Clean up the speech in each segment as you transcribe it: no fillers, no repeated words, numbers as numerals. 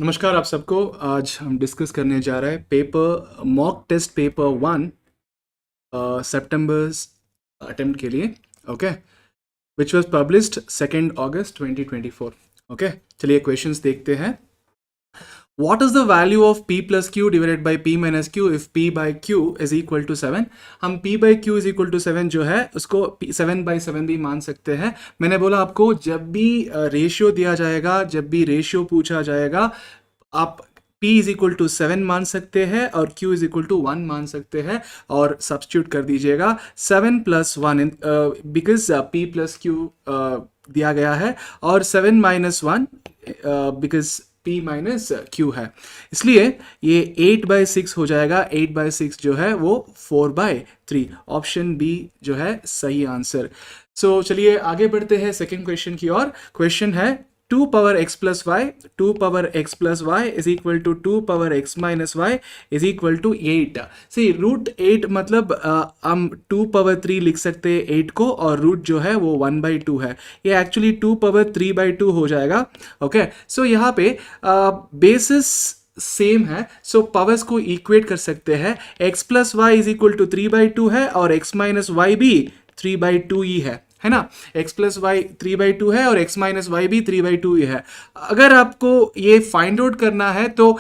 नमस्कार आप सबको। आज हम डिस्कस करने जा रहे हैं पेपर मॉक टेस्ट पेपर 1 सितंबर अटेम्प्ट के लिए। Okay, which was published 2 August 2024। Okay, चलिए क्वेश्चंस देखते हैं। What is the value of p plus q divided by p minus q if p by q is equal to 7? हम p by q is equal to 7 जो है उसको 7 by 7 भी मान सकते हैं। मैंने बोला आपको जब भी रेशियो दिया जाएगा, जब भी रेशियो पूछा जाएगा, आप p इज इक्वल टू 7 मान सकते हैं और q इज इक्वल टू 1 मान सकते हैं और सब्स्टिट्यूट कर दीजिएगा 7 plus 1 because p plus q दिया गया है और 7 minus 1 because p minus q है, इसलिए ये 8/6 हो जाएगा। 8/6 जो है वो 4/3, ऑप्शन बी जो है सही आंसर। सो चलिए आगे बढ़ते हैं सेकेंड क्वेश्चन की ओर। क्वेश्चन है 2 power x plus y, 2 power x plus y is equal to 2 power x minus y is equal to 8। See, root 8 मतलब हम 2 power 3 लिख सकते हैं 8 को, और रूट जो है वो 1/2 है। ये एक्चुअली 2 power 3/2 हो जाएगा। ओके, सो यहाँ पे बेसिस सेम है, सो पावर्स को इक्वेट कर सकते हैं। x plus y is equal to 3/2 है और x माइनस वाई भी 3/2 ही है ना। x प्लस वाई 3/2 है और x माइनस वाई भी 3/2 ही है। अगर आपको ये फाइंड आउट करना है तो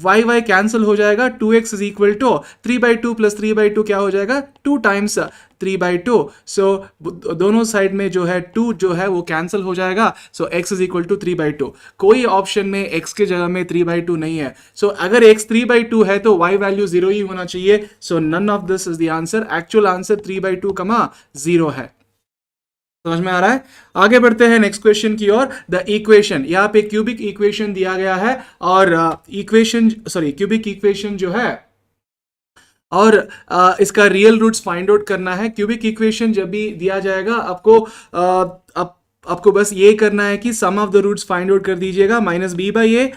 y कैंसिल हो जाएगा। 2x is equal to 3/2 plus 3/2 क्या हो जाएगा 2 टाइम्स 3/2। सो दोनों साइड में जो है 2 जो है वो कैंसिल हो जाएगा। सो x इज इक्वल टू 3/2। कोई ऑप्शन में x के जगह में 3/2 नहीं है। सो अगर x 3/2 है तो y वैल्यू 0 ही होना चाहिए। So none of this is the answer. Actual answer 3/2, 0 है। समझ में आ रहा है? आगे बढ़ते हैं नेक्स्ट क्वेश्चन की ओर। द इक्वेशन, यहाँ पे क्यूबिक इक्वेशन दिया गया है और क्यूबिक इक्वेशन जो है और इसका रियल रूट्स फाइंड आउट करना है। क्यूबिक इक्वेशन जब भी दिया जाएगा आपको बस ये करना है कि sum of the roots find out कर दीजिएगा -b/a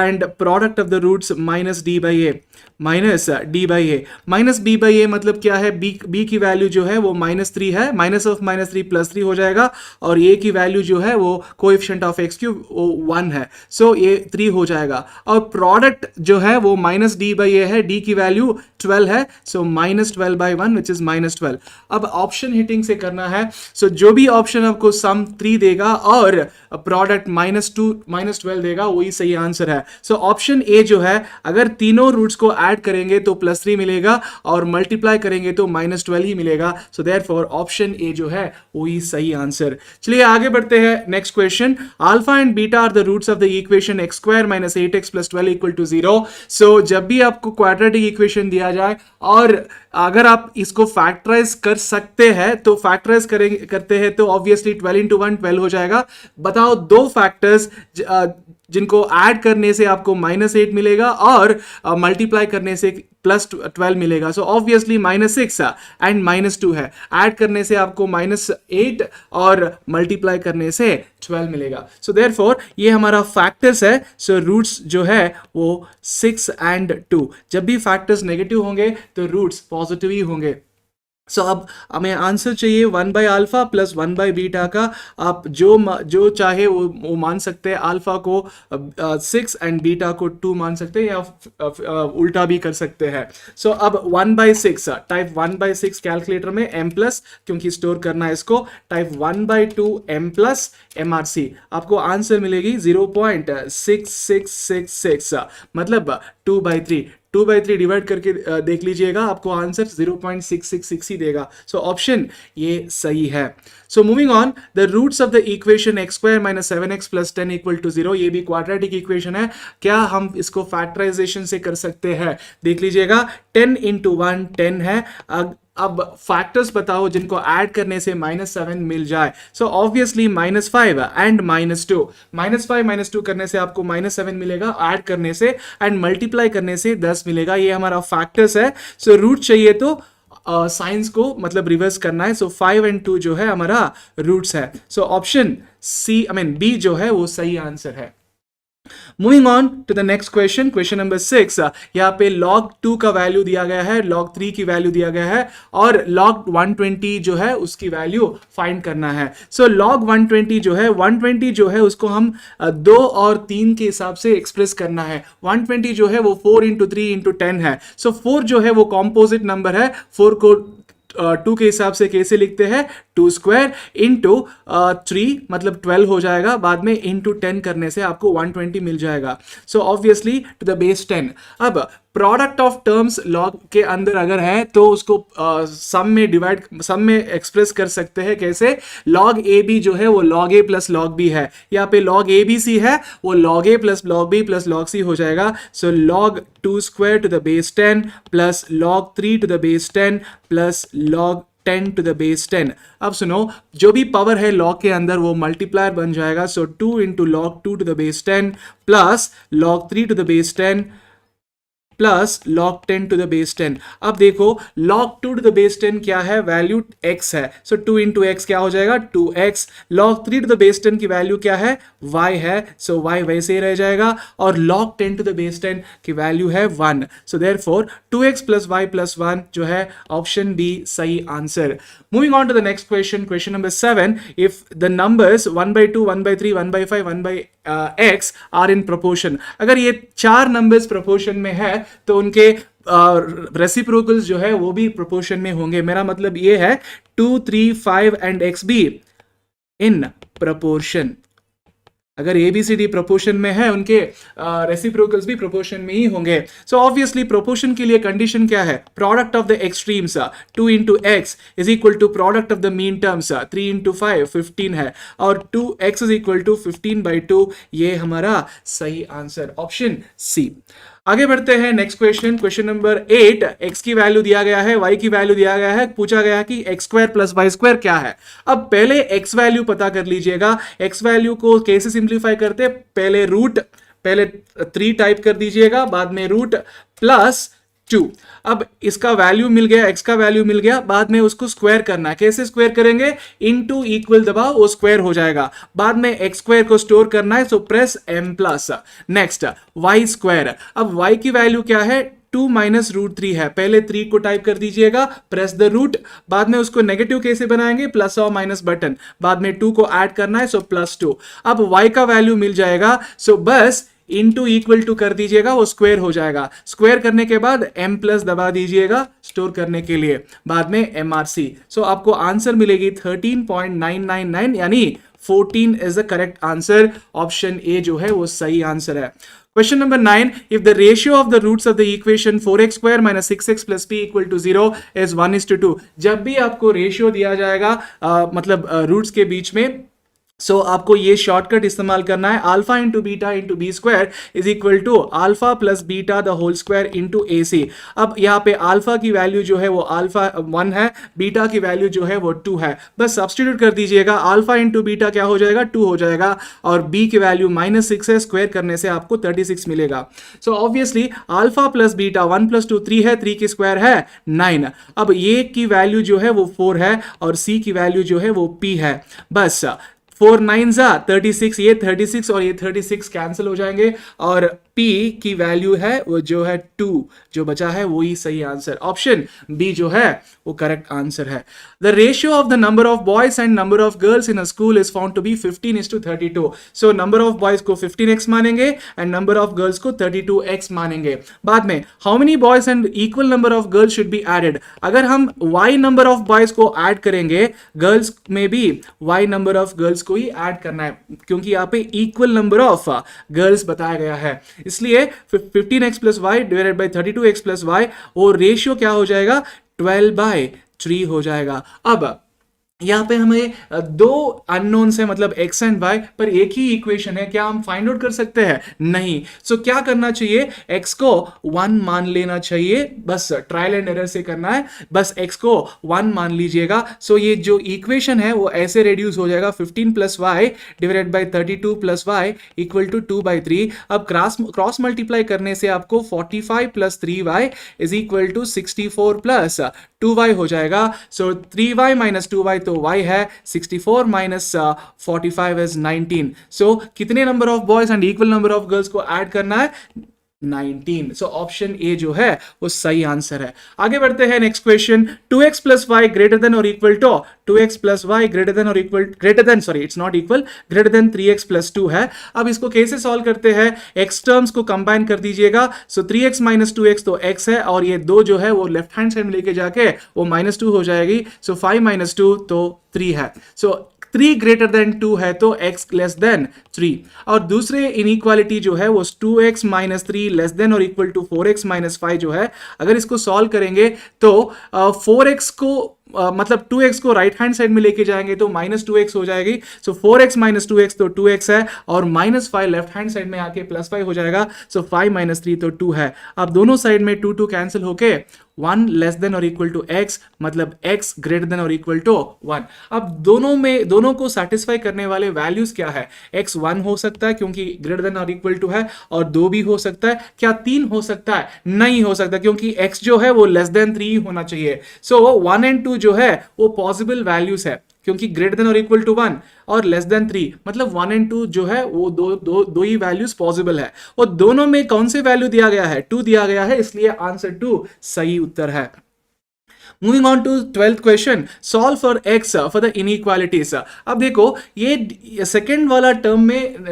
and product of the roots -d/a -b/a मतलब क्या है, b की वैल्यू जो है वो -3 है, माइनस ऑफ -3 +3 हो जाएगा और a की वैल्यू जो है वो कोएफिशिएंट ऑफ x क्यूब 1 है। सो ये 3 हो जाएगा और प्रोडक्ट जो है वो -d/a है, d की वैल्यू 12 है। सो -12/1 विच इज -12। अब ऑप्शन हिटिंग से करना है। सो जो भी ऑप्शन आपको सम 3 देगा और प्रोडक्ट -12 देगा वही सही आंसर है। सो ऑप्शन ए जो है, अगर तीनों रूट्स को ऐड करेंगे तो +3 मिलेगा और मल्टीप्लाई करेंगे तो -12 ही मिलेगा। सो देयरफॉर ऑप्शन ए जो है वही सही आंसर। चलिए आगे बढ़ते हैं next question. Alpha and beta are the roots of the equation x² - 8x + 12 = 0। So जब भी आपको क्वाड्रेटिक इक्वेशन दिया जाए और अगर आप इसको फैक्टराइज कर सकते हैं तो फैक्टराइज करते हैं तो ऑब्वियसली 12 × 1 12 हो जाएगा। बताओ दो फैक्टर्स जिनको ऐड करने से आपको -8 मिलेगा और मल्टीप्लाई करने से +12 मिलेगा। सो ऑब्वियसली -6 एंड -2 है, ऐड करने से आपको -8 और मल्टीप्लाई करने से 12 मिलेगा। सो देयरफॉर ये हमारा फैक्टर्स है। सो रूट्स जो है वो 6 एंड 2। जब भी फैक्टर्स नेगेटिव होंगे तो रूट्स पॉजिटिव ही होंगे। सो अब हमें आंसर चाहिए 1/α + 1/β का। आप जो चाहे वो मान सकते हैं। अल्फा को 6 एंड बीटा को 2 मान सकते हैं या उल्टा भी कर सकते हैं। सो अब 1/6 टाइप 1/6 कैलकुलेटर में m+, क्योंकि स्टोर करना है इसको, टाइप 1/2 m+ MRC आपको आंसर मिलेगी 0.6666 मतलब 2/3। 2/3 डिवाइड करके देख लीजिएगा, आपको आंसर 0.666 ही देगा। सो ऑप्शन ये सही है। So moving on, the roots of the equation x² - 7x + 10 = 0। ये भी क्वाड्रेटिक इक्वेशन है। क्या हम इसको फैक्टराइजेशन से कर सकते हैं? देख लीजिएगा, 10 × 1 10 है। अब फैक्टर्स बताओ जिनको ऐड करने से -7 मिल जाए। So obviously -5 and -2। -5 -2 करने से आपको -7 मिलेगा ऐड करने से, एंड मल्टीप्लाई करने से 10 मिलेगा। ये हमारा फैक्टर्स है। सो रूट चाहिए तो साइंस को मतलब रिवर्स करना है। सो 5 एंड 2 जो है हमारा रूट्स है। सो ऑप्शन बी जो है वो सही आंसर है। Moving on to the next question, question number 6। यहाँ पे log 2 का वैल्यू दिया गया है, log 3 की वैल्यू दिया गया है और log 120 जो है उसकी वैल्यू फाइंड करना है। सो log 120 जो है उसको हम 2 और 3 के हिसाब से एक्सप्रेस करना है। 120 जो है वो 4 इंटू 3 इंटू 10 है। सो 4 जो है वो कॉम्पोजिट नंबर है, 4 को 2 के हिसाब से कैसे लिखते हैं, 2 स्क्वायर इंटू 3 मतलब 12 हो जाएगा, बाद में इंटू 10 करने से आपको 120 मिल जाएगा। So obviously to the base 10। अब प्रोडक्ट ऑफ टर्म्स लॉग के अंदर अगर है तो उसको सम में एक्सप्रेस कर सकते हैं कैसे, लॉग ए बी जो है वो log A plus log B है, यहाँ पे लॉग ए बी सी है वो log A plus log B plus log C हो जाएगा। So log 2 square to the base 10 plus log 3 to the base 10 plus log 10 to the base 10। अब सुनो, जो भी पावर है log के अंदर वो मल्टीप्लायर बन जाएगा। So 2 into log 2 to the base 10 plus log 3 to the base 10 plus log 10 to the base 10। अब देखो log 2 टू द बेस 10 क्या है, वैल्यू x है। सो 2 इंटू एक्स क्या हो जाएगा, 2x। log 3 to the base 10 की वैल्यू क्या है, y है। सो y वैसे ही रह जाएगा और log 10 टू द बेस 10 की वैल्यू है 1। So therefore 2x plus y plus 1 जो है ऑप्शन बी सही answer. Moving on to the next question, question number 7। If the numbers 1/2 1/3 1/5 1/x are in proportion, अगर ये 4 नंबर्स प्रोपोर्शन में है तो उनके रेसिप्रोकल्स जो है वो भी प्रोपोर्शन में होंगे। मेरा मतलब ये है 2 3 5 एंड x भी इन प्रोपोर्शन। अगर A B C D proportion में है उनके रेसिप्रोकल्स भी प्रोपोर्शन में ही होंगे। सो ऑब्वियसली प्रोपोर्शन के लिए कंडीशन क्या है, product of the extremes 2 into x is equal to product of the mean terms 3 into 5 15 है और 2x इज इक्वल टू 15/2। ये हमारा सही आंसर ऑप्शन सी। आगे बढ़ते हैं next question, question number 8। x की वैल्यू दिया गया है, y की वैल्यू दिया गया है, पूछा गया कि x square plus y square क्या है। अब पहले x वैल्यू पता कर लीजिएगा। x वैल्यू को कैसे सिंप्लीफाई करते, पहले 3 टाइप कर दीजिएगा, बाद में रूट प्लस 2। अब इसका वैल्यू मिल गया, x का वैल्यू मिल गया, बाद में उसको स्क्वायर करना है। कैसे स्क्वायर करेंगे, इनटू इक्वल दबाओ वो स्क्वायर हो जाएगा, बाद में x स्क्वायर को स्टोर करना है। सो press m plus. Next y square, अब y की वैल्यू क्या है, 2 माइनस रूट 3 है। पहले 3 को टाइप कर दीजिएगा, प्रेस द रूट, बाद में उसको नेगेटिव कैसे बनाएंगे, प्लस और माइनस बटन, बाद में 2 को ऐड करना है। So plus 2। अब y का वैल्यू मिल जाएगा, सो बस इनटू इक्वल टू कर दीजिएगा, वो स्क्वायर हो जाएगा। स्क्वायर करने के बाद m प्लस दबा दीजिएगा स्टोर करने के लिए, बाद में mrc। सो आपको आंसर मिलेगी 13.999 यानी 14 is the correct answer. Option A जो है वो सही आंसर है। Question number 9. If the ratio of the roots of the equation 4x square minus 6x plus p equal to 0 is 1:2, जब भी आपको रेशियो दिया जाएगा मतलब रूट्स के बीच में, सो आपको ये शॉर्टकट इस्तेमाल करना है, alpha into beta into B square is equal to alpha plus beta the whole square into A C. अब यहाँ पे अल्फा की वैल्यू जो है वो अल्फा 1 है, बीटा की वैल्यू जो है वो 2 है, बस सब्स्टिट्यूट कर दीजिएगा। अल्फा इंटू बीटा क्या हो जाएगा, 2 हो जाएगा और बी की वैल्यू -6 है, स्क्वायर करने से आपको 36 मिलेगा। So obviously alpha plus beta 1 + 2 3 है, 3 की स्क्वायर है 9। अब ये की वैल्यू जो है वो 4 है और सी की वैल्यू जो है वो p है। बस 4 9 36, ये 36 और ये 36 कैंसिल हो जाएंगे और p की वैल्यू है वो जो है 2, जो बचा है वही सही आंसर। ऑप्शन बी जो है वो करेक्ट आंसर है। The ratio of the number of boys and number of girls in a school is found to be 15:32। So number of boys को 15x मानेंगे एंड नंबर ऑफ गर्ल्स को 32x मानेंगे। बाद में how many boys and equal number of girls should be added, अगर हम y number of boys को add करेंगे, गर्ल्स में भी y नंबर ऑफ गर्ल्स को ही ऐड करना है, क्योंकि यहाँ पे इक्वल नंबर ऑफ गर्ल्स बताया गया है, इसलिए 15x plus y divided by 32x plus y, वो रेशियो क्या हो जाएगा, 12/3 हो जाएगा। अब यहाँ पे हमें 2 अननोन्स है, मतलब x एंड y, पर एक ही इक्वेशन है, क्या हम फाइंड आउट कर सकते हैं, नहीं। सो क्या करना चाहिए, x को 1 मान लेना चाहिए, बस ट्रायल एंड एरर से करना है, बस x को 1 मान लीजिएगा। सो ये जो इक्वेशन है वो ऐसे रेड्यूस हो जाएगा, 15 plus y divided by 32 plus y equal to 2/3। अब क्रॉस मल्टीप्लाई करने से आपको 45 plus 3y is equal to 64 plus 2y हो जाएगा। सो 3y माइनस 2y तो तो y है 64 माइनस 45 इज 19. सो कितने number of boys and equal number of girls को ऐड करना है? 19. सो ऑप्शन ए जो है वो सही आंसर है. आगे बढ़ते हैं next question. 2x plus Y greater than और equal to 2x plus Y greater than और equal greater than sorry it's not equal greater than 3x plus 2 है. अब इसको कैसे सॉल्व करते हैं? x टर्म्स को कंबाइन कर दीजिएगा. सो 3x माइनस 2x तो x है और ये 2 जो है वो लेफ्ट हैंड साइड में लेके जाके वो -2 हो जाएगी. सो 5 माइनस 2 तो 3 है. सो 3 ग्रेटर देन 2 है तो x लेस देन 3. और दूसरे इनइक्वालिटी जो है वो 2x माइनस 3 लेस देन और इक्वल टू 4x माइनस 5 जो है, अगर इसको सॉल्व करेंगे तो 4x को मतलब 2x को राइट हैंड साइड में लेके जाएंगे तो -2x हो जाएगी. सो 4x माइनस 2x तो 2x है और -5 लेफ्ट हैंड साइड में आके +5 हो जाएगा. सो 5 माइनस 3 तो 2 है. अब दोनों साइड में 2 कैंसिल होके 1 लेस देन और इक्वल टू x मतलब x ग्रेटर देन और इक्वल टू 1. अब दोनों को सेटिस्फाई करने वाले वैल्यूज क्या है? x 1 हो सकता है क्योंकि ग्रेटर देन और इक्वल टू है, और 2 भी हो सकता है. क्या 3 हो सकता है? नहीं हो सकता क्योंकि x जो है वो लेस देन 3 होना चाहिए. सो 1 एंड 2 जो है वो पॉसिबल वैल्यूज है क्योंकि ग्रेटर देन और इक्वल टू 1 और लेस देन 3 मतलब 1 एंड 2 जो है वो दो ही वैल्यूज पॉसिबल है. और दोनों में कौन से वैल्यू दिया गया है? 2 दिया गया है, इसलिए आंसर 2 सही उत्तर है. Moving on to 12th question, solve for x for the inequalities. अब देखो ये सेकेंड वाला टर्म में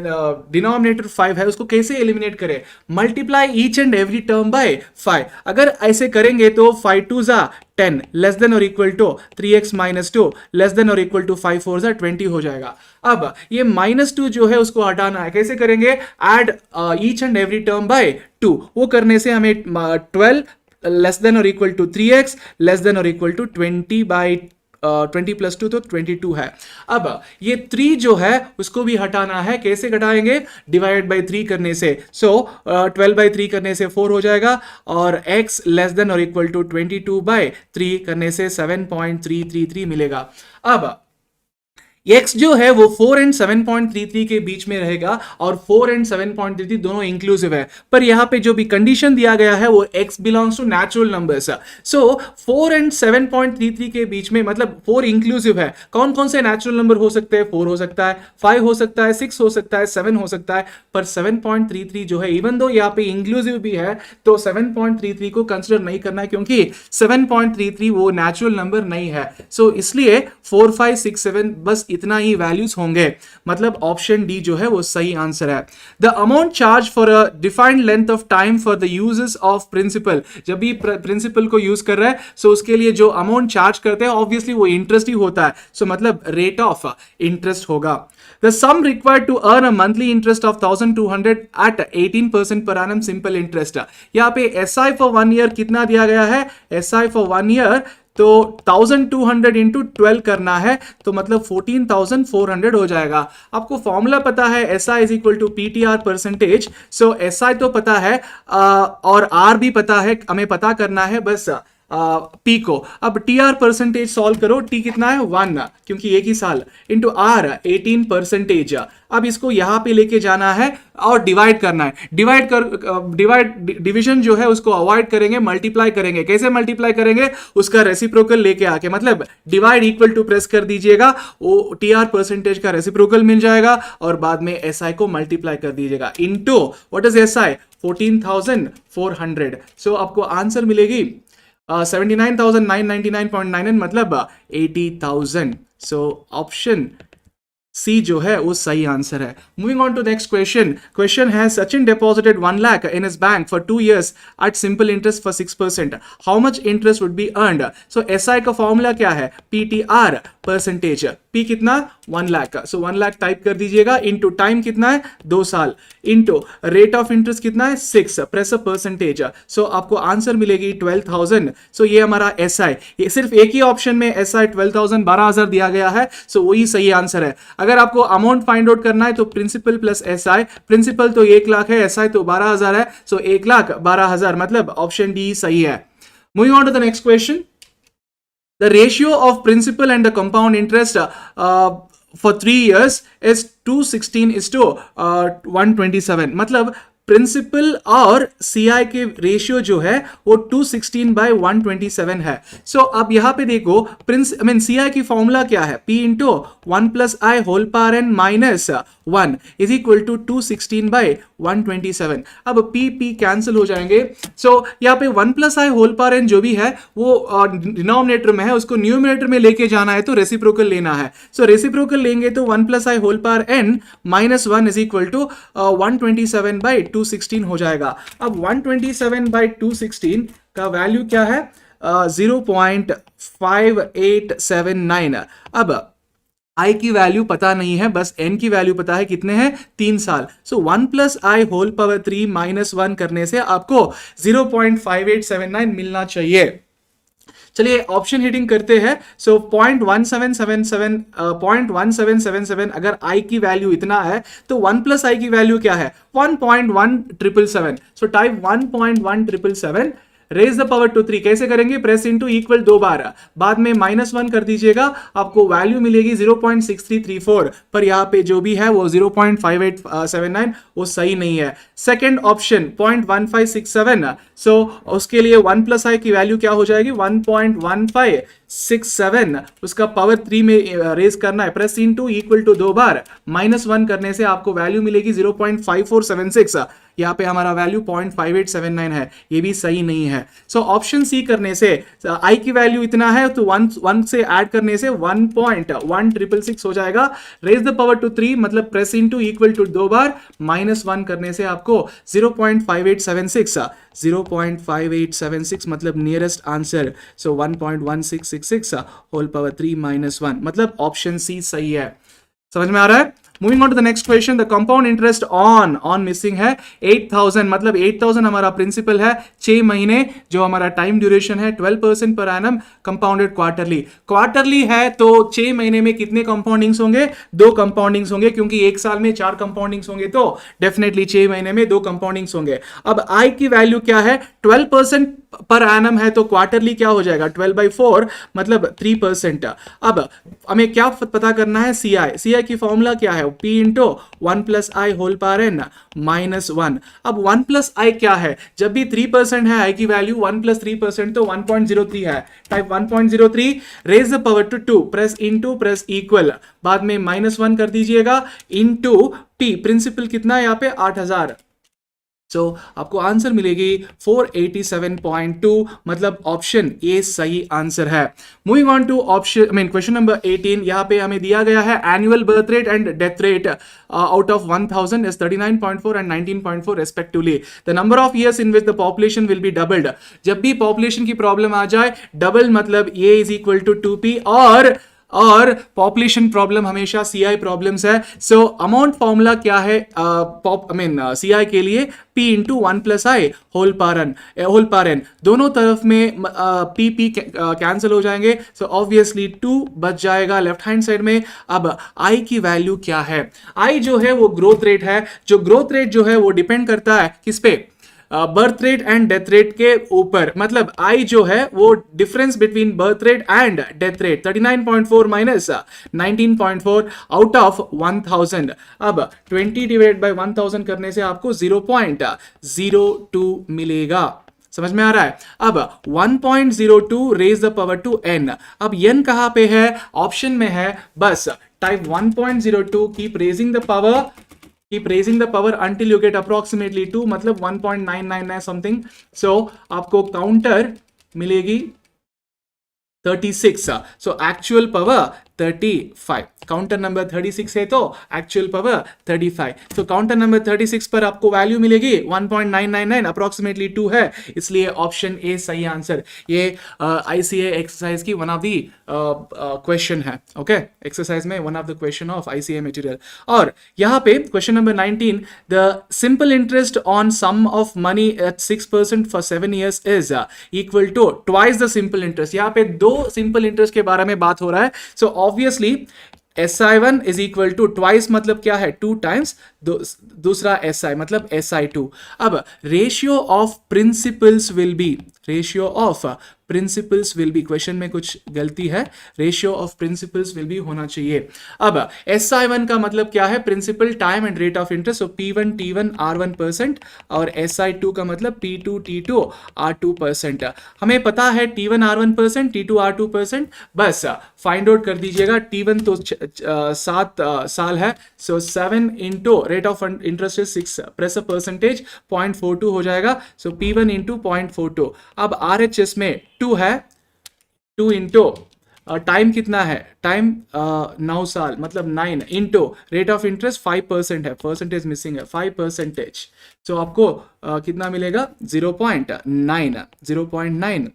डिनोमिनेटर 5 है, उसको कैसे एलिमिनेट करें? Multiply each and every term by 5. अगर ऐसे करेंगे तो 5 2 जा 10 लेस देन और equal to 3x minus 2 less than और इक्वल टू 5 4 जा 20 हो जाएगा. अब ये -2 जो है उसको हटाना है. कैसे करेंगे? Add each and every term by 2. वो करने से हमें 12 लेस देन और equal to 3x less than और इक्वल टू 20 बाई 20 प्लस 2 तो 22 है. अब ये 3 जो है उसको भी हटाना है. कैसे घटाएंगे? डिवाइड बाई 3 करने से. सो 12 बाई 3 करने से 4 हो जाएगा और x लेस देन और इक्वल टू 22 बाई 3 करने से 7.333 मिलेगा. अब x जो है वो 4 एंड 7.33 के बीच में रहेगा और 4 एंड 7.33 दोनों इंक्लूसिव है. पर यहां पे जो भी कंडीशन दिया गया है वो x belongs to natural numbers. So 4 and 7.33 के बीच में मतलब 4 इंक्लूसिव है. कौन कौन से नेचुरल नंबर हो सकते हैं? 4 हो सकता है, 5 हो सकता है, 6 हो सकता है, 7 हो सकता है. पर 7.33 जो है इवन दो यहाँ पे इंक्लूसिव भी है तो 7.33 को कंसिडर नहीं करना है क्योंकि 7.33 वो नेचुरल नंबर नहीं है. सो इसलिए 4 5 6 7 बस इतना ही वैल्यूज होंगे. मतलब ऑप्शन डी जो है वो सही आंसर है. The amount charge for a defined length of time for the uses of principal. जब भी प्रिंसिपल को यूज कर रहा है सो उसके लिए जो अमाउंट चार्ज करते हैं ऑब्वियसली वो इंटरेस्ट ही होता है. सो मतलब रेट ऑफ इंटरेस्ट होगा. The sum required to earn a monthly interest of 1200 at 18% per annum simple interest. यहाँ पे एसआई फॉर 1 ईयर कितना दिया गया है? एसआई फॉर 1 ईयर तो 1200 इंटू 12 करना है तो मतलब 14,400 हो जाएगा. आपको फॉर्मूला पता है SI is equal to PTR percentage. So SI तो पता है और R भी पता है, हमें पता करना है बस P को. अब TR परसेंटेज सॉल्व करो. T कितना है? 1 क्योंकि एक ही साल इंटू R 18%. अब इसको यहां पे लेके जाना है और डिवाइड करना है. डिविजन जो है उसको अवॉइड करेंगे, मल्टीप्लाई करेंगे. कैसे मल्टीप्लाई करेंगे? उसका रेसिप्रोकल लेके आके मतलब डिवाइड इक्वल टू प्रेस कर दीजिएगा, वो TR परसेंटेज का रेसिप्रोकल मिल जाएगा और बाद में SI को मल्टीप्लाई कर दीजिएगा इनटू व्हाट इज SI 14,400. सो आपको आंसर मिलेगी 79,999.99 मतलब 80,000. सो ऑप्शन सी जो है वो सही आंसर है. Moving on to next question. Question है Sachin deposited 1 lakh in his bank for 2 years at simple interest for 6%. How much interest would be earned? So SI का फॉर्मूला क्या है? PTR percentage. P कितना? 1 लाख. सो 1 लाख टाइप कर दीजिएगा इनटू टाइम कितना है? 2 साल इनटू रेट ऑफ इंटरेस्ट कितना है? 6 प्रेस अ परसेंटेज. सो आपको आंसर मिलेगी 12,000. सो ये हमारा SI. ये सिर्फ एक ही ऑप्शन में SI 12,000 12,000 दिया गया है. सो वही सही आंसर है. अगर आपको अमाउंट फाइंड आउट करना है तो प्रिंसिपल प्लस SI. प्रिंसिपल तो 1 लाख है, SI तो 12,000 है. सो 1,12,000 मतलब ऑप्शन डी सही है. Moving on to the next question. The ratio of principal and the compound interest for 3 years is 216 is to 127. मतलब प्रिंसिपल और सीआई के रेशियो जो है वो 216/127 है. सो अब यहां पे देखो सीआई की फॉर्मूला क्या है, P into 1 + I whole power n minus 1 is equal to 216/127. अब P कैंसिल हो जाएंगे. सो यहाँ पे 1 + I होल पावर n जो भी है वो डिनोमिनेटर में है, उसको न्यूमिनेटर में लेके जाना है तो रेसिप्रोकल लेना है. सो रेसिप्रोकल लेंगे तो 1 + I whole power n minus 1 is equal to 127/216 हो जाएगा. अब 127/216 का वैल्यू क्या है, 0.5879. अब I की वैल्यू पता नहीं है, बस N की वैल्यू पता है, कितने हैं, 3 साल. सो 1 + I होल पावर 3 माइनस 1 करने से आपको 0.5879 मिलना चाहिए. चलिए ऑप्शन हिटिंग करते हैं. सो 0.1777 अगर I की वैल्यू इतना है तो 1 + I की वैल्यू क्या है, 1.1777. So type 1.1777 raise the power to 3 कैसे करेंगे, प्रेस इनटू इक्वल 2 बार, बाद में -1 कर दीजिएगा, आपको वैल्यू मिलेगी 0.6334. पर यहाँ पे जो भी है वो 0.5879 वो सही नहीं है. Second option 0.1567. सो उसके लिए 1 + I की वैल्यू क्या हो जाएगी, 1.1567. उसका पावर 3 में रेज करना है, प्रेस इनटू इक्वल टू 2 बार, -1 करने से आपको वैल्यू मिलेगी 0.5476. यहाँ पे हमारा वैल्यू 0.5879 है, ये भी सही नहीं है. सो ऑप्शन सी करने से I की वैल्यू इतना है तो 1 से ऐड करने से 1.1666 हो जाएगा. रेज द पावर टू 3 मतलब प्रेस इनटू इक्वल टू 2 बार, -1 करने से आपको 0.5876 मतलब नियरेस्ट आंसर. सो 1.1666 होल पावर 3 -1 मतलब ऑप्शन सी सही है. समझ में आ रहा है. Moving on to the next question. The compound interest on missing है 8000 मतलब 8000 हमारा प्रिंसिपल है, 6 महीने जो हमारा टाइम ड्यूरेशन है, 12% पर एनम, कंपाउंडेड क्वार्टरली है तो 6 महीने में कितने कंपाउंडिंग्स होंगे, 2 कंपाउंडिंग्स होंगे, क्योंकि एक साल में 4 कंपाउंडिंग्स होंगे तो डेफिनेटली 6 महीने में 2 कंपाउंडिंग्स होंगे. अब I की वैल्यू क्या है, 12% पर एनम है तो क्वार्टरली क्या हो जाएगा, 12/4 मतलब 3%. अब हमें क्या पता करना है, सीआई की फॉर्मूला क्या है, P into 1 + I whole power n minus 1. अब 1 + I क्या है, जब भी 3% है I की वैल्यू, 1 + 3% तो 1.03 है. Type 1.03 raise the power to 2, press into press equal, बाद में -1 कर दीजिएगा, इनटू P प्रिंसिपल कितना है यहाँ पे 8000. सो आपको आंसर मिलेगी 487.2 मतलब ऑप्शन ए सही आंसर है. Moving on to question number 18. यहाँ पे हमें दिया गया है annual birth rate and death rate out of 1000 is 39.4 and 19.4 respectively. The number of years in which the population will be doubled. जब भी पॉपुलेशन की प्रॉब्लम आ जाए, डबल मतलब A is equal to 2P और पॉपुलेशन प्रॉब्लम हमेशा CI problems है. So amount formula क्या है सीआई के लिए, P into 1 + I whole power n. दोनों तरफ में P कैंसिल हो जाएंगे. सो ऑब्वियसली 2 बच जाएगा लेफ्ट हैंड साइड में. अब I की वैल्यू क्या है, I जो है वो ग्रोथ रेट है, जो ग्रोथ रेट जो है वो डिपेंड करता है किस पे, birth rate and death rate के ऊपर. मतलब I जो है वो difference between birth rate and death rate, 39.4 minus 19.4 out of 1000. अब 20 डिवाइड बाय 1000 करने से आपको 0.02 मिलेगा. समझ में आ रहा है. अब 1.02 raise the power to n. अब n कहां पे है, ऑप्शन में है, बस type 1.02 keep raising the power until you get approximately 2 मतलब 1.999 समथिंग. सो आपको काउंटर मिलेगी 36. So actual power 35. Counter number 36 है तो एक्चुअल पावर 35. तो काउंटर नंबर 36 पर आपको वैल्यू मिलेगी 1.999 अप्रोक्सीमेटली 2 है, इसलिए ऑप्शन ए सही आंसर. ये ICA एक्सरसाइज की वन ऑफ दी क्वेश्चन है. ओके, एक्सरसाइज में one of the question of ICA material. और यहाँ पे question number 19, the simple interest on sum of money at 6% for 7 years is equal to twice the simple interest. यहाँ पे 2 simple interest के बारे में बात हो रहा है. So obviously SI1 is equal to twice मतलब क्या है, 2 times दूसरा SI मतलब SI2। अब ratio of principals will be, ratio of principals will be, question में कुछ गलती है, ratio of principals will be होना चाहिए। अब SI1 का मतलब क्या है, principal time and rate of interest, so P1 T1 R1%, और SI2 का मतलब P2 T2 R2%। हमें पता है T1 R1%, T2 R2%, बस फाइंड आउट कर दीजिएगा। T1 तो 7 साल है, सो 7 into rate of interest is 6 press a percentage 0.42 हो जाएगा, सो P1 इंटू 0.42। अब RHS में 2 है, 2 इंटू टाइम कितना है, टाइम 9 साल मतलब 9 इंटू रेट ऑफ इंटरेस्ट 5% है, परसेंटेज मिसिंग है, 5%, सो आपको कितना मिलेगा 0.9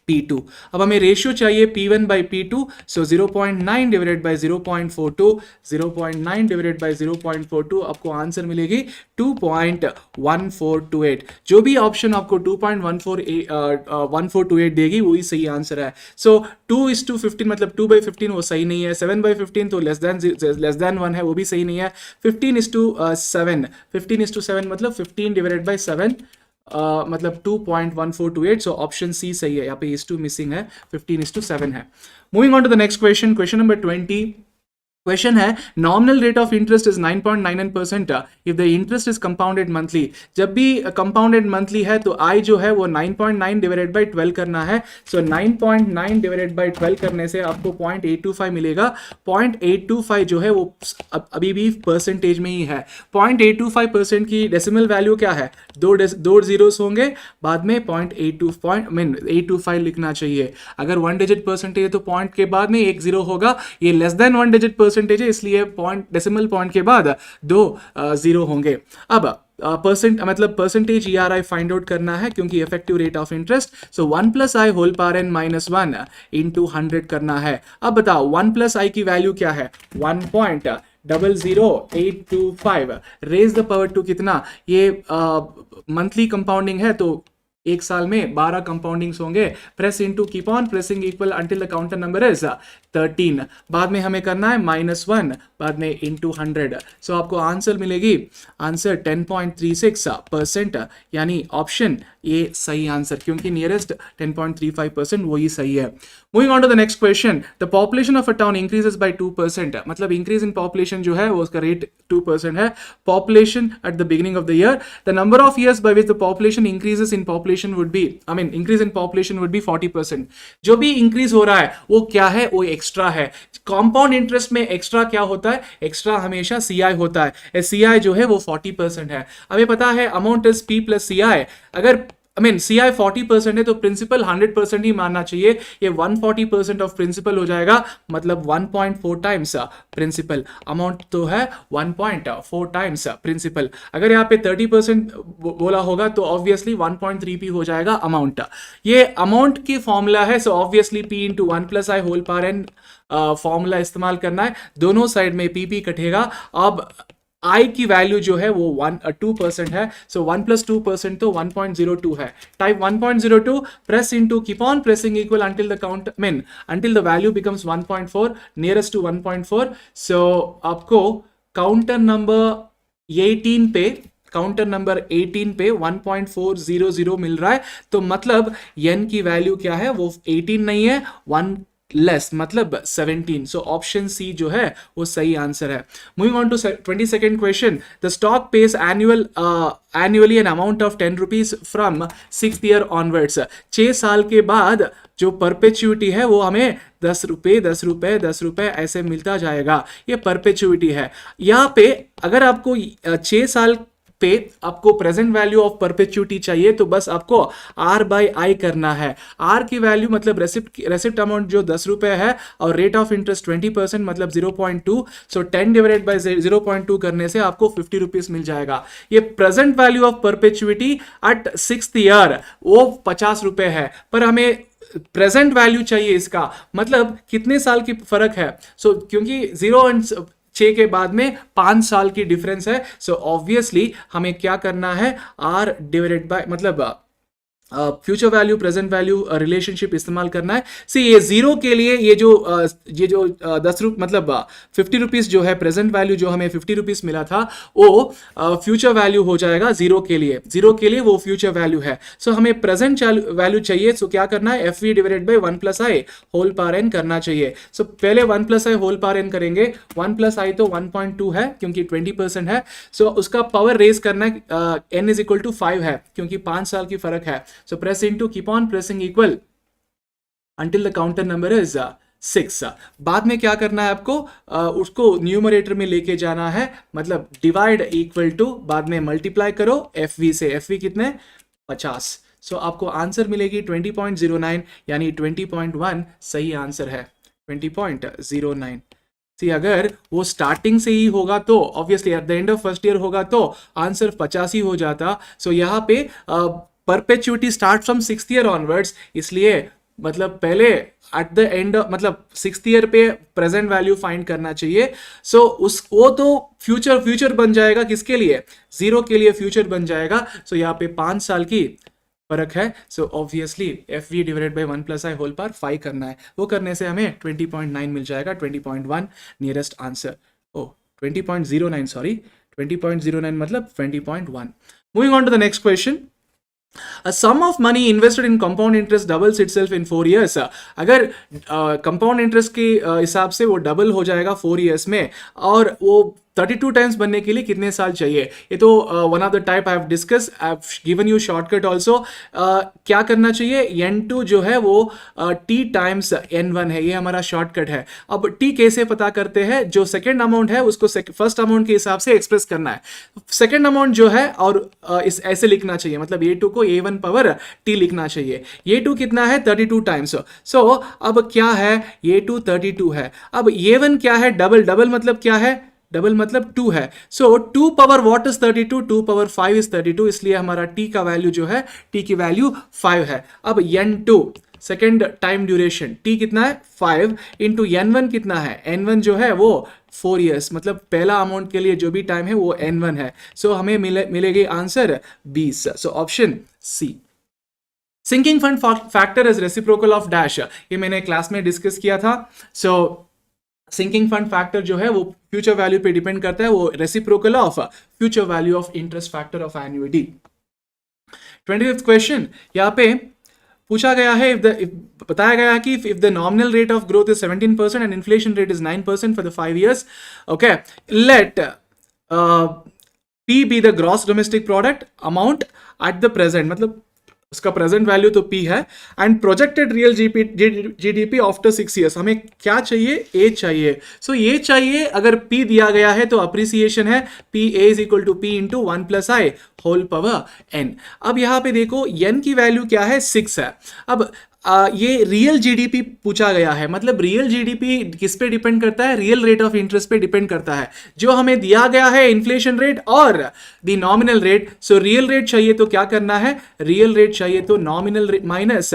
P2। अब हमें रेशियो चाहिए P1 by P2, so 0.9 divided by 0.42, 0.9 divided by 0.42, आपको आंसर मिलेगी 2.1428। जो भी ऑप्शन आपको 2.1428 देगी वही सही आंसर है। सो 2:15 मतलब 2/15 वो सही नहीं है, 7/15 तो लेस देन 1 है, वो भी सही नहीं है, 15:7, 15:7 मतलब 15 डिवाइडेड बाय 7 मतलब 2.1428, सो ऑप्शन सी सही है, यहाँ पे is 2 मिसिंग है, 15:7 है। Moving on to the next question, question number 20। Question है nominal rate of interest is 9.99% if the interest is compounded monthly. जब भी कंपाउंडेड मंथली है तो आई जो है वो 9.9 डिवाइडेड बाय 12 करना है, सो 9.9 डिवाइडेड बाय 12 करने से आपको 0.825 मिलेगा। 0.825 जो है वो अभी भी परसेंटेज में ही है। 0.825% की डेसिमल वैल्यू क्या है, दो जीरोस होंगे, बाद में 825 लिखना चाहिए। अगर 1 डिजिट परसेंटेज है तो पॉइंट के बाद में 1 जीरो होगा, ये लेस देन 1 डिजिट परसेंटेज है इसलिए पॉइंट डेसिमल पॉइंट के बाद 2 जीरो होंगे। अब मतलब परसेंटेज ERI फाइंड आउट करना है क्योंकि effective rate of interest, so 1 + i whole power n - 1 into 100 करना है। अब बताओ 1 + i की वैल्यू क्या है, 1.00825 रेज द पावर टू कितना, ये मंथली कंपाउंडिंग है तो एक साल में 12 कंपाउंडिंग्स होंगे, press into keep on pressing equal until the counter number is 13, बाद में हमें करना है -1, बाद में इनटू 100, सो आपको आंसर मिलेगी, आंसर 10.36%, यानी ऑप्शन ये सही आंसर, क्योंकि नियरेस्ट 10.35% वही सही है। Moving on to the next question, the population of a town increases by 2%, मतलब इंक्रीज इन पॉपुलेशन जो है वो उसका रेट 2% है। Population at the beginning of the year, the number of years by which the population increases in population would be, increase in population would be 40%। जो भी increase हो रहा है वो क्या है, वो एक्स्ट्रा है। कंपाउंड इंटरेस्ट में एक्स्ट्रा क्या होता है, एक्स्ट्रा हमेशा CI होता है, CI जो है वो 40% है। हमें पता है अमाउंट इज P + CI, अगर CI 40% है तो प्रिंसिपल 100% ही मानना चाहिए, ये 140% ऑफ प्रिंसिपल हो जाएगा, मतलब 1.4 टाइम्स प्रिंसिपल, अमाउंट तो है 1.4 टाइम्स प्रिंसिपल। अगर यहाँ पे 30% बोला होगा तो ऑब्वियसली 1.3p हो जाएगा अमाउंट। ये अमाउंट की फॉर्मूला है, so obviously P × 1 + i whole power n formula इस्तेमाल करना है, दोनों साइड में PP कटेगा। अब I की वैल्यू जो है वो 2% है, सो 1 + 2% तो 1.02 है। Type 1.02, press into keep on pressing equal until the count until the value becomes 1.4 nearest to 1.4, so आपको काउंटर नंबर 18 पे 1.400 मिल रहा है, तो मतलब n की वैल्यू क्या है, वो 18 नहीं है, 1 लेस मतलब 17, सो ऑप्शन सी जो है वो सही आंसर है। Moving on to 22nd question, the stock pays annually an amount of 10 rupees from 6th year onwards, 6 साल के बाद जो परपेचुइटी है वो हमें 10 रुपए 10 रुपए 10 रुपए ऐसे मिलता जाएगा, ये परपेचुइटी है। यहाँ पे अगर आपको 6 साल पे आपको प्रेजेंट वैल्यू ऑफ परपेचुइटी चाहिए तो बस आपको R/I करना है। R की वैल्यू मतलब रेसिप्ट अमाउंट जो 10 रुपए है और रेट ऑफ इंटरेस्ट 20% मतलब 0.2, सो 10 डिवाइडेड बाय 0.2 करने से आपको 50 रुपीज मिल जाएगा। ये present value of perpetuity at 6th year वो 50 रुपए है, पर हमें प्रेजेंट वैल्यू चाहिए इसका, मतलब कितने साल की फर्क है, सो क्योंकि 0 और 6 के बाद में 5 साल की डिफरेंस है, सो ऑब्वियसली हमें क्या करना है, R डिवाइडेड बाय मतलब future value present value relationship इस्तेमाल करना है। सी ये जीरो के लिए ये जो 10 रुपये मतलब 50 रुपीज़ जो है प्रेजेंट वैल्यू जो हमें 50 रुपीज़ मिला था वो फ्यूचर वैल्यू हो जाएगा जीरो के लिए वो फ्यूचर वैल्यू है। सो हमें प्रेजेंट वैल्यू चाहिए। सो क्या करना है, F V divided by 1 + i whole power n करना चाहिए। सो पहले 1 + i होल पावर n करेंगे। 1 + i तो 1.2 है क्योंकि 20% है। सो उसका पावर रेज करना है, n इज इक्वल टू 5 है क्योंकि 5 साल की फर्क है। So press into, keep on pressing equal until the counter number is 6। बाद में क्या करना है आपको, उसको न्यूमरेटर में लेके जाना है, मतलब डिवाइड इक्वल टू बाद में मल्टीप्लाई करो एफ वी से। एफ वी कितने 50। सो आपको आंसर मिलेगी 20.09 यानी 20.1 सही आंसर है 20.09। सी अगर वो स्टार्टिंग से ही होगा तो obviously eight the end of first year होगा तो आंसर 50 ही हो जाता। सो यहाँ पे perpetuity start from 6th year onwards, इसलिए मतलब पहले एट द एंड मतलब 6th ईयर पे प्रेजेंट वैल्यू फाइंड करना चाहिए। सो वो तो फ्यूचर बन जाएगा, किसके लिए, जीरो के लिए फ्यूचर बन जाएगा। सो यहाँ पे 5 साल की फर्क है। So obviously F V divided by 1 + i whole power 5 करना है। वो करने से हमें 20.9 मिल जाएगा, 20.1 नियरेस्ट आंसर। ओ 20.09 सॉरी 20.09 मतलब 20.1। Moving on to the next question. A sum of money invested in compound interest doubles itself in 4 years। अगर कंपाउंड इंटरेस्ट के हिसाब से वो डबल हो जाएगा 4 years में, और वो 32 टाइम्स बनने के लिए कितने साल चाहिए। ये तो one of the type I have discuss, I have given you shortcut also. क्या करना चाहिए, n2 जो है वो t टाइम्स n1 है, ये हमारा शॉर्टकट है। अब t कैसे पता करते हैं, जो सेकेंड अमाउंट है उसको फर्स्ट अमाउंट के हिसाब से एक्सप्रेस करना है। सेकेंड अमाउंट जो है और इस ऐसे लिखना चाहिए, मतलब a2 को a1 पावर t लिखना चाहिए। a2 कितना है 32 टाइम्स। सो अब क्या है, a2 32 है। अब a1 क्या है, डबल मतलब क्या है, डबल मतलब 2 है। So 2 power what is 32, 2 power 5 is 32, इसलिए हमारा t का वैल्यू जो है, t की वैल्यू 5 है। अब n2 second time duration t कितना है 5 इंटू n1 कितना है, n1 जो है वो 4 years, मतलब पहला अमाउंट के लिए जो भी टाइम है वो n1 है। सो हमें मिलेगी answer 20। So option C. Sinking fund factor is reciprocal of dash, ये मैंने क्लास में डिस्कस किया था। सो सिंकिंग फंड फैक्टर जो है वो फ्यूचर वैल्यू पे डिपेंड करता है, वो reciprocal of future value of interest factor of annuity. 25th question यहाँ पे पूछा गया है, बताया गया है कि if the nominal rate of growth is 17% and inflation rate is 9% for the 5 years, okay, let P be the gross domestic product amount at the present, मतलब उसका प्रेजेंट वैल्यू तो P है, and projected real GDP after 6 years। हमें क्या चाहिए, A चाहिए। सो ये चाहिए, अगर P दिया गया है तो अप्रिसिएशन है, P A is equal to P into 1 + i whole power n। अब यहाँ पे देखो n की वैल्यू क्या है 6 है। अब ये रियल जीडीपी पूछा गया है, मतलब रियल जीडीपी किस पे डिपेंड करता है, रियल रेट ऑफ इंटरेस्ट पे डिपेंड करता है। जो हमें दिया गया है इन्फ्लेशन रेट और the nominal rate. So real rate चाहिए तो क्या करना है, रियल रेट चाहिए तो नॉमिनल माइनस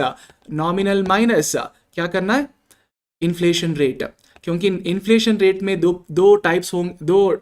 क्या करना है, इन्फ्लेशन रेट। क्योंकि इन्फ्लेशन रेट में दो टाइप्स होंगे, दो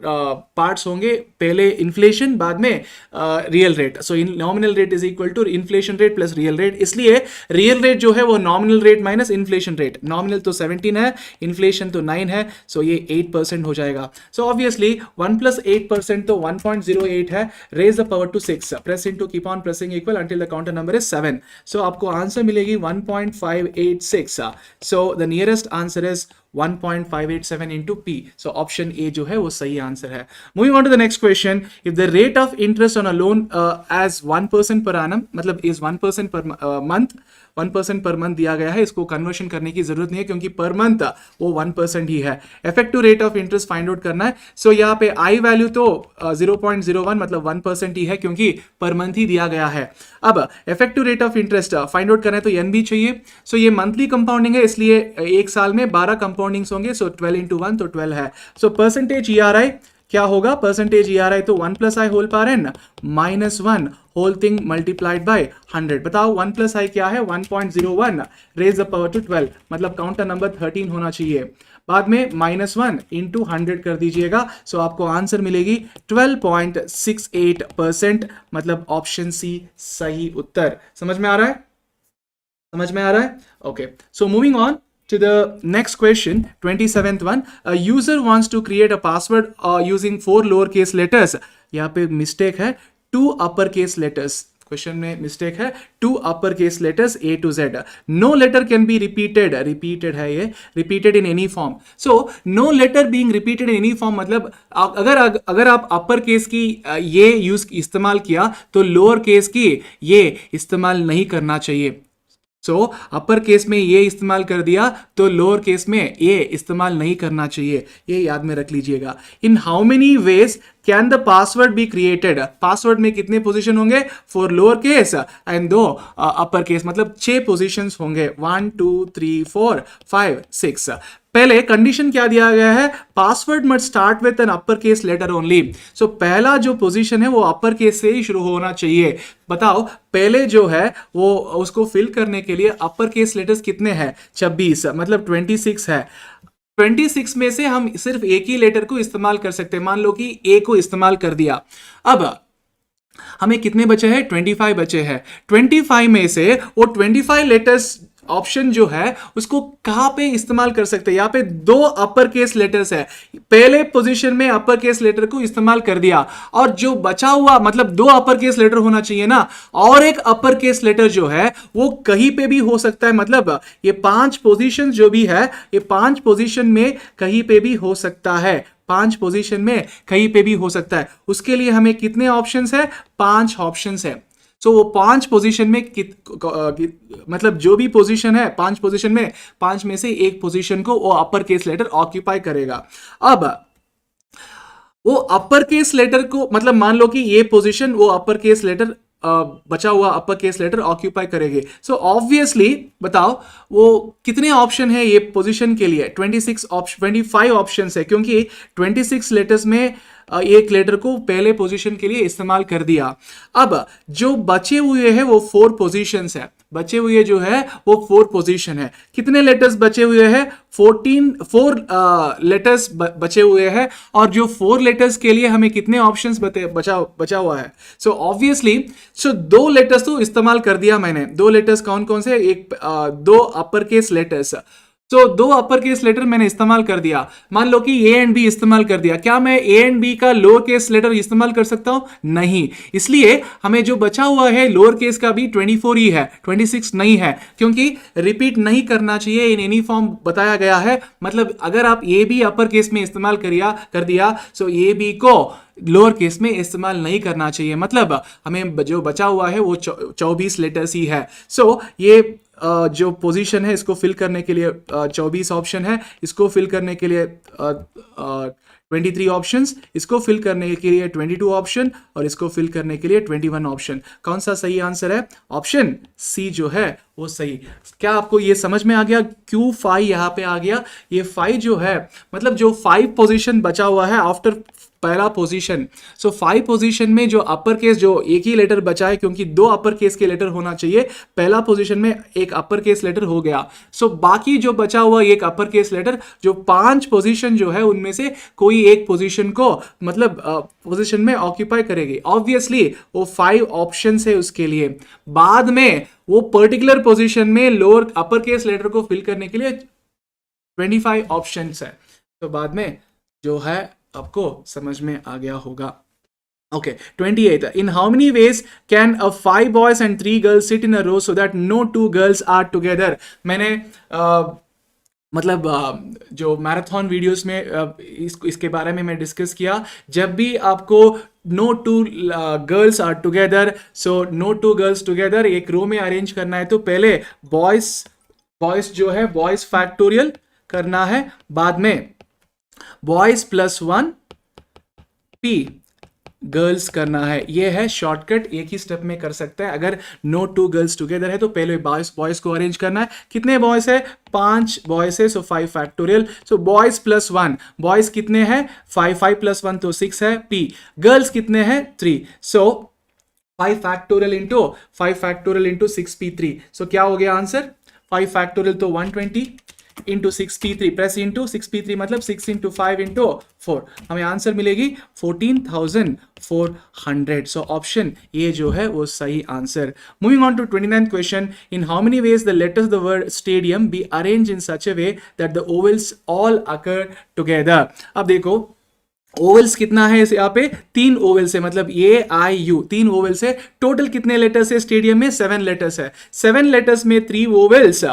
पार्ट्स होंगे, पहले इन्फ्लेशन बाद में real rate. So nominal rate is equal to inflation rate plus real rate, इसलिए रियल रेट जो है वो nominal rate minus inflation rate. Nominal तो 17 है, इन्फ्लेशन तो 9 है, सो ये 8% हो जाएगा। सो ऑब्वियसली 1 + 8% तो 1.08 है। Raise the power to 6, press into, keep on pressing equal until the counter number is 7। So आपको आंसर मिलेगी 1.586। So the nearest answer is 1.587 into P। So option A जो है वो सही आंसर है। Moving on to the next question, if the rate of interest on a loan as 1% per annum, मतलब is 1% per month, 1% per month दिया गया है, इसको कन्वर्शन करने की जरूरत नहीं है क्योंकि पर मंथ वो 1% ही है। Effective rate of interest find out करना है। सो यहाँ पे आई वैल्यू तो 0.01 मतलब 1% ही है क्योंकि पर मंथ ही दिया गया है। अब effective rate of interest find out करना है तो एनबी चाहिए। सो ये मंथली कंपाउंडिंग है, इसलिए एक साल में 12 कंपाउंडिंग्स होंगे। सो 12 × 1 तो 12 है। सो परसेंटेज ERI क्या होगा, परसेंटेज ERI तो 1 plus I whole power n minus 1 whole thing multiplied by 100। बताओ 1 प्लस आई क्या है, 1.01 रेज द पावर टू 12, मतलब काउंटर नंबर 13 होना चाहिए। बाद में -1 इंटू 100 कर दीजिएगा, सो आपको आंसर मिलेगी 12.68%, मतलब ऑप्शन सी सही उत्तर। समझ में आ रहा है, समझ में आ रहा है? Okay, so moving on to the next question, 27th one. A user wants to create a password using 4 lowercase letters. यहाँ पे मिस्टेक है, 2 uppercase letters. क्वेश्चन में मिस्टेक है, 2 uppercase letters A to Z. No letter can be repeated. Repeated है ये, repeated in any form. So no letter being repeated in any form मतलब अगर आप अपर केस की ये यूज इस्तेमाल किया तो लोअर केस की ये इस्तेमाल नहीं करना चाहिए। सो अपर केस में ये इस्तेमाल कर दिया तो लोअर केस में ये इस्तेमाल नहीं करना चाहिए, ये याद में रख लीजिएगा। इन how many veg can the password be created, password में कितने पोजीशन होंगे, 4 lower case and 2 upper case, मतलब 6 पोजीशंस होंगे, 1 2 3 4 5 6। पहले कंडीशन क्या दिया गया है, password must start with an upper case letter only. So पहला जो पोजीशन है वो अपर केस से ही शुरू होना चाहिए। बताओ पहले जो है वो उसको फिल करने के लिए अपर केस लेटर्स कितने हैं, 26, मतलब 26 है। 26 में से हम सिर्फ एक ही लेटर को इस्तेमाल कर सकते हैं, मान लो कि ए को इस्तेमाल कर दिया। अब हमें कितने बचे हैं, 25 बचे हैं। 25 में से वो 25 लेटर्स ऑप्शन जो है उसको कहां पे इस्तेमाल कर सकते हैं, यहां पे 2 अपर केस लेटर्स है, पहले पोजीशन में अपर केस लेटर को इस्तेमाल कर दिया, और जो बचा हुआ मतलब 2 अपर केस लेटर होना चाहिए ना, और एक अपर केस लेटर जो है वो कहीं पे भी हो सकता है, मतलब ये 5 पोजीशन जो भी है ये 5 पोजीशन में कहीं पे भी हो सकता है, 5 पोजीशन में कहीं पे भी हो सकता है। उसके लिए हमें कितने ऑप्शंस है, 5 ऑप्शंस है। सो वो 5 पोजीशन में मतलब जो भी पोजीशन है 5 पोजीशन में 5 में से एक पोजीशन को वो अपर केस लेटर ऑक्यूपाई करेगा। अब वो अपर केस लेटर को मतलब मान लो कि ये पोजीशन वो अपर केस लेटर बचा हुआ अपर केस लेटर ऑक्यूपाई करेंगे। सो ऑब्वियसली बताओ वो कितने ऑप्शन है ये पोजीशन के लिए, 25 ऑप्शन है, क्योंकि 26 लेटर्स में एक लेटर को पहले पोजीशन के लिए इस्तेमाल कर दिया। अब जो बचे हुए हैं वो 4 पोजीशंस है, बचे हुए जो है वो 4 पोजीशन है। कितने लेटर्स बचे हुए हैं, 4 लेटर्स बचे हुए हैं, और जो 4 लेटर्स के लिए हमें कितने ऑप्शंस बचा हुआ है। सो ऑब्वियसली 2 लेटर्स तो इस्तेमाल कर दिया मैंने। 2 लेटर्स कौन कौन से, 2 अपर केस लेटर्स। तो 2 अपर केस लेटर मैंने इस्तेमाल कर दिया। मान लो कि ए एंड बी इस्तेमाल कर दिया, क्या मैं ए एंड बी का लोअर केस लेटर इस्तेमाल कर सकता हूं, नहीं। इसलिए हमें जो बचा हुआ है लोअर केस का भी 24 ही है, 26 नहीं है, क्योंकि रिपीट नहीं करना चाहिए इन एनी फॉर्म बताया गया है। मतलब अगर आप ए बी अपर केस में इस्तेमाल कर दिया सो ए बी को लोअर केस में इस्तेमाल नहीं करना चाहिए, मतलब हमें जो बचा हुआ है वो 24 लेटर्स ही है। सो ये जो पोजीशन है इसको फिल करने के लिए 24 ऑप्शन है, इसको फिल करने के लिए 23 ऑप्शंस, इसको फिल करने के लिए 22 ऑप्शन, और इसको फिल करने के लिए 21 ऑप्शन। कौन सा सही आंसर है, ऑप्शन सी जो है वो सही। क्या आपको ये समझ में आ गया क्यों 5 यहाँ पे आ गया? ये 5 जो है मतलब जो 5 पोजीशन बचा हुआ है आफ्टर पहला पोजीशन। सो 5 पोजीशन में जो अपर केस जो एक ही लेटर बचा है, क्योंकि 2 अपर केस के लेटर होना चाहिए, पहला पोजीशन में एक अपर केस लेटर हो गया। सो बाकी जो बचा हुआ एक अपर केस लेटर, जो 5 पोजीशन जो है उनमें से कोई एक पोजीशन को मतलब पोजीशन में ऑक्यूपाई करेगी। ऑब्वियसली वो 5 ऑप्शन है उसके लिए। बाद में वो पर्टिकुलर पोजीशन में लोअर अपर केस लेटर को फिल करने के लिए 25 ऑप्शंस है। तो बाद में जो है आपको समझ में आ गया होगा। Okay, 28. In how many ways can a 5 boys and 3 girls sit in a row so that no 2 girls are together? मैंने मतलब जो मैराथन वीडियोस में इसके बारे में मैं डिस्कस किया। जब भी आपको no 2 girls are together, so no 2 girls together एक रो में अरेंज करना है, तो पहले बॉयज जो है बॉयज फैक्टोरियल करना है, बाद में बॉयज +1 P गर्ल्स करना है, ये है शॉर्टकट, एक ही स्टेप में कर सकता है। अगर नो टू गर्ल्स टुगेदर है तो पहले बॉयज को अरेंज करना है। कितने बॉयज है? 5 बॉयज है, सो 5 factorial. So boys plus 1, boys कितने हैं? 5, 5 प्लस 1 तो 6 है। पी गर्ल्स कितने हैं? 3, सो 5 फैक्टोरियल इंटू 6p3, सो क्या हो गया आंसर? 5 फैक्टोरियल तो 120 into 6p3 press into 6p3 मतलब 6 इंटू 5 इंटू 4, हमें आंसर मिलेगी 14,400। सो ऑप्शन ए जो है वो सही answer. Moving on to 29th question, in how many ways the letters the word stadium be arrange in such a way that the vowels all occur together. अब देखो vowels कितना है इस यहाँ पे? 3 ओवल्स है, मतलब AIU 3 ओवल्स है। टोटल कितने लेटर्स है स्टेडियम में? 7 लेटर्स है। 7 लेटर्स में 3 ओवल्स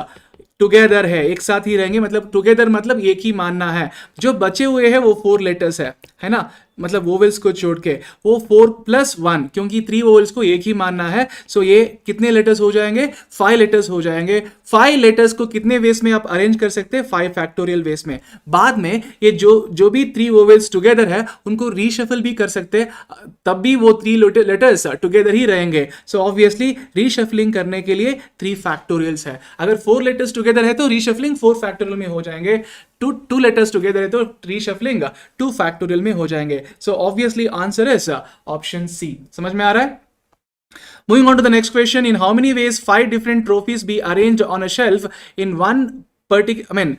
टुगेदर है, एक साथ ही रहेंगे, मतलब टुगेदर मतलब एक ही मानना है। जो बचे हुए हैं वो 4 लेटर्स है ना, मतलब वोवेल्स को छोड़ के वो 4 + 1, क्योंकि 3 वोवेल्स को एक ही मानना है। सो ये कितने लेटर्स हो जाएंगे? 5 लेटर्स हो जाएंगे। 5 लेटर्स को कितने वेस में आप अरेंज कर सकते हैं? 5 फैक्टोरियल वेस में। बाद में ये जो भी 3 वोवेल्स टुगेदर है उनको रीशफल भी कर सकते हैं, तब भी वो 3 लेटर्स टुगेदर ही रहेंगे। सो ऑब्वियसली रीशफलिंग करने के लिए 3 फैक्टोरियल्स है। अगर 4 लेटर्स टुगेदर है तो रीशफलिंग 4 फैक्टोरियल में हो जाएंगे। टू लेटर्स टुगेदर है तो रीशफलिंग 2 फैक्टोरियल में हो जाएंगे। So obviously answer is option C. समझ में आ रहा है? Moving on to the next question, in how many ways 5 different trophies be arranged on a shelf in one particular,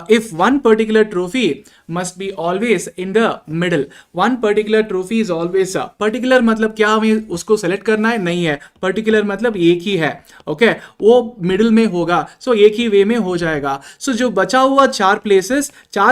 if one particular trophy must be always in the middle, one particular trophy is always particular मतलब क्या हमें उसको select करना है? नहीं है, particular मतलब एक ही है, ओके वो मिडिल में होगा, सो एक ही वे में हो जाएगा। सो जो बचा हुआ 4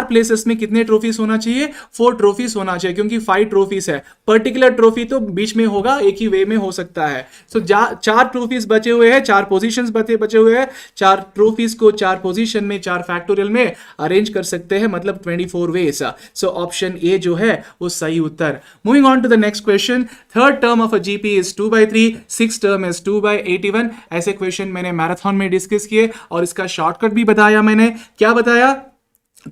प्लेसेस में कितने ट्रॉफीज होना चाहिए? 4 ट्रॉफीज होना चाहिए, क्योंकि 5 ट्रॉफीज है। पर्टिकुलर ट्रॉफी तो बीच में होगा, एक ही वे में हो सकता है। सो 4 ट्रॉफीज बचे हुए हैं, 4 पोजीशंस बचे हुए हैं। 4 ट्रॉफीज को 4 पोजीशन में 4 फैक्टोरियल में अरेंज कर सकते हैं, मतलब 24 वेज। सो ऑप्शन ए जो है वो सही उत्तर। Moving on to the next question, third term of a GP is 2/3, six term is 2/81। ऐसे क्वेश्चन मैंने मैराथन में डिस्कस किए और इसका शॉर्टकट भी बताया मैंने। क्या बताया?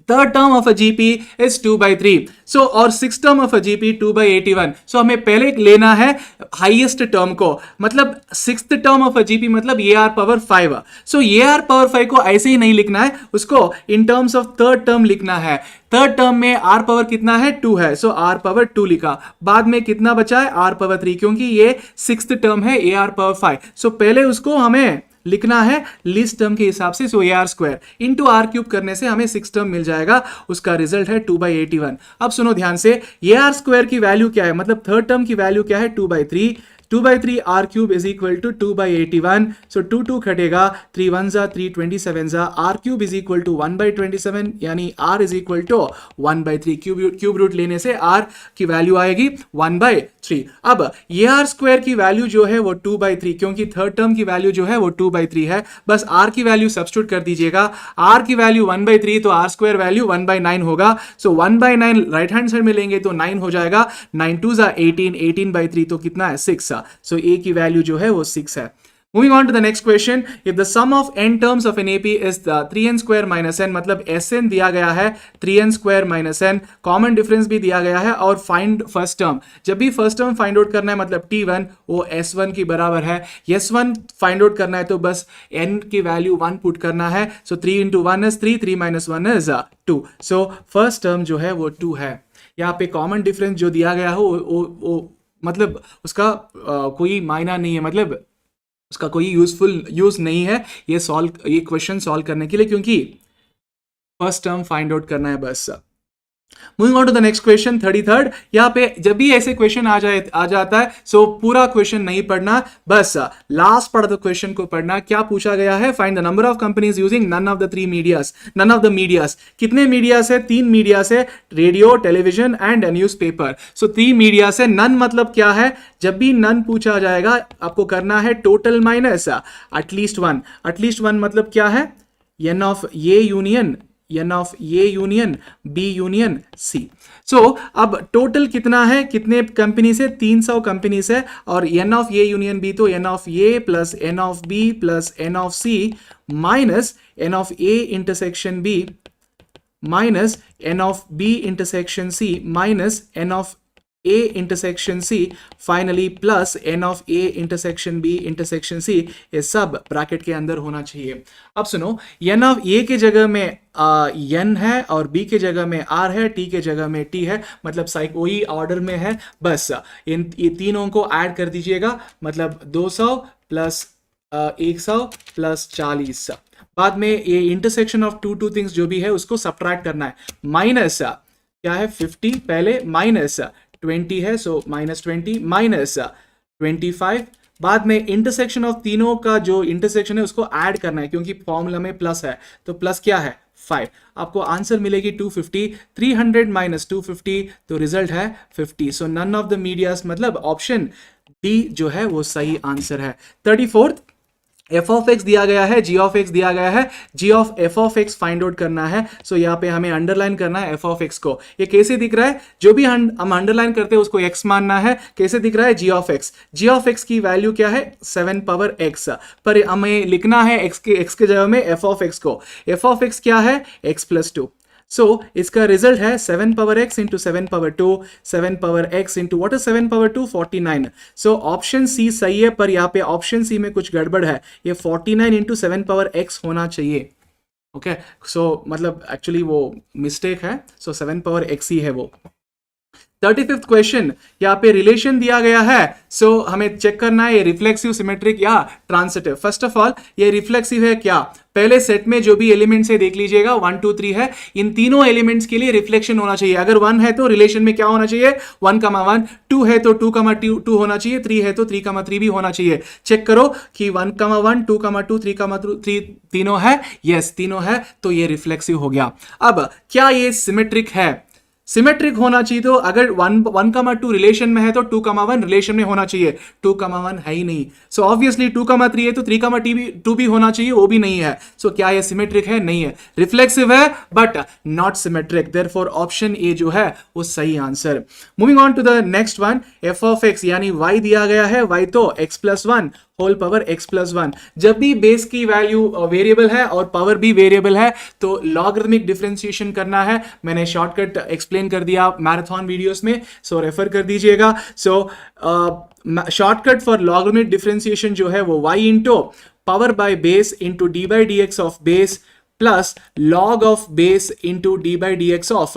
Third term of a GP is 2/3, सो और six term of a GP 2/81। सो हमें पहले लेना है हाईएस्ट टर्म को, मतलब sixth term of a GP मतलब AR⁵। सो AR⁵ को ऐसे ही नहीं लिखना है, उसको in terms of third term लिखना है। थर्ड टर्म में R कितना है? 2 है, सो R⁵ लिखा। बाद में कितना बचा है? R⁵, क्योंकि ये सिक्स्थ टर्म है AR⁵। सो पहले उसको हमें लिखना है लीस्ट टर्म के हिसाब से। सो AR² इंटू R³ करने से हमें 6 टर्म मिल जाएगा, उसका रिजल्ट है 2/81। अब सुनो ध्यान से, AR² की वैल्यू क्या है, मतलब थर्ड टर्म की वैल्यू क्या है? 2/3। 2/3 R³ इज इक्वल टू 2/81। सो 2 घटेगा, 3 1 जा 3 27 जा, R³ इज इक्वल टू 1/27, यानी R is equal to 1/3। Cube root लेने से R की वैल्यू आएगी 1/3। अब AR² की वैल्यू जो है वो 2/3, क्योंकि थर्ड टर्म की वैल्यू जो है वो 2/3 है। बस R की वैल्यू सब्स्टिट्यूट कर दीजिएगा। R की वैल्यू 1/3 तो R² वैल्यू 1/9 होगा। सो 1/9 राइट हैंड साइड में लेंगे तो 9 हो जाएगा। 9 2 जा 18, 18/3 तो कितना है? 6। सो A की वैल्यू जो है वो 6 है। Moving on to the next question, if the sum of n terms of an AP is the 3n² minus n, मतलब Sn दिया गया है 3n² minus n, common difference भी दिया गया है, और फाइंड फर्स्ट टर्म। जब भी फर्स्ट टर्म फाइंड आउट करना है मतलब T1 वो S1 की बराबर है। S1 फाइंड आउट करना है तो बस n की वैल्यू 1 पुट करना है। सो 3 into 1 is 3, 3 minus 1 is 2। So first term जो है वो 2 है। यहाँ पे कॉमन डिफरेंस जो दिया गया हो वो मतलब उसका कोई मायना नहीं है, मतलब उसका कोई यूज नहीं है ये क्वेश्चन सॉल्व करने के लिए, क्योंकि फर्स्ट टर्म फाइंड आउट करना है बस। Moving on to the next question, 33rd। यहाँ पे जब भी ऐसे क्वेश्चन आ जाता है, सो पूरा क्वेश्चन नहीं पढ़ना, बस last part of the question को पढ़ना। क्या पूछा गया है? Find the number of companies using none of the medias. कितने मीडियाज है? 3 मीडियाज है, radio, television and newspaper. So 3 medias है। नन मतलब क्या है? जब भी नन पूछा जाएगा आपको करना है टोटल माइनस एटलीस्ट 1। एटलीस्ट 1 मतलब क्या है? N of A union B union C। सो अब टोटल कितना है? कितने कंपनी से? 300 कंपनी से, और N of A union B तो N of A plus N of B plus N of C minus N of A intersection B minus N of B intersection C minus N of A intersection C finally plus n of A intersection B intersection C, ये सब bracket के अंदर होना चाहिए। अब सुनो, n of A के जगह में n है और B के जगह में r है, T के जगह में T है, मतलब साइक वही ऑर्डर में है, बस ये तीनों को ऐड कर दीजिएगा, मतलब 200 प्लस 100 प्लस 40। बाद में ये इंटरसेक्शन ऑफ टू थिंग्स जो भी है उसको सब्ट्रैक्ट करना है। माइनस क्या है 50 पहले, माइनस 20 है, सो माइनस 20 माइनस 25। बाद में इंटरसेक्शन ऑफ तीनों का जो इंटरसेक्शन है उसको ऐड करना है, क्योंकि फॉर्मूला में प्लस है, तो प्लस क्या है 5। आपको आंसर मिलेगी 250। 300 माइनस 250, तो रिजल्ट है 50। सो नन ऑफ द मीडियास, मतलब ऑप्शन डी जो है वो सही आंसर है। 34th, एफ ऑफ एक्स दिया गया है, जी ऑफ एक्स दिया गया है, G of F of X find out करना है। सो यहाँ पे हमें अंडरलाइन करना है एफ ऑफ एक्स को। ये कैसे दिख रहा है, जो भी हम अंडरलाइन करते हैं उसको एक्स मानना है। कैसे दिख रहा है, G of X. G of X की वैल्यू क्या है 7 पावर एक्स, पर हमें लिखना है एक्स के जगह में एफ ऑफ एक्स को। एफ ऑफ एक्स क्या है, एक्स प्लस 2। सो इसका रिजल्ट है 7 power x into 7 power 2, 7 power x into what is 7 power 2, 49। So option C सही है, पर यहाँ पे ऑप्शन सी में कुछ गड़बड़ है, ये 49 इंटू 7 पावर x होना चाहिए। ओके, सो मतलब एक्चुअली वो मिस्टेक है, सो 7 पावर x ही है वो। 35th क्वेश्चन, यहाँ पे रिलेशन दिया गया है, सो हमें चेक करना है ये रिफ्लेक्सिव, सिमेट्रिक या ट्रांसिटिव। फर्स्ट ऑफ ऑल ये रिफ्लेक्सिव है क्या, पहले सेट में जो भी एलिमेंट्स है देख लीजिएगा, 1 2 3 है, इन तीनों एलिमेंट्स के लिए रिफ्लेक्शन होना चाहिए। अगर 1 है तो रिलेशन में क्या होना चाहिए 1,1, 2 है तो 2,2 होना चाहिए, 3 है तो 3,3 भी होना चाहिए। चेक करो कि 1,1 2,2 3,3 तीनों है, यस तीनों है, तो ये रिफ्लेक्सिव हो गया। अब क्या ये सिमेट्रिक है, सिमेट्रिक होना चाहिए, तो अगर 1,2 रिलेशन में है तो 2,1 रिलेशन में होना चाहिए, 2,1 है ही नहीं। सो ऑब्वियसली 2,3 है तो 3,2 भी होना चाहिए, वो भी नहीं है। सो क्या ये सिमेट्रिक है, नहीं है। रिफ्लेक्सिव है but not symmetric, therefore option A जो है वो सही answer. Moving on to the next one, F of X यानी y दिया गया है, y तो x plus 1 whole power x plus 1। जब भी बेस की वैल्यू वेरिएबल है और पावर भी वेरिएबल है तो लॉगरिथमिक डिफरेंशिएशन करना है। मैंने शॉर्टकट एक्सप्लेन कर दिया मैराथन वीडियोस में, सो रेफर कर दीजिएगा। So shortcut for logarithmic differentiation जो है वो y into power by base into D by D X of base plus log of base into D by D X of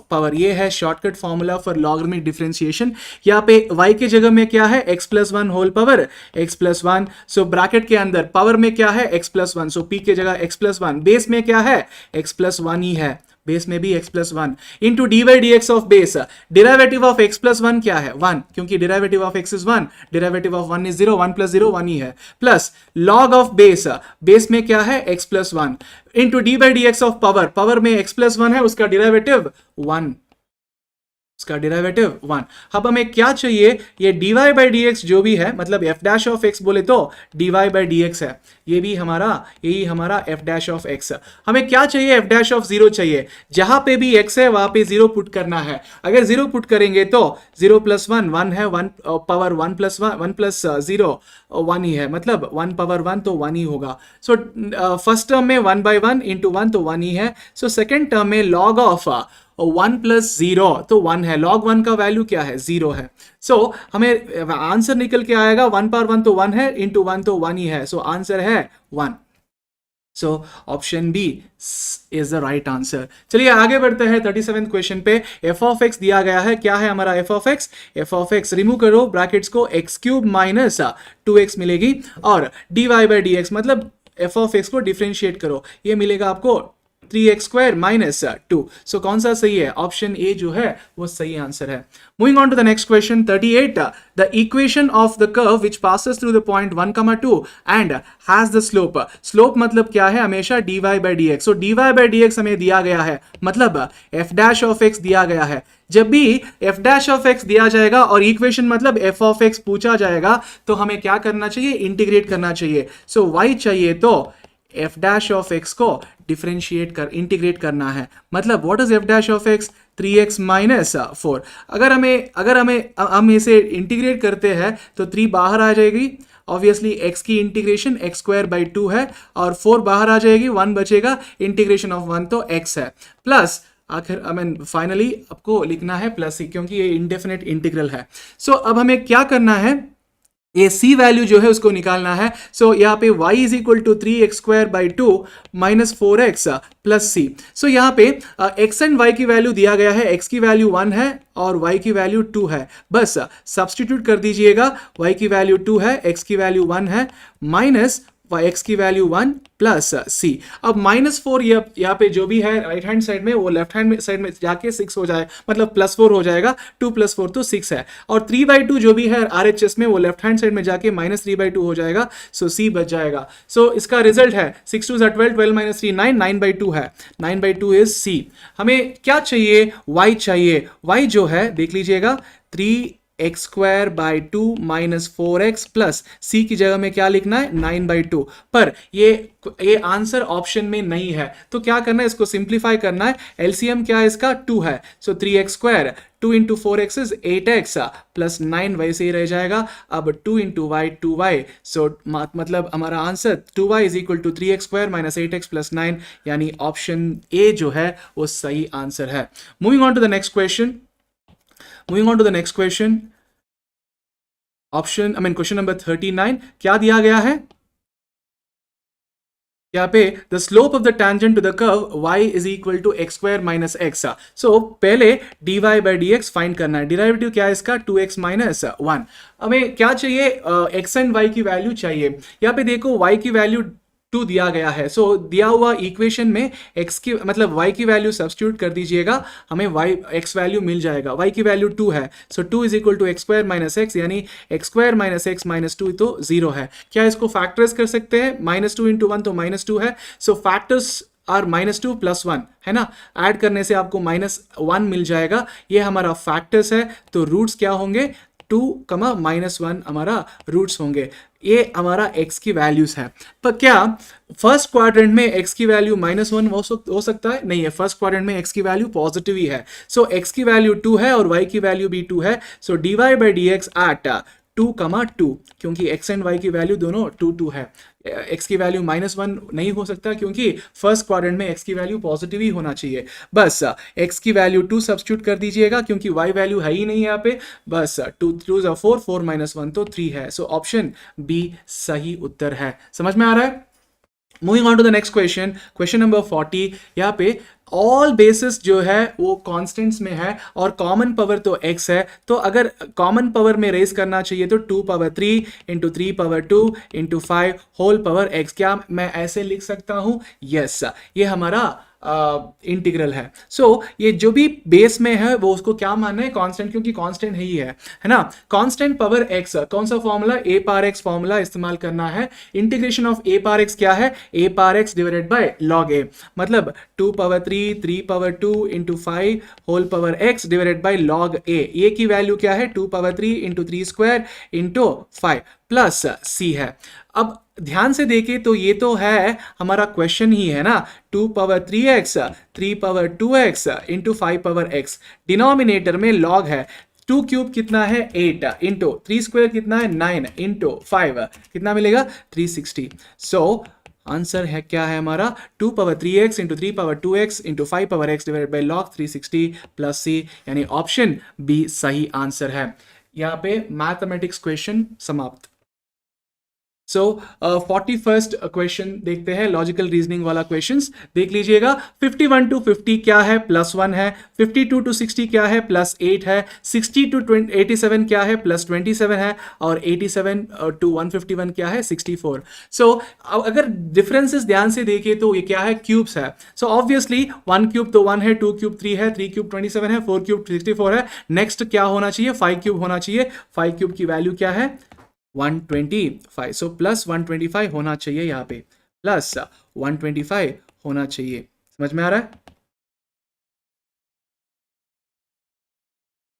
power, ये है shortcut formula for logarithmic differentiation. यहाँ पे y के जगह में क्या है x plus 1 whole power x plus 1। So bracket के अंदर पावर में क्या है x प्लस 1, सो p के जगह x प्लस 1, बेस में क्या है x प्लस 1 ही है, बेस में भी x plus 1 into D by D X of base. Derivative of x plus 1 क्या है 1, क्योंकि derivative of x is 1, derivative of 1 is 0, 1 plus 0 1 ही है, plus log of base, base में क्या है x plus 1 into D by D X of power, power में x plus 1 है, उसका डेरिवेटिव 1, उसका डेरिवेटिव 1। अब हमें क्या चाहिए, ये dy बाई डी एक्स जो भी है, मतलब f डैश ऑफ x बोले तो dy बाई डी एक्स है, ये भी हमारा, यही हमारा f डैश ऑफ x। हमें क्या चाहिए, f डैश ऑफ 0 चाहिए, जहां पे भी x है वहां पे 0 पुट करना है। अगर 0 पुट करेंगे तो 0 प्लस 1 1 है, 1 पावर 1 प्लस 1 प्लस 0 1 ही है, मतलब 1 पावर 1 तो 1 ही होगा। सो फर्स्ट टर्म में 1 बाई 1 इंटू 1 तो 1 ही है। सो सेकेंड टर्म में लॉग ऑफ 1 प्लस 0 तो 1 है, लॉग 1 का वैल्यू क्या है 0 है। सो हमें आंसर निकल के आएगा 1 पावर 1 तो 1 है, इंटू 1 तो 1 ही है, सो आंसर है 1। So option B is the right answer. चलिए आगे बढ़ते हैं 37th क्वेश्चन पे। एफ ऑफ एक्स दिया गया है, क्या है हमारा F of X, F of X remove करो ब्रैकेट्स को, एक्स क्यूब माइनस 2x मिलेगी, और D Y by D X मतलब एफ ऑफ एक्स को डिफ्रेंशिएट करो, ये मिलेगा आपको 3x स्क्वायर माइनस 2। सो कौन सा सही है, ऑप्शन ए जो है वो सही आंसर है। Moving on to the next question 38, the equation of the curve which passes through the point 1,2 and has the slope, slope मतलब क्या है हमेशा dy बाई डी एक्स। सो dy बाई डी एक्स हमें दिया गया है, मतलब f डैश ऑफ x दिया गया है। जब भी f डैश ऑफ x दिया जाएगा और इक्वेशन मतलब f ऑफ x पूछा जाएगा तो हमें क्या करना चाहिए, इंटीग्रेट करना चाहिए। सो y चाहिए तो f डैश ऑफ x को डिफरेंशिएट कर इंटीग्रेट करना है, मतलब what is f dash of x 3x minus 4। अगर हम इसे इंटीग्रेट करते हैं तो 3 बाहर आ जाएगी, ऑब्वियसली x की इंटीग्रेशन x स्क्वायर बाई 2 है, और 4 बाहर आ जाएगी, 1 बचेगा, इंटीग्रेशन ऑफ 1 तो x है, प्लस आखिर आई मीन फाइनली आपको लिखना है प्लस सी, क्योंकि ये इंडेफिनेट इंटीग्रल है। सो अब हमें क्या करना है, ये सी वैल्यू जो है उसको निकालना है। सो यहाँ पे y is equal to 3x² 2 minus 4x plus C. So यहाँ पे x एंड y की वैल्यू दिया गया है, x की वैल्यू 1 है और y की वैल्यू 2 है। बस सब्सटीट्यूट कर दीजिएगा, y की वैल्यू 2 है, x की वैल्यू 1 है, माइनस x की वैल्यू 1 प्लस सी। अब -4 यहाँ पे जो भी है राइट हैंड साइड में वो लेफ्ट हैंड साइड में जाके 6 हो जाए, मतलब +4 हो जाएगा। 2 + 4 तो 6 है, और 3/2 जो भी है RHS में वो लेफ्ट हैंड साइड में जाके -3/2 हो जाएगा। सो सी बच जाएगा। सो इसका रिजल्ट है 6 2 12, 12 - 3 9, 9/2 है, 9/2 इज सी। हमें क्या चाहिए, y चाहिए। y जो है देख लीजिएगा 3x² 2 माइनस 4x प्लस सी की जगह में क्या लिखना है 9/2, पर ये आंसर ऑप्शन में नहीं है, तो क्या करना है, इसको सिंप्लीफाई करना है। एलसीएम क्या है इसका 2 है, सो 3x², 2 × 4x is 8x plus 9 वैसे ही रह जाएगा। अब 2 × y 2y, सो मतलब हमारा answer 2y is equal to 3x² minus 8x plus 9, यानी ऑप्शन ए जो है वो सही आंसर है। Moving on to the next question, question number 39 क्या दिया गया है यहाँ पे, the slope of the tangent to the curve y is equal to x² minus x। So पहले dy/dx फाइंड करना है। डिराइवेटिव क्या है इसका 2x माइनस 1। हमें क्या चाहिए, x एंड y की वैल्यू चाहिए। यहाँ पे देखो y की वैल्यू 2 दिया गया है, सो दिया हुआ इक्वेशन में x की मतलब y की वैल्यू सब्स्टिट्यूट कर दीजिएगा, हमें x वैल्यू मिल जाएगा। y की वैल्यू 2 है, so 2 is equal to x² minus x, यानी x² माइनस x माइनस 2 तो 0 है। क्या इसको फैक्टर्स कर सकते हैं, -2 × 1 तो -2 है, सो फैक्टर्स आर -2 + 1 है ना, ऐड करने से आपको -1 मिल जाएगा। ये हमारा फैक्टर्स है, तो रूट्स क्या होंगे 2, -1 हमारा रूट्स होंगे। ये हमारा x की वैल्यूज है। पर क्या फर्स्ट क्वाड्रेंट में x की वैल्यू -1 हो सकता है, नहीं है, फर्स्ट क्वाड्रेंट में x की वैल्यू पॉजिटिव ही है। सो x की वैल्यू 2 है और y की वैल्यू भी 2 है, सो dy/dx एट 2, 2, क्योंकि x एंड y की वैल्यू दोनों 2 2 है। x की वैल्यू -1 नहीं हो सकता, क्योंकि फर्स्ट क्वाड्रेंट में x की वैल्यू पॉजिटिव ही होना चाहिए। बस x की वैल्यू 2 सब्स्टिट्यूट कर दीजिएगा, क्योंकि y वैल्यू है ही नहीं यहाँ पे। बस 2 2 4, 4 - 1 तो 3 है, सो ऑप्शन बी सही उत्तर है। समझ में आ रहा है। Moving on to the next question, question number 40। यहाँ पे ऑल बेसिस जो है वो कांस्टेंट्स में है और कॉमन पावर तो x है, तो अगर कॉमन पावर में रेज करना चाहिए तो 2^3 × 3^2 × 5 होल पावर x। क्या मैं ऐसे लिख सकता हूं, यस, ये हमारा इंटीग्रल है। सो ये जो भी बेस में है वो उसको क्या मानना है, कांस्टेंट, क्योंकि कांस्टेंट ही है ना। कांस्टेंट पावर x, कौन सा formula, a power x formula इस्तेमाल करना है। Integration of a power x क्या है, a power x divided by log a, मतलब 2^3 3^2 × 5 होल power x divided by log a की वैल्यू क्या है 2^3 × 3² × 5 प्लस c है। अब ध्यान से देखें तो ये तो है हमारा क्वेश्चन ही है ना, 2^3x 3^2x × 5^x, डिनोमिनेटर में log है। 2³ कितना है 8 × 3² कितना है 9 × 5 कितना मिलेगा 360। सो आंसर है क्या है हमारा 2^3x × 3^2x × 5^x divided by log 360 plus c, यानी ऑप्शन बी सही आंसर है। यहाँ पे मैथमेटिक्स क्वेश्चन समाप्त। सो 41st क्वेश्चन देखते हैं, लॉजिकल रीजनिंग वाला क्वेश्चंस देख लीजिएगा। 51 to 50 क्या है +1 है, 52 to 60 क्या है +8 है, 60 to 87 क्या है +27 है, और 87 to 151 क्या है 64। सो अगर डिफरेंसेस ध्यान से देखें तो ये क्या है, क्यूब्स है। सो ऑब्वियसली 1³ तो 1 है, 2³ 3 है, 3³ 27 है, 4³ 64 है। नेक्स्ट क्या होना चाहिए, 5³ होना चाहिए। 5³ की वैल्यू क्या है 125, सो +125 होना चाहिए, यहाँ पे +125 होना चाहिए। समझ में आ रहा है,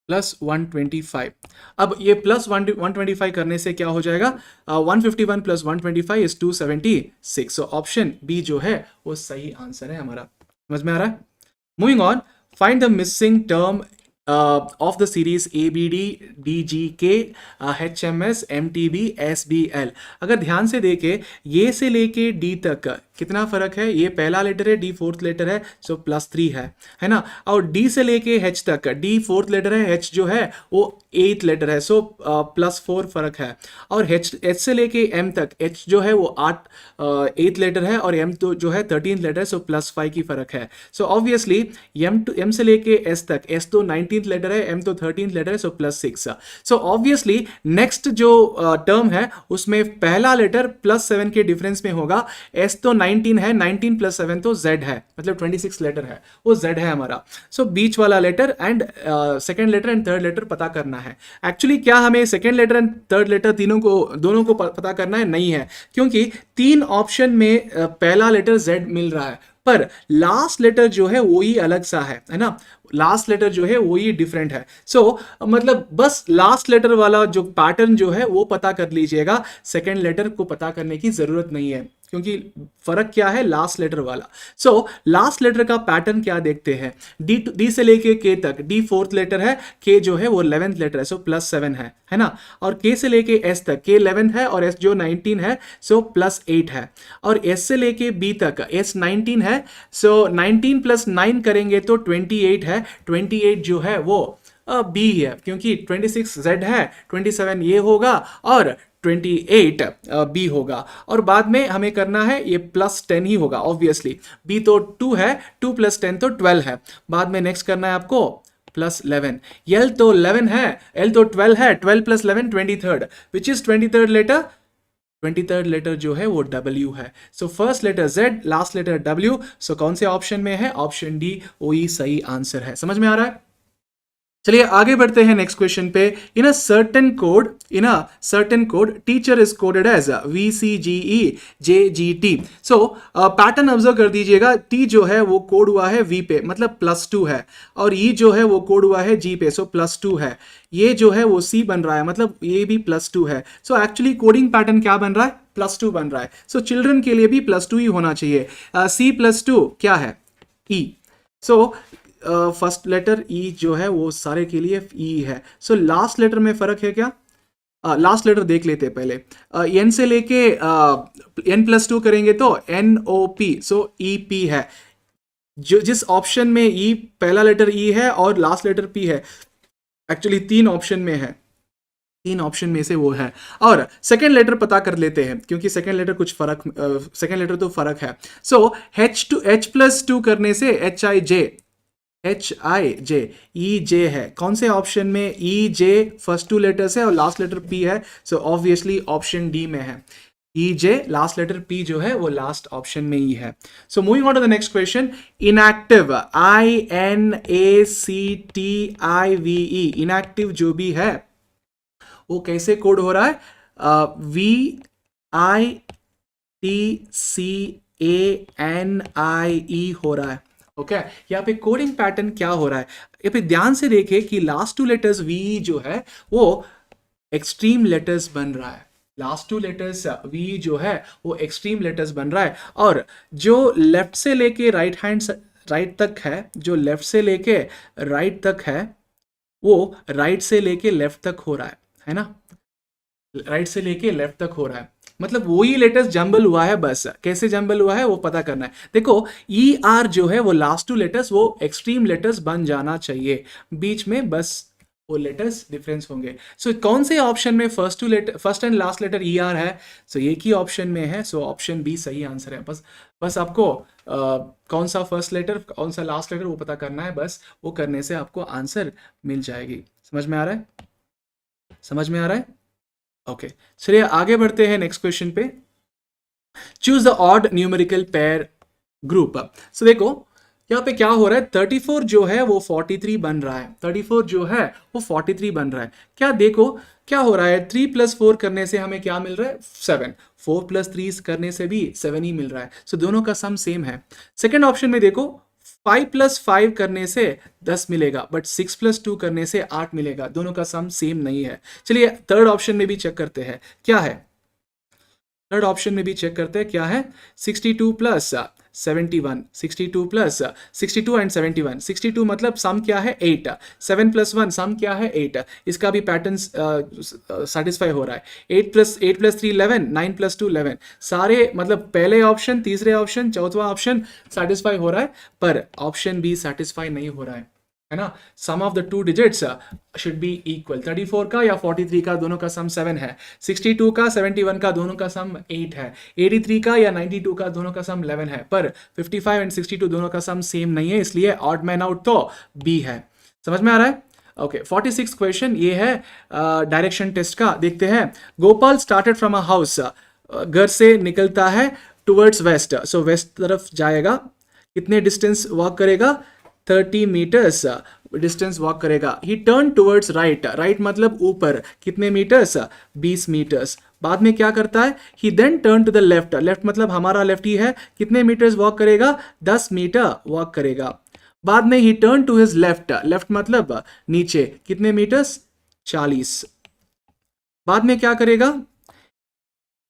+125। अब ये +125 करने से क्या हो जाएगा, 151 + 125 इज 276। सो ऑप्शन बी जो है वो सही आंसर है हमारा। समझ में आ रहा है। Moving on, find the missing term of the series ABD, DGK, HMS, MTB, SBL। अगर ध्यान से देखें, ये से लेके D तक कितना फर्क है? ये पहला लेटर है, D फोर्थ लेटर है, सो +3 है ना। और D से लेके H तक, D फोर्थ लेटर है, H जो है वो 8th लेटर है, सो +4 फर्क है। और H से लेके M तक, H जो है वो 8th लेटर है और M तो जो है 13th लेटर है, सो +5 की फर्क है। सो ऑब्वियसली M से लेके S तक, S तो 19th लेटर है, M तो 13th लेटर है, सो +6। सो ऑब्वियसली नेक्स्ट जो टर्म है उसमें पहला लेटर +7 के डिफरेंस में होगा। S तो 19 है, 19 + 7 तो Z है, मतलब 26 लेटर है, वो Z है हमारा। सो बीच वाला letter and second letter and third letter पता करना है। एक्चुअली क्या हमें second letter and third letter दोनों को पता करना है? नहीं है, क्योंकि 3 ऑप्शन में पहला लेटर Z मिल रहा है, पर लास्ट लेटर जो है वो ही अलग सा है ना। लास्ट लेटर जो है वो ही डिफरेंट है। सो मतलब बस लास्ट लेटर वाला जो पैटर्न जो है वो पता कर लीजिएगा, सेकेंड लेटर को पता करने की जरूरत नहीं है, क्योंकि फर्क क्या है? लास्ट लेटर वाला। सो लास्ट लेटर का पैटर्न क्या देखते हैं? डी से लेके के तक, डी फोर्थ लेटर है, के जो है वो 11th लेटर है, सो +7 है ना। और के से लेके एस तक, के 11th है और एस जो 19 है, सो +8 है। और एस से लेके बी तक, एस 19 है, सो 19 + 9 करेंगे तो 28 है। 28 जो है वो बी है, क्योंकि 26 Z है, 27 ये होगा और 28 बी होगा। और बाद में हमें करना है ये +10 ही होगा ऑब्वियसली। बी तो 2 है, 2 + 10 तो 12 है। बाद में नेक्स्ट करना है आपको +11। एल तो 11 है, एल तो 12 है, 12 + 11 23rd, which is 23rd letter? 23rd letter जो है वो W है। So first letter Z, last letter W। So कौन से ऑप्शन में है? ऑप्शन डी वही सही आंसर है। समझ में आ रहा है? चलिए आगे बढ़ते हैं नेक्स्ट क्वेश्चन पे। In a certain code teacher is coded as VCGE JGT। So pattern observe कर दीजिएगा। T जो है वो कोड हुआ है V पे, मतलब +2 है, और E जो है वो कोड हुआ है G पे, सो +2 है। ये जो है वो C बन रहा है, मतलब ये भी +2 है। सो एक्चुअली कोडिंग पैटर्न क्या बन रहा है? +2 बन रहा है। सो चिल्ड्रन के लिए भी +2 ही होना चाहिए। C +2 क्या है? E। सो फर्स्ट लेटर ई जो है वो सारे के लिए ई है। सो लास्ट लेटर में फर्क है क्या? लास्ट लेटर देख लेते हैं पहले। एन से लेके N+2 करेंगे तो NOP, सो EP है। जो जिस ऑप्शन में ई पहला लेटर ई है और लास्ट लेटर पी है, एक्चुअली 3 ऑप्शन में है, 3 ऑप्शन में से वो है। और सेकेंड लेटर पता कर लेते हैं, क्योंकि सेकेंड लेटर कुछ फर्क, सेकेंड लेटर तो फर्क है। सो H+2 करने से HIJ EJ है। कौन से ऑप्शन में? EJ फर्स्ट 2 लेटर्स है और लास्ट लेटर P है, सो ऑब्वियसली ऑप्शन डी में है। EJ लास्ट लेटर P जो है वो लास्ट ऑप्शन में ही है। So moving on to the next question. Inactive, INACTIVE, inactive जो भी है वो कैसे कोड हो रहा है? VITCANIE हो रहा है। ओके यहाँ पे कोडिंग पैटर्न क्या हो रहा है? यहाँ पे ध्यान से देखें कि लास्ट 2 लेटर्स V जो है वो एक्सट्रीम लेटर्स बन रहा है। लास्ट 2 लेटर्स V जो है वो एक्सट्रीम लेटर्स बन रहा है। और जो लेफ्ट से लेके राइट तक है, जो लेफ्ट से लेके राइट तक है, वो राइट से लेके लेफ्ट तक हो रहा है ना। राइट से लेके लेफ्ट तक हो रहा है, मतलब वही लेटर्स जंबल हुआ है। बस कैसे जंबल हुआ है वो पता करना है। देखो ER जो है वो लास्ट 2 लेटर्स वो एक्सट्रीम लेटर्स बन जाना चाहिए, बीच में बस वो लेटर्स डिफरेंस होंगे। सो कौन से ऑप्शन में first and last letter ER है? सो एक ही ऑप्शन में है, सो ऑप्शन बी सही आंसर है। बस आपको कौन सा फर्स्ट लेटर कौन सा लास्ट लेटर वो पता करना है, बस वो करने से आपको आंसर मिल जाएगी। समझ में आ रहा है? समझ में आ रहा है? ओके चलिए आगे बढ़ते हैं नेक्स्ट क्वेश्चन पे। Choose the odd numerical pair group. So देखो यहाँ पे क्या हो रहा है, 34 जो है वो 43 बन रहा है, 34 जो है वो 43 बन रहा है। क्या देखो क्या हो रहा है, 3 + 4 करने से हमें क्या मिल रहा है? 7। 4 + 3 करने से भी 7 ही मिल रहा है। सो दोनों का सम सेम है। सेकेंड ऑप्शन में देखो 5 + 5 करने से 10 मिलेगा, बट 6 + 2 करने से 8 मिलेगा। दोनों का सम सेम नहीं है। चलिए थर्ड ऑप्शन में भी चेक करते हैं क्या है। थर्ड ऑप्शन में भी चेक करते हैं क्या है, 62 प्लस 71, 62 प्लस 62 एंड 71, 62 मतलब सम क्या है 8, 7 प्लस 1 सम क्या है 8, इसका भी पैटर्न सेटिस्फाई हो रहा है। 8 प्लस 3 11, 9 प्लस 2 11, सारे मतलब पहले ऑप्शन, तीसरे ऑप्शन, चौथा ऑप्शन सेटिस्फाई हो रहा है, पर ऑप्शन बी सेटिस्फाई नहीं हो रहा है ना। Sum of the two digits should be equal, 34 का या 43 का दोनों का सम 7 है, 62 का 71 का दोनों का सम 8 है, 83 का या 92 का दोनों का सम 11 है, पर 55 एंड 62 दोनों का सम सेम नहीं है, इसलिए ऑड मैन आउट तो बी है। समझ में आ रहा है? ओके, 46 क्वेश्चन ये है डायरेक्शन टेस्ट का। देखते हैं। Gopal started from a house, घर से निकलता है टुवर्ड्स वेस्ट, सो वेस्ट तरफ जाएगा, कितने डिस्टेंस वॉक करेगा, 30 मीटर्स डिस्टेंस वॉक करेगा। ही टर्न टुवर्ड्स राइट, राइट मतलब ऊपर, कितने मीटर्स, 20 मीटर्स। बाद में क्या करता है, he then turn to the left, left मतलब हमारा लेफ्ट ही है, कितने मीटर्स वॉक करेगा, 10 मीटर वॉक करेगा। बाद में he turn to his left, left मतलब नीचे, कितने मीटर्स, 40। बाद में क्या करेगा,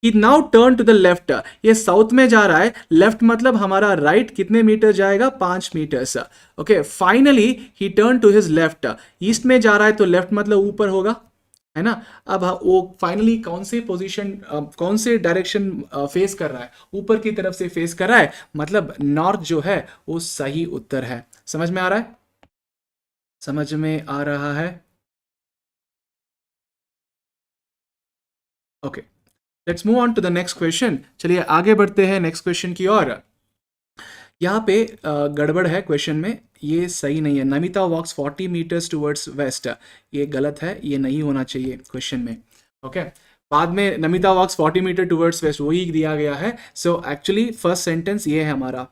he now turn to the left, ये साउथ में जा रहा है, लेफ्ट मतलब हमारा राइट, कितने मीटर जाएगा, 5 meters. Okay, finally he turn to his left, east में जा रहा है तो लेफ्ट मतलब ऊपर होगा, है ना। अब वो फाइनली कौन से पोजीशन, कौन से डायरेक्शन फेस कर रहा है, ऊपर की तरफ से फेस कर रहा है, मतलब नॉर्थ जो है वो सही उत्तर है। समझ में आ रहा है? समझ में आ रहा है? Okay, let's move on to the next question. चलिए आगे बढ़ते हैं नेक्स्ट क्वेश्चन की ओर। यहाँ पे गड़बड़ है क्वेश्चन में, ये सही नहीं है। नमिता वॉक्स 40 मीटर्स टुवर्ड्स वेस्ट, ये गलत है, ये नहीं होना चाहिए क्वेश्चन में। ओके, बाद में नमिता वॉक्स 40 मीटर टुवर्ड्स वेस्ट वही दिया गया है। सो एक्चुअली फर्स्ट सेंटेंस ये है हमारा,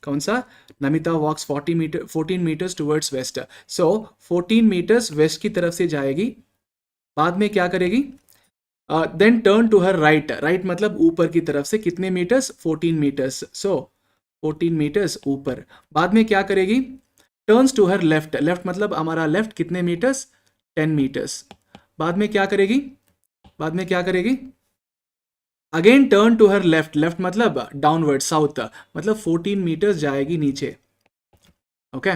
कौन सा, Namita walks 14 metres towards west. So 14 metres west की तरफ से जाएगी, बाद में क्या करेगी, then turn to her right, right मतलब ऊपर की तरफ से, कितने मीटर्स, 14 मीटर्स। सो 14 मीटर्स ऊपर। बाद में क्या करेगी, turns to her left, left मतलब हमारा लेफ्ट, कितने मीटर्स, 10 मीटर्स। बाद में क्या करेगी, बाद में क्या करेगी, again turn to her left, left मतलब डाउनवर्ड, साउथ मतलब 14 मीटर्स जाएगी नीचे। ओके,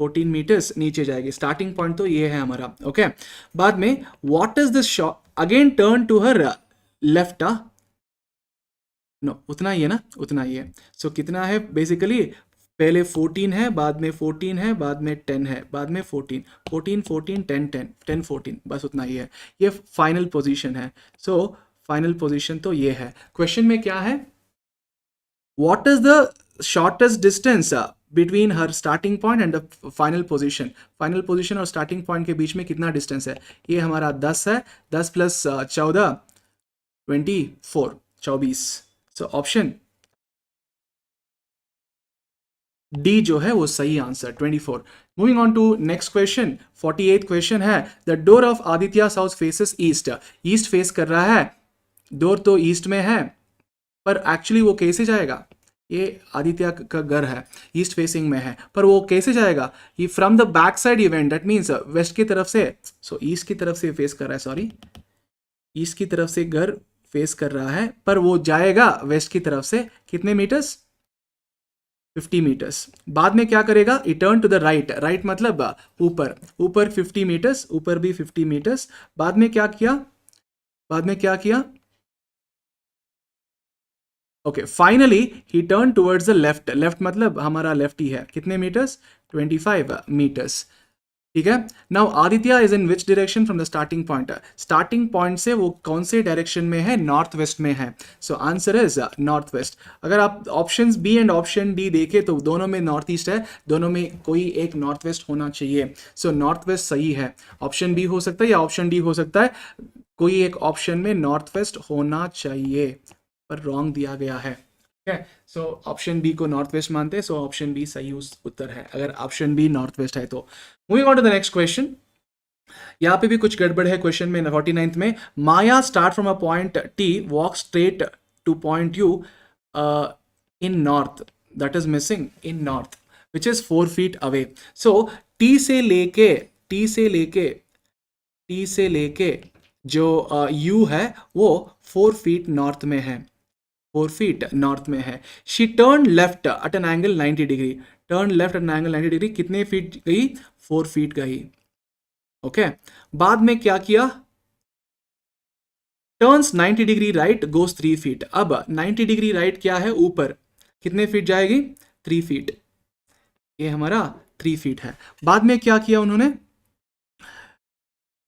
14 मीटर्स नीचे जाएगी। स्टार्टिंग पॉइंट तो ये है हमारा। ओके, बाद में what is this shot, again turn to her left, no उतना ही है ना, उतना ही है। सो कितना है बेसिकली, पहले 14 है, बाद में 14 है, बाद में 10 है, बाद में 14, 14 14 10 10 10 14, बस उतना ही है। ये फाइनल पोजीशन है। सो फाइनल पोजीशन तो ये है। क्वेश्चन में क्या है, what is the shortest distance between her starting point and the final position, final position और स्टार्टिंग पॉइंट के बीच में कितना डिस्टेंस है, ये हमारा 10 है, 10 प्लस 14 24, 24। सो ऑप्शन डी जो है वो सही answer, 24। Moving on to next question, 48 question है। The door of Aditya house faces east, east face कर रहा है, डोर तो ईस्ट में है, पर एक्चुअली वो कैसे जाएगा, ये आदित्य का घर है, ईस्ट फेसिंग में है, पर वो कैसे जाएगा, ये from the back side event, that means west की तरफ से, सो ईस्ट की तरफ से फेस कर रहा है, सॉरी ईस्ट की तरफ से घर फेस कर रहा है, पर वो जाएगा वेस्ट की तरफ से, कितने मीटर्स, 50 मीटर्स। बाद में क्या करेगा, turn to the right, right मतलब ऊपर, ऊपर 50 मीटर्स, ऊपर भी 50 मीटर्स। बाद में क्या किया, बाद में क्या किया, okay, finally he turn towards the left, left मतलब हमारा लेफ्ट ही है, कितने मीटर्स, 25 मीटर्स। ठीक है, now Aditya is in which direction from the starting point, starting point से वो कौन से डायरेक्शन में है, नॉर्थ वेस्ट में है। So answer is north west. अगर आप options B and option D देखें तो दोनों में नॉर्थ ईस्ट है, दोनों में कोई एक नॉर्थ वेस्ट होना चाहिए। सो नॉर्थ वेस्ट सही है, ऑप्शन बी हो सकता है या ऑप्शन डी हो सकता है, कोई एक ऑप्शन में नॉर्थ वेस्ट होना चाहिए, पर रॉन्ग दिया गया है। ठीक है, सो ऑप्शन बी को नॉर्थ वेस्ट मानते हैं, सो ऑप्शन बी सही उत्तर है अगर ऑप्शन बी नॉर्थ वेस्ट है तो। Moving on to the next question, यहाँ पे भी कुछ गड़बड़ है क्वेश्चन में। 49th में, Maya start from a point T, walk straight to point U in north, that is missing in north which is 4 feet अवे। सो टी से लेके टी से लेके जो यू है वो 4 फीट नॉर्थ में है, 4 फीट नॉर्थ में है। She turn left eight an angle 90 degree, turn left eight an angle 90 degree, कितने फीट गई? 4 फीट गई। ओके, बाद में क्या किया? टर्न्स 90 डिग्री राइट, गोस 3 फीट। अब 90 डिग्री राइट क्या है? ऊपर, कितने फीट जाएगी? 3 फीट। ये हमारा 3 फीट है। बाद में क्या किया उन्होंने?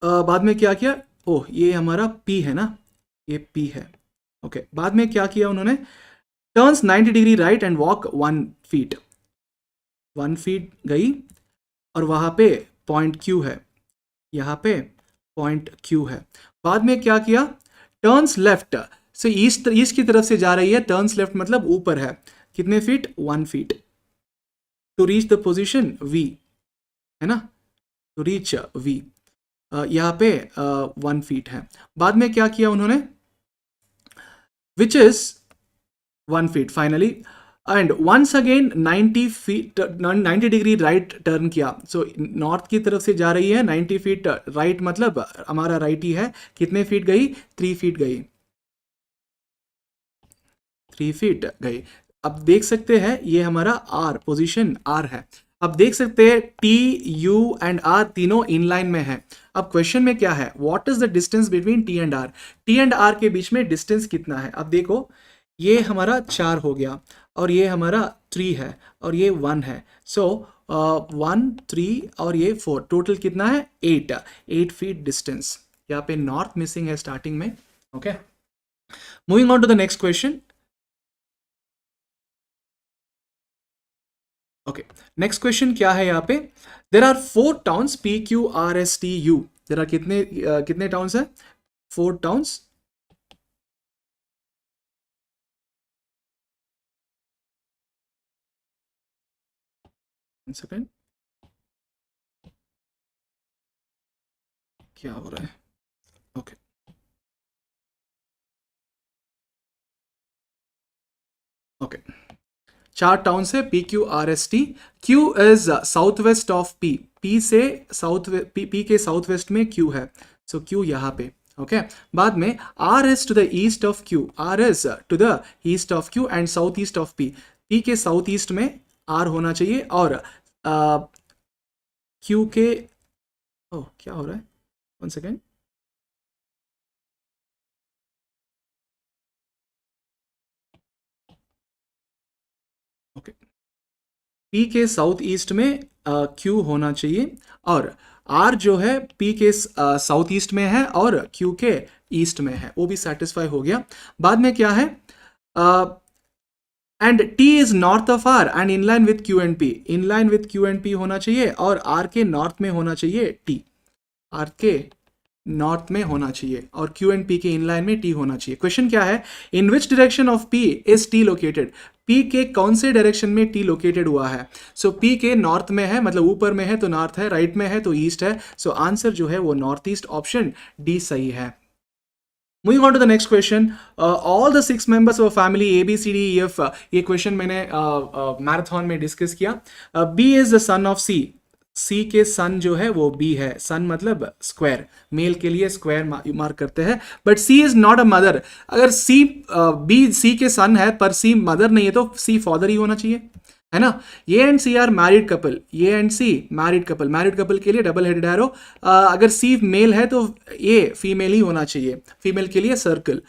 बाद में क्या किया? ओह, ये हमारा P है ना, ये P है। ओके, बाद में क्या किया उन्होंने? Turns 90 degree right and walk 1 feet, 1 feet गई, और वहां पे पॉइंट Q है, यहाँ पे पॉइंट Q है। बाद में क्या किया? टर्न्स लेफ्ट, से ईस्ट, ईस्ट की तरफ से जा रही है, टर्न्स लेफ्ट मतलब ऊपर है, कितने feet? 1 feet, to reach the position V, है ना, टू रीच V। यहाँ पे 1 फीट है। बाद में क्या किया उन्होंने? Which is 1 feet finally, and once again 90 feet, 90 degree right turn किया। सो नॉर्थ की तरफ से जा रही है, 90 फीट राइट मतलब हमारा राइट ही है, कितने फीट गई? 3 फीट गई, 3 फीट गई। अब देख सकते हैं ये हमारा R, पोजीशन R है। अब देख सकते हैं T, U एंड R तीनों इनलाइन में है। अब क्वेश्चन में क्या है? What is the distance between T and R? T and R के बीच में डिस्टेंस कितना है? अब देखो, ये हमारा 4 हो गया, और ये हमारा 3 है, और ये 1 है। सो 1, 3 और ये 4, टोटल कितना है? 8 फीट डिस्टेंस। यहाँ पे नॉर्थ मिसिंग है स्टार्टिंग में। Okay, moving on to the next question. Okay, next question क्या है यहाँ पे? There are 4 towns PQRSTU। There are कितने टाउन्स है? 4 टाउन्स। सेकेंड, क्या हो रहा है? ओके, ओके, 4 टाउन्स है PQRST। Q is south west of P, P से साउथ, P के साउथ वेस्ट में Q है, सो Q यहाँ पे। ओके, बाद में R is to the east of Q, R is to the east of Q and south east of P, P के साउथ ईस्ट में R होना चाहिए, और Q के, ओह क्या हो रहा है? 1 सेकेंड, ओके, P के साउथ ईस्ट में Q होना चाहिए, और R जो है P के साउथ ईस्ट में है और Q के ईस्ट में है, वो भी सेटिस्फाई हो गया। बाद में क्या है? And T is north of R and inline with Q and P, inline with Q and P होना चाहिए, और R के नॉर्थ में होना चाहिए T, R के नॉर्थ में होना चाहिए, और Q एंड P के इनलाइन में T होना चाहिए। क्वेश्चन क्या है? In which direction of P is T located? P के कौन से डायरेक्शन में T लोकेटेड हुआ है? सो P के नॉर्थ में है, मतलब ऊपर में है तो नॉर्थ है, राइट में है तो ईस्ट है, सो आंसर जो है वो नॉर्थ ईस्ट, ऑप्शन डी सही है। Moving on to the next question, all the 6 members of family ABCDEF, ये क्वेश्चन मैंने मैराथन में डिस्कस किया। B is the son of C, C के सन जो है वो B है, सन मतलब स्क्वायर, मेल के लिए स्क्वायर मार्क करते हैं, but C is not a mother. अगर B C के सन है पर C मदर नहीं है तो C फादर ही होना चाहिए, है ना। A and C are married couple, A and C married couple, married couple के लिए डबल हेडेड एरो। अगर सी मेल है तो ए फीमेल ही होना चाहिए, फीमेल के लिए circle.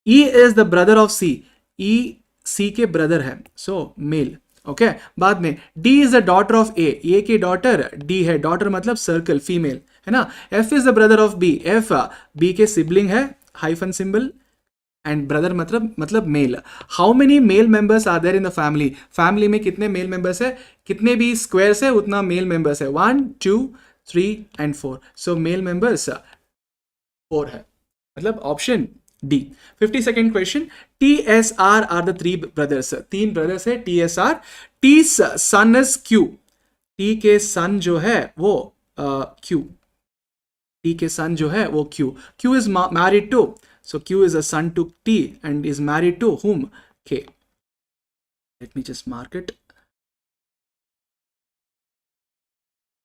E is the brother of C, E C के ब्रदर है, सो मेल। ओके, बाद में D is the daughter of A की डॉटर डी है, डॉटर मतलब सर्कल, फीमेल, है ना। F is the brother of B, F B के सिबलिंग है, हाइफन सिंबल, एंड ब्रदर मतलब male. How many male members are there in the family? Family में कितने मेल मेंबर्स है? कितने भी स्क्वायर्स है उतना मेल मेंबर्स है, 1 2 3 एंड 4, सो मेल मेंबर्स 4 है, मतलब option D. 52nd question, TSR are the 3 brothers, 3 brothers है TSR। T son is Q, T के सन जो है वो Q, T के son जो है वो Q, Q is married to, so Q is a son to T and is married to whom? K. Let me just mark it.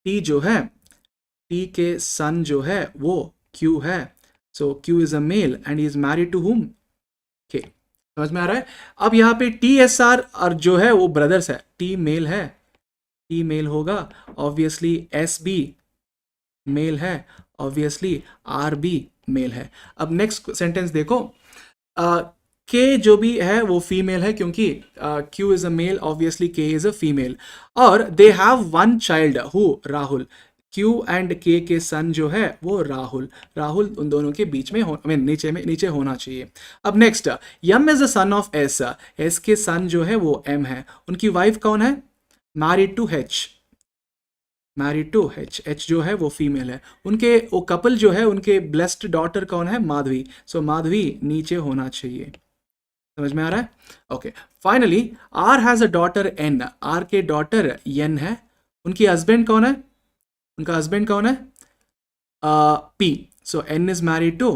T जो है, T के son जो है वो Q है, सो Q is a male and he is married to whom? K. समझ में आ रहा है? अब यहाँ पे TSR और जो है वो ब्रदर्स है, T मेल है, T मेल होगा, ऑब्वियसली SB मेल है, ऑब्वियसली RB मेल है। अब नेक्स्ट सेंटेंस देखो, के जो भी है वो फीमेल है क्योंकि Q is a male, obviously K is a female, और they have one child who Rahul. Q and K के सन जो है वो राहुल, राहुल उन दोनों के बीच में नीचे होना चाहिए। अब next, M is the son of S, S के सन जो है वो M है, उनकी वाइफ कौन है? Married to H, married to H, H जो है वो फीमेल है, उनके वो कपल जो है उनके ब्लेस्ड डॉटर कौन है? माधवी, सो माधवी नीचे होना चाहिए। समझ में आ रहा है? Okay, finally R has a daughter N, R के डॉटर N है, उनकी हस्बैंड कौन है? उनका हस्बैंड कौन है? P, so N is married to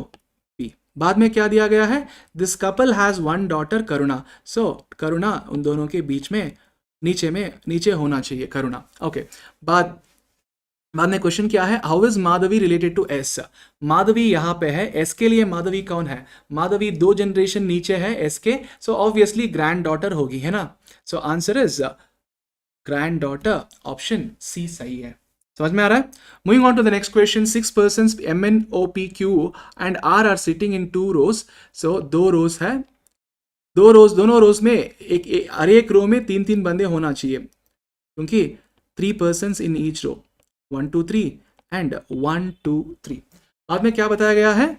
P। बाद में क्या दिया गया है? This couple has one daughter Karuna, so Karuna उन दोनों के बीच में नीचे होना चाहिए, करुणा। ओके, बाद में क्वेश्चन क्या है? How is Madhavi related to S? Madhavi यहाँ पे है, एस के लिए माधवी कौन है? माधवी 2 जनरेशन नीचे है एस के, सो ऑब्वियसली ग्रैंड डॉटर होगी, है ना? So answer is granddaughter, option C सही है। समझ में आ रहा है? Moving on to the next question, 6 persons MNOPQ and R are sitting in 2 rows, so 2 rows है, दोनों रोज में हर एक रो में 3 बंदे होना चाहिए क्योंकि 3 persons in each row, 1 2 3 and 1 2 3। बाद में क्या बताया गया है?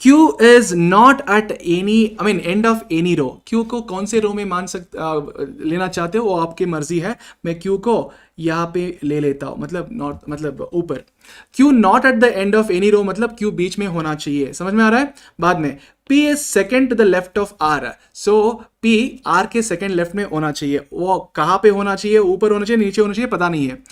Q is not at any end of any row. Q को कौन से रो में लेना चाहते हो वो आपकी मर्जी है, मैं Q को यहाँ पे ले लेता हूँ, मतलब ऊपर। Q not at the end of any row मतलब Q बीच में होना चाहिए। समझ में आ रहा है? बाद में P is second to the left of R, so P R के सेकेंड लेफ्ट में होना चाहिए। वो कहाँ पे होना चाहिए? ऊपर होना चाहिए, नीचे होना चाहिए, पता नहीं है।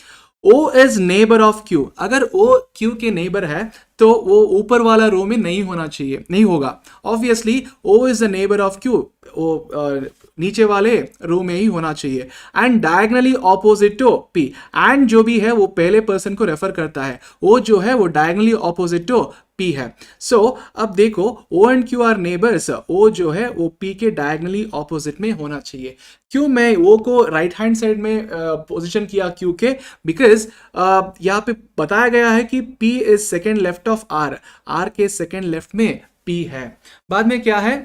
O is neighbour of Q, अगर O Q के नेबर है तो वो ऊपर वाला रो में नहीं होना चाहिए, नहीं होगा। Obviously O is the neighbour of Q, वो नीचे वाले रो में ही होना चाहिए। And diagonally opposite to P, and जो भी है वो पहले पर्सन को रेफर करता है, वो जो है वो डायगनली ऑपोजिट टू P है। सो अब देखो O and Q are neighbours, O जो है वो P के डायगनली ऑपोजिट में होना चाहिए। क्यों मैं O को राइट हैंड साइड में पोजीशन किया Q के? बिकॉज यहाँ पे बताया गया है कि P is second left of R, R के सेकेंड लेफ्ट में P है। बाद में क्या है?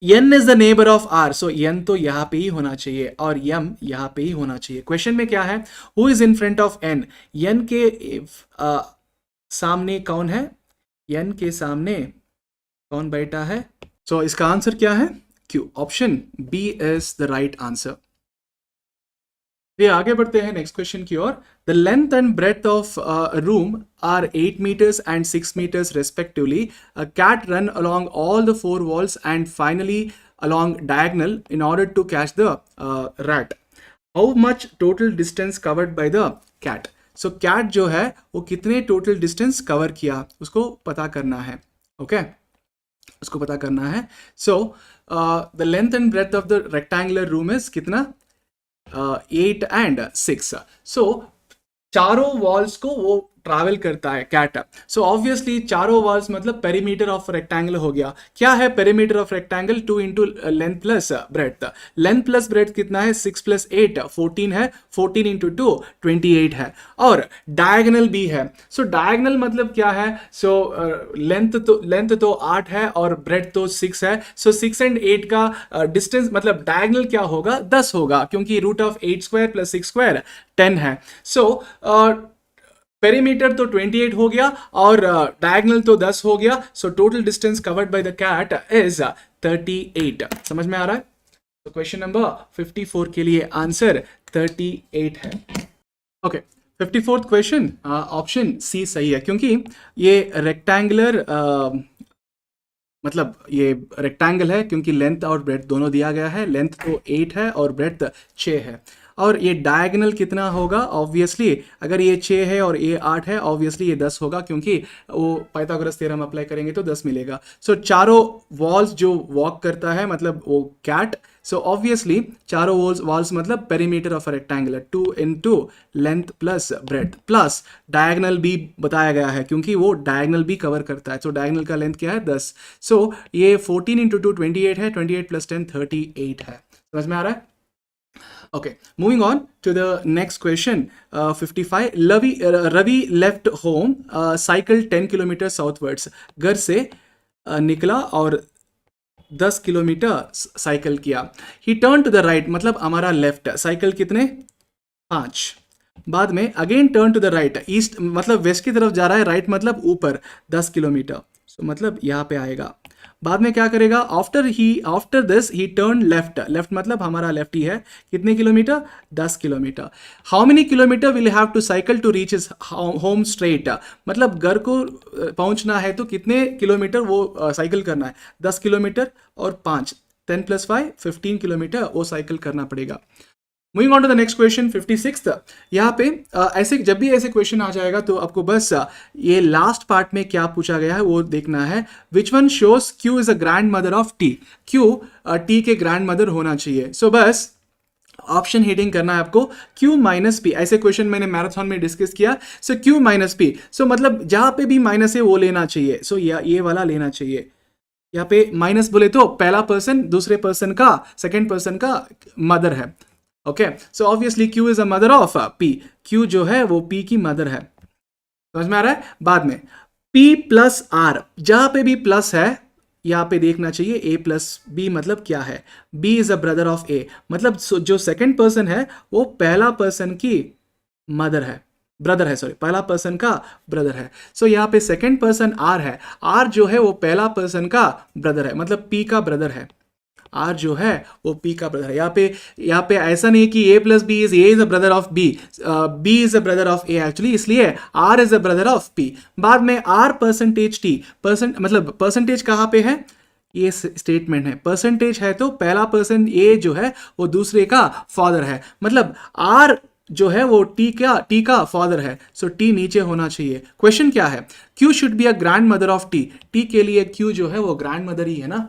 N is the neighbour of R, so N तो यहाँ पे ही होना चाहिए और M यहाँ पे ही होना चाहिए। क्वेश्चन में क्या है? Who is in front of N? N के सामने कौन है? N के सामने कौन बैठा है? सो इसका आंसर क्या है? Q, option B is the right answer. ये आगे बढ़ते हैं नेक्स्ट क्वेश्चन की ओर। The length and breadth of room are 8 meters and 6 meters respectively. A cat run along all the 4 walls and finally along diagonal in order to catch the rat. How much total distance covered by the cat? So cat जो है वो कितने total distance cover किया उसको पता करना है, okay? उसको पता करना है। So the length and breadth of the rectangular room is कितना? 8 and 6. So चारों वॉल्स को वो ट्रैवल करता है कैट। सो ऑब्वियसली चारों वॉल्स मतलब पेरीमीटर ऑफ रेक्टेंगल हो गया। क्या है perimeter of rectangle? 2 into length plus breadth. Length plus breadth कितना है? 6 प्लस 8 14 है, 14 इंटू 2 28 है, और डायगनल भी है। सो डायगनल मतलब क्या है? सो लेंथ तो 8 है और ब्रेड्थ तो 6 है, सो 6 एंड 8 का डिस्टेंस मतलब डायगनल क्या होगा? 10 होगा, क्योंकि root of 8 square plus 6 square 10 है। सो पेरीमीटर तो 28 हो गया और डायगोनल तो 10 हो गया। So total distance covered by the cat is 38। समझ में आ रहा है? तो क्वेश्चन नंबर 54 के लिए आंसर 38 है। Okay, 54th question option C सही है, क्योंकि ये रेक्टेंगुलर मतलब ये रेक्टेंगल है क्योंकि लेंथ और ब्रेड्थ दोनों दिया गया है। लेंथ तो 8 है और ब्रेड्थ 6 है। और ये डायगोनल कितना होगा, ऑब्वियसली अगर ये 6 है और ये 8 है, ऑब्वियसली ये 10 होगा, क्योंकि वो पाइथागोरस थ्योरम अप्लाई करेंगे तो 10 मिलेगा. सो चारों वॉल्स जो वॉक करता है मतलब वो कैट, सो ऑब्वियसली चारों वॉल्स मतलब perimeter of a rectangular 2 into length plus breadth plus diagonal भी बताया गया है क्योंकि वो डायगोनल भी कवर करता है. सो डायगोनल का लेंथ क्या है 10. सो ये 14 into 2 28 है, 28 plus 10 38 है. समझ में आ रहा है? Okay, moving on to the next question. 55. Ravi left home, cycled 10 kilometers southwards. घर से निकला और 10 किलोमीटर साइकिल किया. He turn to the right मतलब हमारा लेफ्ट. साइकिल कितने 5. बाद में again turn to the right, east मतलब वेस्ट की तरफ जा रहा है, राइट मतलब ऊपर 10 किलोमीटर. सो मतलब यहाँ पे आएगा. बाद में क्या करेगा, after this he turn left. Left मतलब हमारा लेफ्ट ही है. कितने kilometre 10 kilometre. How many kilometre will have to cycle to reach his home straight मतलब घर को पहुंचना है तो कितने किलोमीटर वो साइकिल करना है 10 किलोमीटर और 5 10 + 5 15 किलोमीटर वो साइकिल करना पड़ेगा. Moving on to the next question 56. यहाँ पे ऐसे जब भी ऐसे क्वेश्चन आ जाएगा तो आपको बस ये लास्ट पार्ट में क्या पूछा गया है वो देखना है. Which one shows Q is a grand mother of T. Q T के ग्रैंड मदर होना चाहिए. सो बस ऑप्शन हीटिंग करना है आपको. Q माइनस पी, ऐसे क्वेश्चन मैंने मैराथन में डिस्कस किया. सो Q माइनस पी, सो मतलब जहां पे भी माइनस है वो लेना चाहिए. सो ये वाला लेना चाहिए. यहाँ पे माइनस बोले तो पहला पर्सन दूसरे पर्सन का सेकेंड पर्सन का मदर है. Okay, so obviously Q is a mother of P. Q जो है वो P की मदर है. समझ में आ रहा है? बाद में P प्लस R, जहां पे भी प्लस है यहाँ पे देखना चाहिए. A प्लस B मतलब क्या है, B is a brother of A मतलब जो सेकेंड पर्सन है वो पहला पर्सन की मदर है, ब्रदर है, सॉरी पहला पर्सन का ब्रदर है. सो यहाँ पे सेकेंड पर्सन R है. R जो है वो पहला पर्सन का ब्रदर है मतलब P का ब्रदर है. R जो है वो P का ब्रदर है. यहाँ पे ऐसा नहीं कि A plus B is A is a brother of B, B is a brother of A actually, इसलिए R is a brother of P. बाद में R परसेंटेज T, मतलब परसेंटेज कहाँ पे है, ये स्टेटमेंट है. परसेंटेज है तो पहला पर्सन A जो है वो दूसरे का फादर है मतलब R जो है वो टी का फादर है. सो टी नीचे होना चाहिए. क्वेश्चन क्या है, Q should be a grand mother of T. T के लिए Q जो है वो ग्रैंड मदर ही है ना.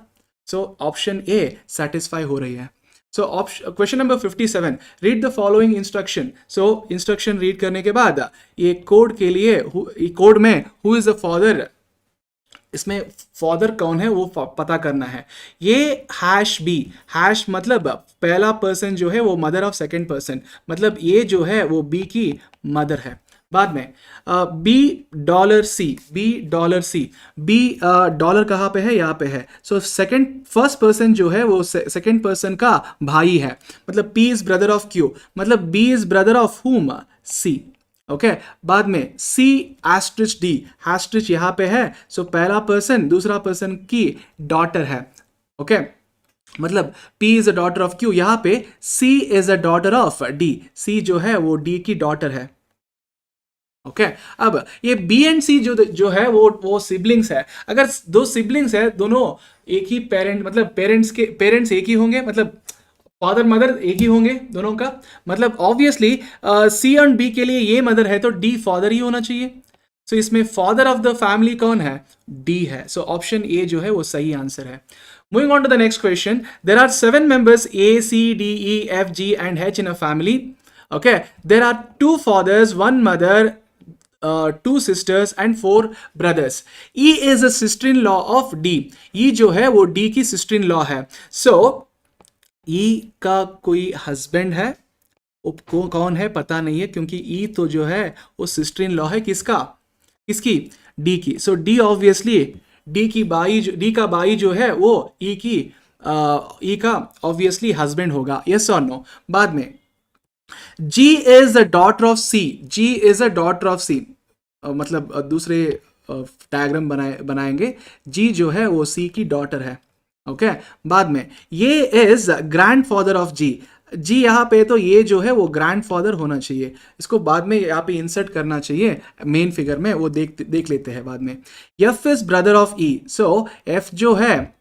सो ऑप्शन ए सेटिस्फाई हो रही है. So question number 57. Read the following instruction. So instruction read करने के बाद ये कोड के लिए कोड में हु इज द फादर, इसमें फादर कौन है वो पता करना है. ये #B, हैश मतलब पहला पर्सन जो है वो मदर ऑफ सेकेंड पर्सन मतलब ये जो है वो B की मदर है. बाद में $C, B डॉलर कहाँ पे है, यहाँ पे है. सो फर्स्ट पर्सन जो है वो सेकेंड पर्सन का भाई है मतलब P is brother of Q मतलब B is brother of whom, C. Okay, बाद में C*D, * यहाँ पे है. सो पहला पर्सन दूसरा पर्सन की डॉटर है. ओके, मतलब P is a daughter of Q, यहाँ पे C is a daughter of D. C जो है वो D की डॉटर है. ओके, अब ये B एंड C जो है वो सिबलिंग्स है. अगर दो सिबलिंग्स है दोनों एक ही पेरेंट मतलब पेरेंट्स एक ही होंगे मतलब फादर मदर एक ही होंगे दोनों का मतलब ऑब्वियसली C एंड B के लिए ये मदर है तो D फादर ही होना चाहिए. सो इसमें फादर ऑफ द फैमिली कौन है, D है. सो ऑप्शन ए जो है वो सही आंसर है. Moving on to the next question. There are 7 members A, C, D, E, F, G and H in a family. Okay, there are 2 fathers, 1 mother, 2 sisters and 4 brothers. E is a sister-in-law of D. E जो है वो D की sister-in-law है. So E का कोई husband है, कौन है पता नहीं है क्योंकि E तो जो है वो sister-in-law है किसकी D की. So D obviously D का बाई जो है वो E का ऑब्वियसली हस्बैंड होगा. यस और नो. बाद में G is the daughter of C. G is a daughter of C मतलब दूसरे डायग्राम बनाएंगे. G जो है वो C की डॉटर है. ओके, बाद में ये is grand father of G. G यहाँ पे तो ये जो है वो ग्रैंड फादर होना चाहिए. इसको बाद में यहाँ पे इंसर्ट करना चाहिए मेन फिगर में, वो देख लेते हैं बाद में. F is brother of E. So F जो है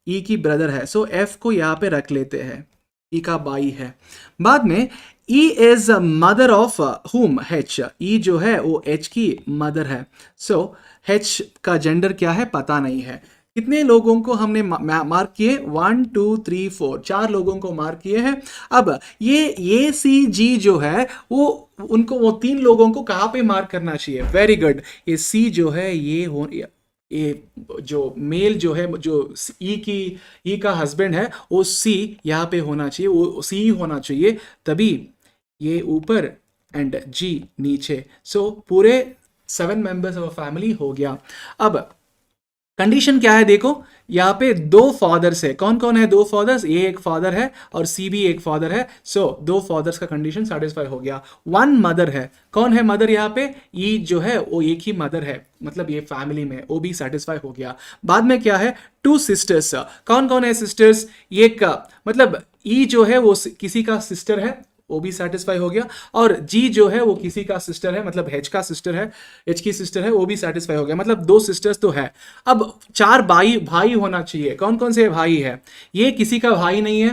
E की ब्रदर है. सो F को यहाँ पे रख लेते हैं, E का बाई है. बाद में E is mother of whom? H. E जो है वो H की मदर है. सो H का जेंडर क्या है पता नहीं है. कितने लोगों को हमने मार्क किए? 1 2 3 4, 4 लोगों को मार्क किए हैं. अब ये सी जी जो है वो उनको वो 3 लोगों को कहाँ पे मार्क करना चाहिए? Very good. ये सी जो है ये जो मेल जो है जो ई का हस्बैंड है वो सी यहाँ पे होना चाहिए, वो सी होना चाहिए, तभी ये ऊपर एंड जी नीचे. सो पूरे 7 मेंबर्स ऑफ फैमिली हो गया. अब कंडीशन क्या है देखो, यहाँ पे 2 फादर्स है. कौन कौन है 2 फादर्स? ये एक फादर है और सी भी एक फादर है. सो 2 फादर्स का कंडीशन सेटिस्फाई हो गया. 1 मदर है. कौन है मदर यहाँ पे? ई जो है वो एक ही मदर है, मतलब ये फैमिली में, वो भी सेटिस्फाई हो गया. बाद में क्या है? 2 सिस्टर्स. कौन कौन है सिस्टर्स? एक मतलब ई जो है वो किसी का सिस्टर है, वो भी सेटिस्फाई हो गया. और जी जो है वो किसी का सिस्टर है, मतलब एच का सिस्टर है, एच की सिस्टर है, वो भी सेटिस्फाई हो गया. मतलब 2 सिस्टर्स तो है. अब 4 भाई होना चाहिए. कौन कौन से भाई है? ये किसी का भाई नहीं है.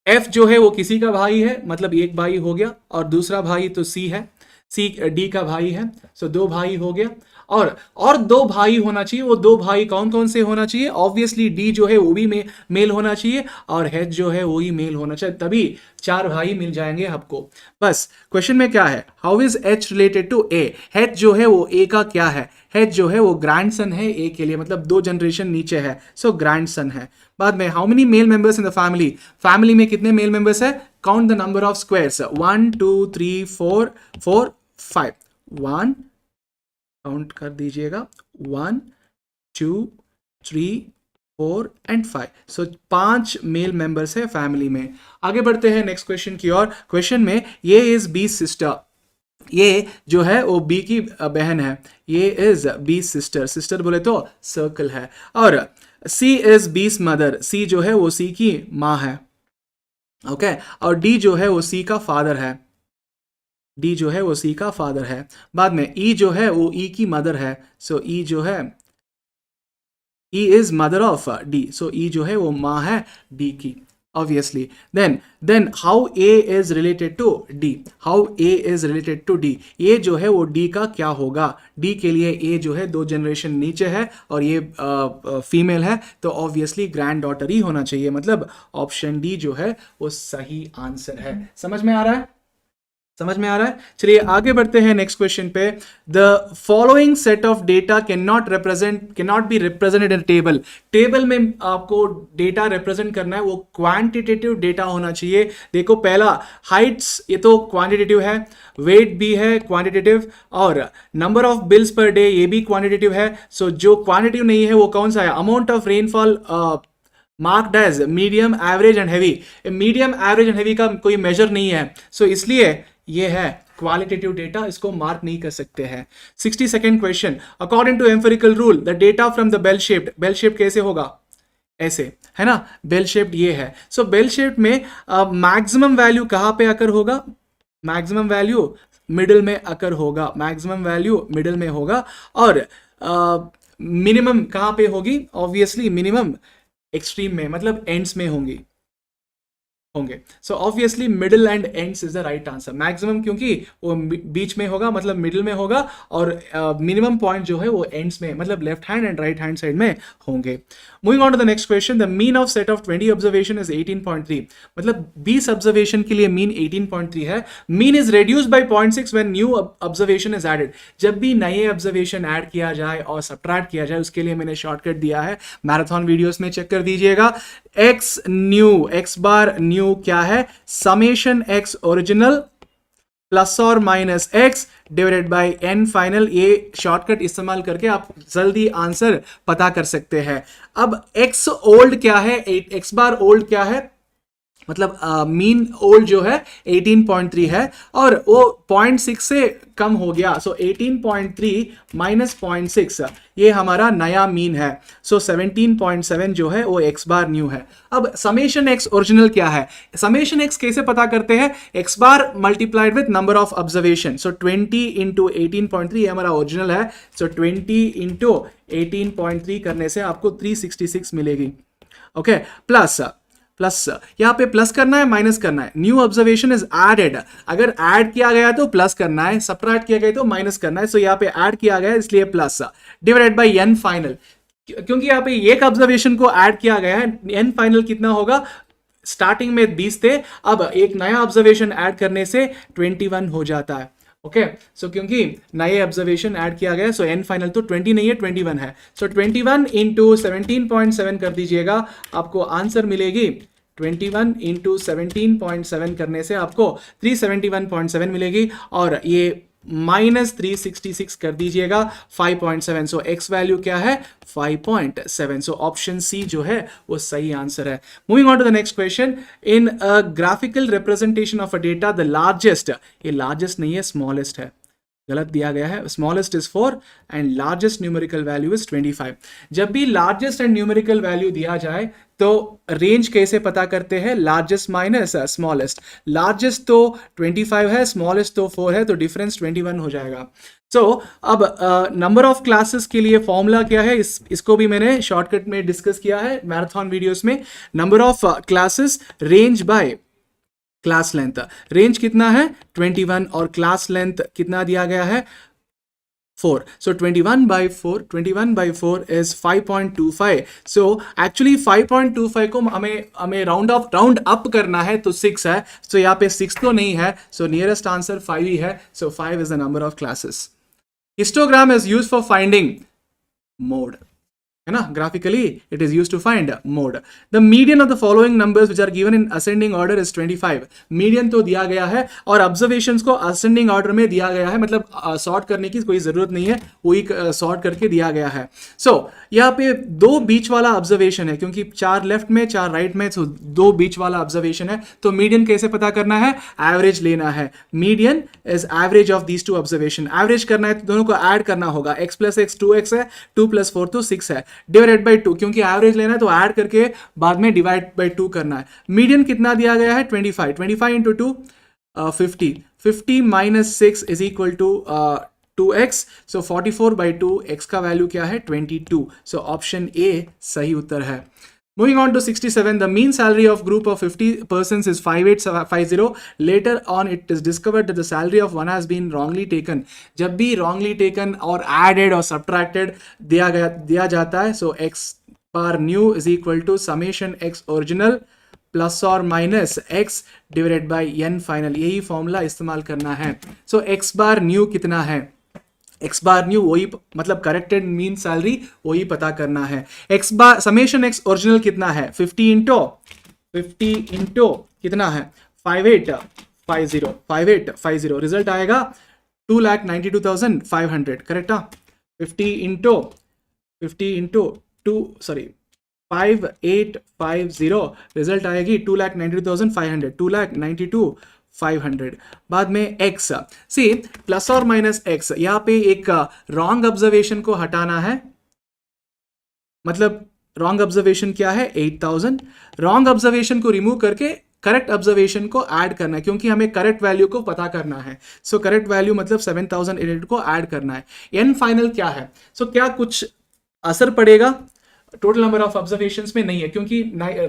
एफ जो है वो किसी का भाई है, मतलब एक भाई हो गया. और दूसरा भाई तो सी है, सी डी का भाई है. सो 2 भाई हो गया. और 2 भाई होना चाहिए. वो 2 भाई कौन कौन से होना चाहिए? ऑब्वियसली डी जो है वो भी मेल होना चाहिए और एच जो है वो ही मेल होना चाहिए, तभी 4 भाई मिल जाएंगे आपको. बस क्वेश्चन में क्या है? How is H related to A? H जो है वो ए का क्या है? एच जो है वो ग्रैंडसन है ए के लिए, मतलब 2 जनरेशन नीचे है, सो ग्रैंडसन है. बाद में how many male members in the family? Family में कितने मेल मेंबर्स है? Count the number of squares. 1 2 3 4 4 5. 1 count कर दीजिएगा. 1 2 3 4 एंड 5. सो 5 मेल मेंबर्स है फैमिली में. आगे बढ़ते हैं नेक्स्ट क्वेश्चन की ओर. क्वेश्चन में ये इज बी सिस्टर. ये जो है वो बी की बहन है. ये इज बी सिस्टर. सिस्टर बोले तो सर्कल है. और सी इज बीस मदर. सी जो है वो सी की माँ है. ओके. और डी जो है वो सी का फादर है. डी जो है वो सी का फादर है. बाद में ई जो है वो ई की मदर है. सो ई जो है E is mother of D. So E जो है वो माँ है डी की, obviously. then how a is related to d? how a is related to d? ये जो है वो d का क्या होगा? d के लिए a जो है 2 जनरेशन नीचे है और ये फीमेल है, तो ऑब्वियसली ग्रैंड डॉटर ही होना चाहिए. मतलब ऑप्शन डी जो है वो सही आंसर है. समझ में आ रहा है? समझ में आ रहा है? चलिए आगे बढ़ते हैं नेक्स्ट क्वेश्चन पे. The following set of data can not be represented in table. Table में आपको डेटा रिप्रेजेंट करना है, वो क्वांटिटेटिव डेटा होना चाहिए. देखो पहला हाइट्स, ये तो क्वांटिटेटिव है. वेट भी है क्वांटिटेटिव. और number of bills per day, ये भी क्वांटिटेटिव है. सो जो क्वांटिटेटिव नहीं है वो कौन सा है? Amount of rainfall marked as medium, average and heavy. Medium, average and heavy का कोई मेजर नहीं है, सो इसलिए ये है क्वालिटेटिव डेटा, इसको मार्क नहीं कर सकते हैं. 62nd question. According to empirical rule the data from the bell shaped. Bell shape कैसे होगा? ऐसे है ना. बेल शेप्ड ये है. सो बेल शेप में मैक्सिमम वैल्यू कहाँ पे आकर होगा? मैक्सिमम वैल्यू मिडिल में आकर होगा. मैक्सिमम वैल्यू मिडिल में होगा. और मिनिमम कहाँ पे होगी? ऑब्वियसली मिनिमम एक्सट्रीम में, मतलब एंड्स में होंगे. So obviously middle and ends is the right answer. Maximum क्योंकि वो बीच में होगा, मतलब मिडिल में होगा, और मिनिमम पॉइंट जो है वो एंड्स में, मतलब left hand and right hand side में होंगे. Moving on to the next question. The mean of set of 20 observation is 18.3. मतलब 20 ऑब्जर्वेशन के लिए मीन 18.3 है. Mean is reduced by 0.6 when new observation is added. जब भी नए ऑब्जर्वेशन ऐड किया जाए और सब्ट्रैक्ट किया जाए, उसके लिए मैंने शॉर्टकट दिया है, मैराथन वीडियोस में चेक कर दीजिएगा. X new, X bar new क्या है? समेशन एक्स ओरिजिनल प्लस और minus X divided by N final. ये शॉर्टकट इस्तेमाल करके आप जल्दी आंसर पता कर सकते हैं. अब एक्स ओल्ड क्या है? एक्स बार ओल्ड क्या है? मतलब मीन ओल्ड जो है 18.3 है और वो 0.6 से कम हो गया. सो 18.3 माइनस 0.6 ये हमारा नया मीन है. सो 17.7 जो है वो एक्स बार न्यू है. अब समेशन एक्स ओरिजिनल क्या है? समेशन एक्स कैसे पता करते हैं? X bar multiplied with number of observation. So 20 into 18.3 ये हमारा ओरिजिनल है. सो 20 इंटू 18.3 करने से आपको 366 मिलेगी. ओके. प्लस प्लस, यहाँ पे प्लस करना है माइनस करना है, न्यू ऑब्जर्वेशन इज एडेड, अगर ऐड किया गया तो प्लस करना है, सब्ट्रैक्ट किया गया तो माइनस करना है, सो यहाँ पे ऐड किया गया है इसलिए plus, divided by n final, क्योंकि यहाँ पे एक ऑब्जर्वेशन को ऐड किया गया है, n फाइनल कितना होगा, स्टार्टिंग में 20 थे, अब एक नया ऑब्जर्वेशन ऐड करने से 21 हो जाता है। ओके सो क्योंकि नए ऑब्जर्वेशन ऐड किया गया, सो n फाइनल तो 20 नहीं है 21 है, सो 21 इंटू 17.7 कर दीजिएगा, आपको आंसर मिलेगी 21 इंटू 17.7 करने से आपको 371.7 मिलेगी, और ये माइनस 366 कर दीजिएगा 5.7, सो एक्स वैल्यू क्या है 5.7, सो ऑप्शन सी जो है वो सही आंसर है। Moving on to the next question, in a graphical representation of a data the largest, ये लार्जेस्ट नहीं है स्मॉलेस्ट है, गलत दिया गया है, smallest is 4 and largest numerical value is 25। जब भी लार्जेस्ट एंड न्यूमेरिकल वैल्यू दिया जाए तो रेंज कैसे पता करते हैं, लार्जेस्ट माइनस स्मॉलेस्ट, लार्जेस्ट तो 25 है, स्मॉलेस्ट तो 4 है, तो डिफरेंस 21 हो जाएगा। सो अब नंबर ऑफ क्लासेस के लिए फॉर्मूला क्या है, इसको भी मैंने शॉर्टकट में डिस्कस किया है मैराथन वीडियोस में। Number of classes range bye class length, range कितना है 21 और क्लास लेंथ कितना दिया गया है 4, so 21 by 4 is 5.25, so actually 5.25 को हमें राउंड अप करना है तो 6 है, so यहाँ पे 6 तो नहीं है, so nearest answer 5 ही है, so 5 is the number of classes. Histogram is used for finding mode, है ना, graphically it is used to find mode. The median of the following numbers which are given in ascending order is 25. median तो दिया गया है और observations को ascending order में दिया गया है, मतलब सॉर्ट करने की कोई जरूरत नहीं है, वही सॉर्ट करके दिया गया है। सो यहाँ पे 2 बीच वाला ऑब्जर्वेशन है, क्योंकि 4 लेफ्ट में 4 राइट में, तो 2 बीच वाला ऑब्जर्वेशन है, तो मीडियन कैसे पता करना है, एवरेज लेना है, median is average of these 2 observation, average करना है तो दोनों को ऐड करना होगा, x प्लस x 2x है, 2 प्लस 4 तो 6 है, डिवाइडेड बाय 2, क्योंकि एवरेज लेना है तो ऐड करके बाद में डिवाइड बाय 2 करना है। मीडियन कितना दिया गया है 25 into 2 50 minus 6 is equal to 2x, so 44 by 2, x का वैल्यू क्या है 22, सो ऑप्शन ए सही उत्तर है। Moving on to 67, the mean salary of group of 50 persons is 5850. Later on, it is discovered that the salary of one has been wrongly taken. जब भी wrongly taken और added और subtracted दिया जाता है, so x bar new is equal to summation x original plus or minus x divided by n final. यही formula इस्तेमाल करना है। So x bar new कितना है, एक्स बार न्यू वही, मतलब करेक्टेड मीन सैलरी वही पता करना है। एक्स बार समेशन एक्स ओरिजिनल कितना है 50 इंटो कितना है 5850 रिजल्ट आएगा 2,92,500, करेक्ट। 50 इंटो 5850 रिजल्ट आएगी 2,92,500, 2,92,500। बाद में x, सी प्लस और माइनस x, यहाँ पे एक रॉन्ग ऑब्जर्वेशन को हटाना है, मतलब रॉन्ग ऑब्जर्वेशन क्या है 8000, रॉन्ग ऑब्जर्वेशन को रिमूव करके करेक्ट ऑब्जर्वेशन को ऐड करना है, क्योंकि हमें करेक्ट वैल्यू को पता करना है। सो करेक्ट वैल्यू मतलब 7800 को ऐड करना है। एन फाइनल क्या है, सो क्या कुछ असर पड़ेगा टोटल नंबर ऑफ ऑब्जर्वेशंस में, नहीं है, क्योंकि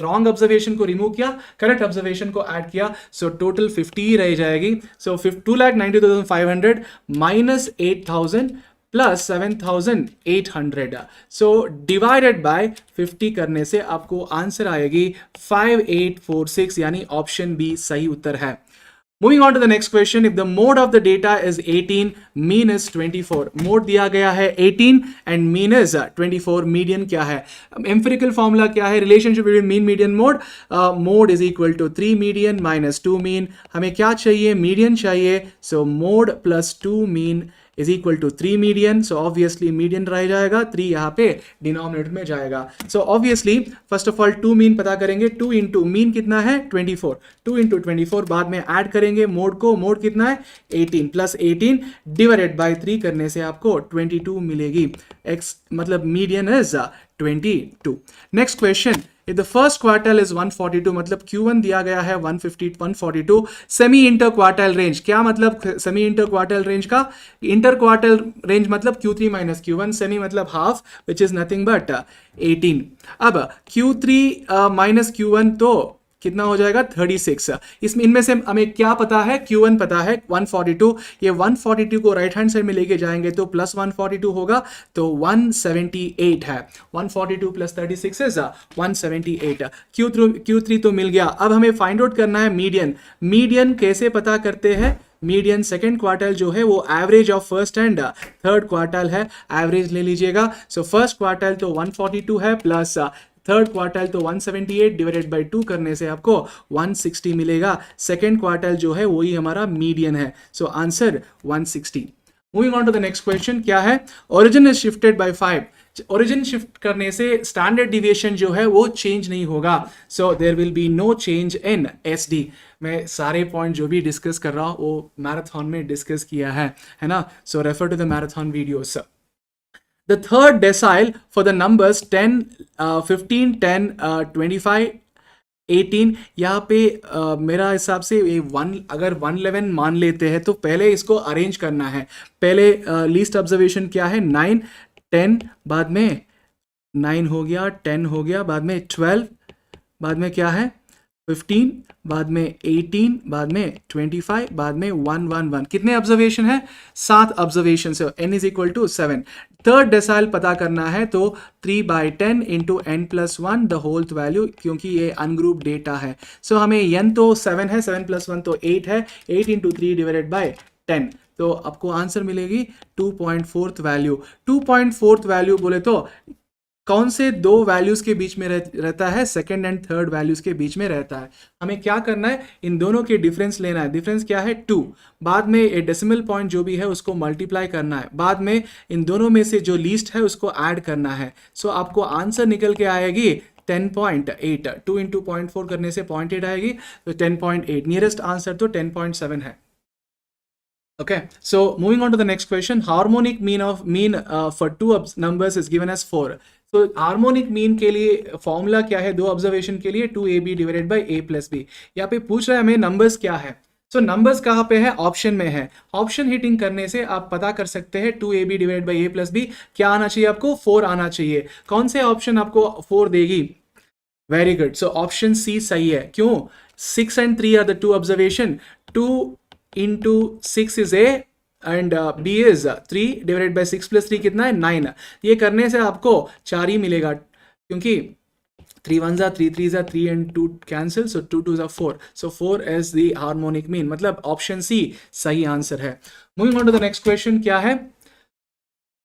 रॉन्ग ऑब्जर्वेशन को रिमूव किया, करेक्ट ऑब्जर्वेशन को ऐड किया, सो टोटल 50 ही रह जाएगी। सो 2,92,500 minus 8000 plus 7,800, so divided by 50 करने से आपको आंसर आएगी 5846, यानी ऑप्शन बी सही उत्तर है। Moving on to the next question, if the mode of the data is 18, mean is 24. Mode दिया गया है 18 and mean is 24. Median क्या है, empirical formula क्या है, relationship between mean median mode, mode is equal to 3 median minus 2 mean. हमें क्या चाहिए, median चाहिए, so mode plus 2 mean is equal to 3 median, so obviously median रह जाएगा, 3 यहाँ पे डिनोमिनेटर में जाएगा। so obviously first of all 2 mean पता करेंगे, 2 into mean कितना है 24, 2 into 24 बाद में ऐड करेंगे मोड को, मोड कितना है 18 प्लस 18 डिवाइडेड बाय 3 करने से आपको 22 मिलेगी, x मतलब median is 22। Next question, if the first quartile is 142, मतलब Q1 दिया गया है 150 142, सेमी इंटर क्वार्टाइल रेंज, क्या मतलब सेमी इंटर क्वार्टाइल रेंज का, इंटर क्वार्टाइल रेंज मतलब Q3 माइनस Q1, सेमी मतलब half which is nothing but 18। अब Q3 माइनस Q1 तो कितना हो जाएगा 36। इसमें इनमें से हमें क्या पता है, Q1 पता है 142, ये 142 को राइट हैंड साइड में लेके जाएंगे तो प्लस 142 होगा तो 178 है। 142 प्लस 36 इज 178। Q3 तो मिल गया। अब हमें फाइंड आउट करना है मीडियन। मीडियन कैसे पता करते हैं? मीडियन सेकेंड क्वार्टाइल जो है वो average of first and third quartile है, एवरेज ले लीजिएगा। सो फर्स्ट क्वार्टाइल तो 142 है प्लस थर्ड क्वार्टाइल तो 178 डिवाइडेड बाय 2 करने से आपको 160 मिलेगा। सेकेंड क्वार्टाइल जो है वही हमारा मीडियन है। So answer 160। Moving on to the next question, क्या है? Origin is shifted by 5। Origin shift करने से स्टैंडर्ड डिविएशन जो है वो चेंज नहीं होगा। So there will be no change in SD। मैं सारे पॉइंट जो भी डिस्कस कर रहा हूँ वो मैराथन में डिस्कस किया है ना? So refer to the marathon videos. The third decile for the numbers 10, 15, 10, 25, 18, यहाँ पे मेरा हिसाब से ये अगर 111 मान लेते हैं तो पहले इसको अरेंज करना है। पहले लीस्ट ऑब्जर्वेशन क्या है? 9, 10, बाद में 9 हो गया, 10 हो गया, बाद में 12, बाद में क्या है 15, बाद में 18, बाद में 25, बाद में 111। कितने ऑब्जर्वेशन है? 7 ऑब्जर्वेशन से n is equal to 7। Third decile पता करना है तो 3/10 इंटू n+1 द होल्थ वैल्यू, क्योंकि ये अनग्रुप डेटा है। सो हमें n तो 7 है, 7 + 1 तो 8 है, 8 इंटू 3 डिवाइडेड बाय 10, तो आपको आंसर मिलेगी 2.4 वैल्यू। 2.4 वैल्यू बोले तो कौन से दो वैल्यूज के बीच में रहता है? सेकंड एंड थर्ड वैल्यूज के बीच में रहता है। हमें क्या करना है? इन दोनों के डिफरेंस लेना है। डिफरेंस क्या है? 2। बाद में ये डेसिमल पॉइंट जो भी है उसको मल्टीप्लाई करना है, बाद में इन दोनों में से जो लीस्ट है उसको ऐड करना है। सो आपको आंसर निकल के आएगी 10.8। 2 इंटू 0.4 करने से 0.8 आएगी, तो 10.8। नियरेस्ट आंसर तो 10.7 है। Okay, so moving on to the next question. Harmonic mean for two numbers is given as 4. So harmonic mean के लिए फॉर्मूला क्या है? दो ऑब्जर्वेशन के लिए 2AB divided by A + B। यहाँ पे पूछ रहा है हमें नंबर्स क्या है। सो नंबर्स कहाँ पे है? ऑप्शन में है। ऑप्शन हिटिंग करने से आप पता कर सकते हैं 2AB divided by A + B क्या आना चाहिए आपको? 4 आना चाहिए। कौन से ऑप्शन आपको 4 देगी? Very good. So option C सही है। क्यों? 6 and 3 are the two observation. 2 into 6 is A and B is 3 divided by 6 + 3 कितना है? 9। ये करने से आपको 4 ही मिलेगा, क्योंकि 3 1s are 3 3s are 3 and 2 cancel, so 2 2s are 4. So 4 is the harmonic mean, मतलब ऑप्शन C सही आंसर है। Moving on to the next question, क्या है?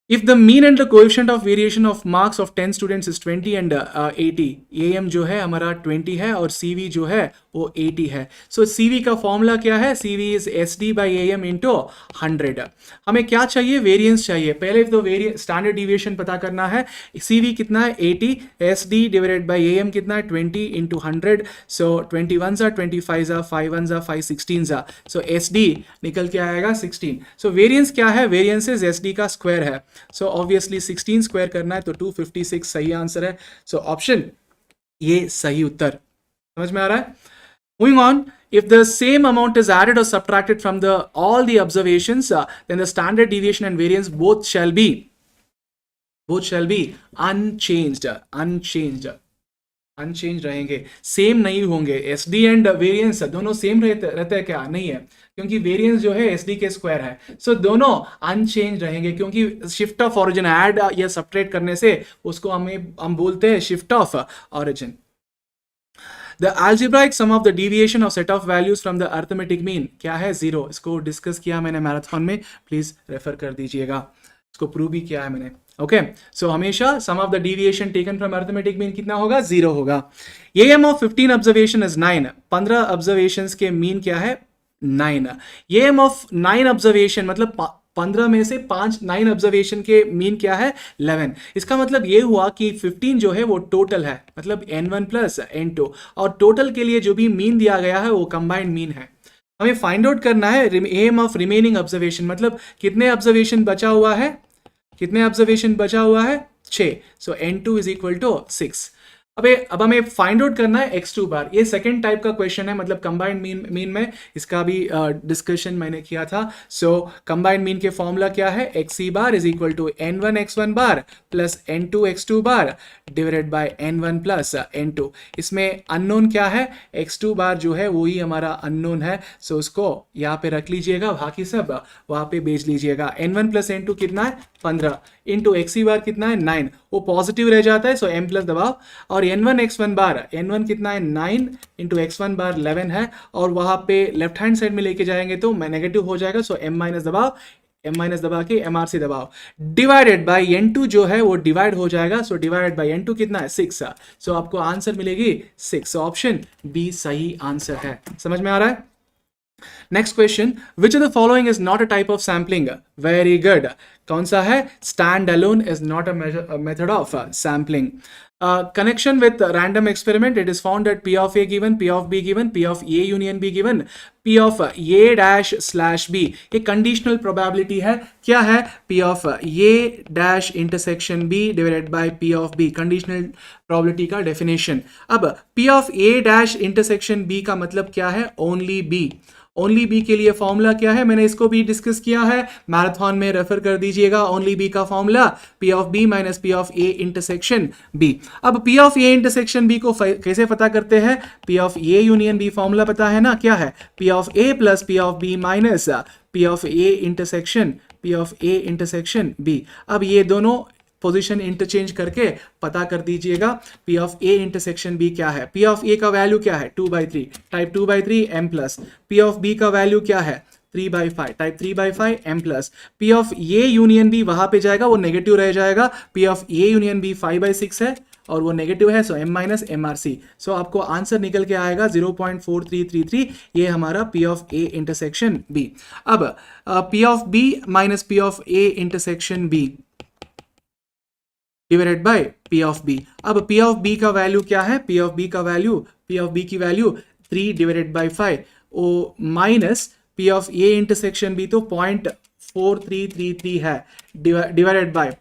If the mean and the coefficient of variation of marks of 10 students is 20 and 80, AM जो है हमारा 20 है और CV जो है वो 80 है। So CV का फॉर्मूला क्या है? CV is SD by AM into 100। हमें क्या चाहिए? वेरिएंस चाहिए। पहले तो स्टैंडर्ड डिविएशन पता करना है। CV कितना है? 80, SD डिवाइडेड बाय AM कितना है? 20 into 100। So 21s are 25s are 5s are 5 16s are, so SD निकल के आएगा 16। So वेरिएंस क्या है? वेरिएंस इज SD का स्क्वायर है। सो ऑब्वियसली 16 स्क्वायर करना है तो 256 सही आंसर है। सो ऑप्शन ये सही उत्तर। समझ में आ रहा है? Moving on, if the same amount is added or subtracted from all the observations, then the standard deviation and variance both shall be unchanged रहेंगे, सेम नहीं होंगे। SD एंड वेरिएंस दोनों सेम रहते हैं क्या? नहीं है, क्योंकि वेरिएंस जो है SD के स्क्वायर है। सो दोनों अनचेंज रहेंगे, क्योंकि शिफ्ट ऑफ ऑरिजिन ऐड या सब्ट्रैक्ट करने से उसको हम बोलते हैं shift of origin. The algebraic sum of the deviation of set of values from the arithmetic mean क्या है? 0। इसको डिस्कस किया मैंने मैराथन में, प्लीज रेफर कर दीजिएगा। इसको प्रूव भी किया है मैंने। ओके, सो हमेशा sum of the deviation taken from arithmetic mean कितना होगा? 0 होगा। AM of 15 observation is 9। 15 observations के मीन क्या है? 9। AM ऑफ 9 ऑब्जर्वेशन मतलब 15 में से 9 ऑब्जर्वेशन के मीन क्या है? 11। इसका मतलब ये हुआ कि 15 जो है वो टोटल है, मतलब N1 + N2, और टोटल के लिए जो भी मीन दिया गया है वो कंबाइंड मीन है। हमें फाइंड आउट करना है AM ऑफ रिमेनिंग ऑब्जर्वेशन, मतलब कितने ऑब्जर्वेशन बचा हुआ है? कितने ऑब्जर्वेशन बचा हुआ है? 6। सो N2 इज इक्वल टू 6। अब हमें फाइंड आउट करना है x2 बार। ये सेकंड टाइप का क्वेश्चन है, मतलब कंबाइंड मीन में इसका भी डिस्कशन मैंने किया था। सो कंबाइंड मीन के फॉर्मूला क्या है, xc bar is equal to n1 x1 bar plus n2 x2 bar divided by n1 plus n2। इसमें अननोन क्या है, x2 बार जो है वही हमारा अननोन है, सो उसको यहाँ पे रख लीजिएगा, बाकी सब वहाँ पे भेज लीजिएगा। n1 प्लस n2 कितना है 15 इंटू एक्सी बार कितना है 9, वो पॉजिटिव रह जाता है, सो m प्लस दबाओ। और n1 x1 बार, n1 कितना है 9 इंटू x1 बार 11 है, और वहां पे लेफ्ट हैंड साइड में लेके जाएंगे तो नेगेटिव हो जाएगा, सो m माइनस दबाओ, m माइनस दबा के mrc दबाओ, डिवाइडेड बाय n2 जो है वो डिवाइड हो जाएगा, सो डिवाइडेड बाय n2 कितना है 6, सो आपको आंसर मिलेगी 6, ऑप्शन बी सही आंसर है। समझ में आ रहा है? Next question, which of the following is not a type of sampling? Very good, कौन सा है? Stand alone is not a method of sampling. Connection with random experiment, it is found that P of A given, P of B given, P of A union B given, P of A dash slash B, ये conditional probability है। क्या है? P of A dash intersection B divided by P of B, conditional probability का definition। अब P of A dash intersection B का मतलब क्या है? only B। ओनली बी के लिए फॉर्मूला क्या है, मैंने इसको भी डिस्कस किया है, मैराथन में रेफर कर दीजिएगा। ओनली बी का formula P of B minus P of A intersection B. अब P of A intersection B को कैसे पता करते हैं? P of A union B formula पता है ना, क्या है? P of A plus P of B minus P of A intersection B. अब ये दोनों पोजीशन इंटरचेंज करके पता कर दीजिएगा P of A intersection B क्या है। पी ऑफ ए का वैल्यू क्या है 2/3, type 2/3 m plus. P of B का वैल्यू क्या है 3/5, type 3/5 m plus. P of A union B वहां पे जाएगा, वो नेगेटिव रह जाएगा। P of A union B 5/6 है और वो नेगेटिव है, so m minus mrc। So आपको आंसर निकल के आएगा 0.4333, ये हमारा P of A intersection B. अब P of B minus P of A intersection B divided by P of B. अब पी ऑफ बी का वैल्यू क्या है? पी ऑफ बी की value 3 divided by 5 oh minus P of A intersection B तो 0.4333 है, divided by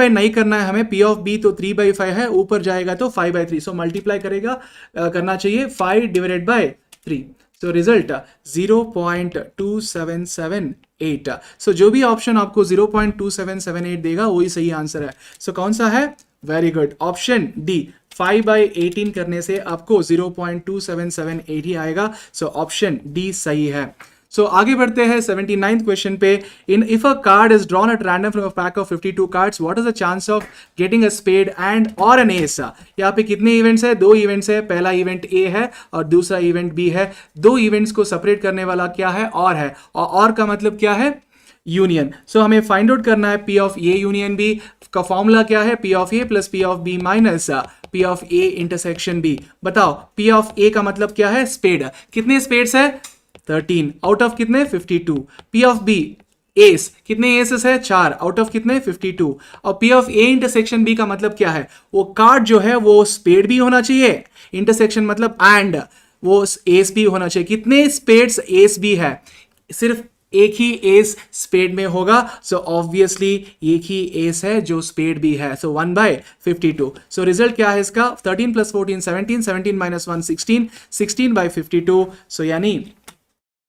नहीं करना है हमें। पी ऑफ बी तो 3/5 है, ऊपर जाएगा तो 5/3, सो मल्टीप्लाई करना चाहिए 5 डिवाइडेड बाय 3, सो रिजल्ट 0.2778। सो जो भी ऑप्शन आपको 0.2778 देगा वही सही आंसर है। सो कौन सा है? Very good, option D. 5/18 करने से आपको 0.2778 ही आएगा, सो ऑप्शन डी सही है। सो आगे बढ़ते हैं 79th क्वेश्चन पे। If a card is drawn at random from a pack of 52 cards, what is the chance of getting a spade and और एन एस? यहाँ पे कितने इवेंट्स है? 2 इवेंट्स है, पहला इवेंट ए है और दूसरा इवेंट बी है। 2 इवेंट्स को सेपरेट करने वाला क्या है? और है, और का मतलब क्या है? यूनियन। सो हमें फाइंड आउट करना है P of A union B का फॉर्मूला क्या है? P of A plus P of B minus P of A intersection B. बताओ पी ऑफ ए का मतलब क्या है? स्पेड। कितने स्पेड्स है? 13 आउट ऑफ कितने? 52। पी ऑफ बी एस, कितने एसेस है? 4 आउट ऑफ कितने? 52। और P of A intersection B का मतलब क्या है? वो कार्ड जो है वो स्पेड भी होना चाहिए, इंटरसेक्शन मतलब एंड वो एस भी होना चाहिए। कितने स्पेड्स एस भी है? सिर्फ एक ही एस स्पेड में होगा, सो ऑब्वियसली एक ही एस है जो स्पेड भी है, सो 1/52। सो रिजल्ट क्या है इसका? 13 + 14 17, 17 - 1 16, 16/52, सो यानी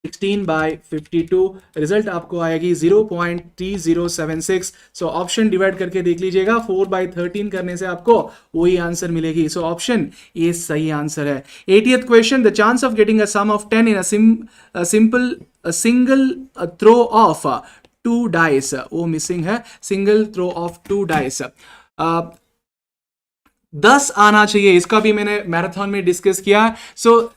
16/52। रिजल्ट आपको आएगी 0.3076। सो ऑप्शन डिवाइड करके देख लीजिएगा, 4/13 करने से आपको वही आंसर मिलेगी, सो ऑप्शन ये सही आंसर है। 80th question, the chance of getting a sum of 10 in a single throw of 2 dice, वो मिसिंग है, सिंगल थ्रो ऑफ 2 डाइस 10 आना चाहिए, इसका भी मैंने मैराथन में डिस्कस किया। सो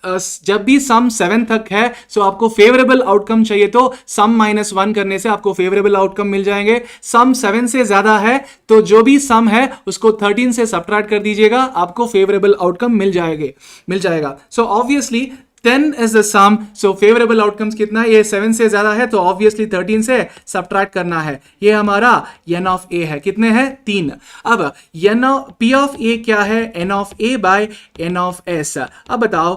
जब भी सम 7 तक है, सो आपको फेवरेबल आउटकम चाहिए तो सम -1 करने से आपको फेवरेबल आउटकम मिल जाएंगे। सम 7 से ज्यादा है तो जो भी सम है उसको 13 से सब्ट्रैक्ट कर दीजिएगा, आपको फेवरेबल आउटकम मिल जाएगा। So obviously 10 is the sum, so favourable outcomes कितना है? ये 7 से ज्यादा है तो ऑब्वियसली 13 से सब्ट्रैक्ट करना है। ये हमारा n ऑफ a है, कितने हैं? 3। अब p ऑफ a क्या है? n of a by n of s। अब बताओ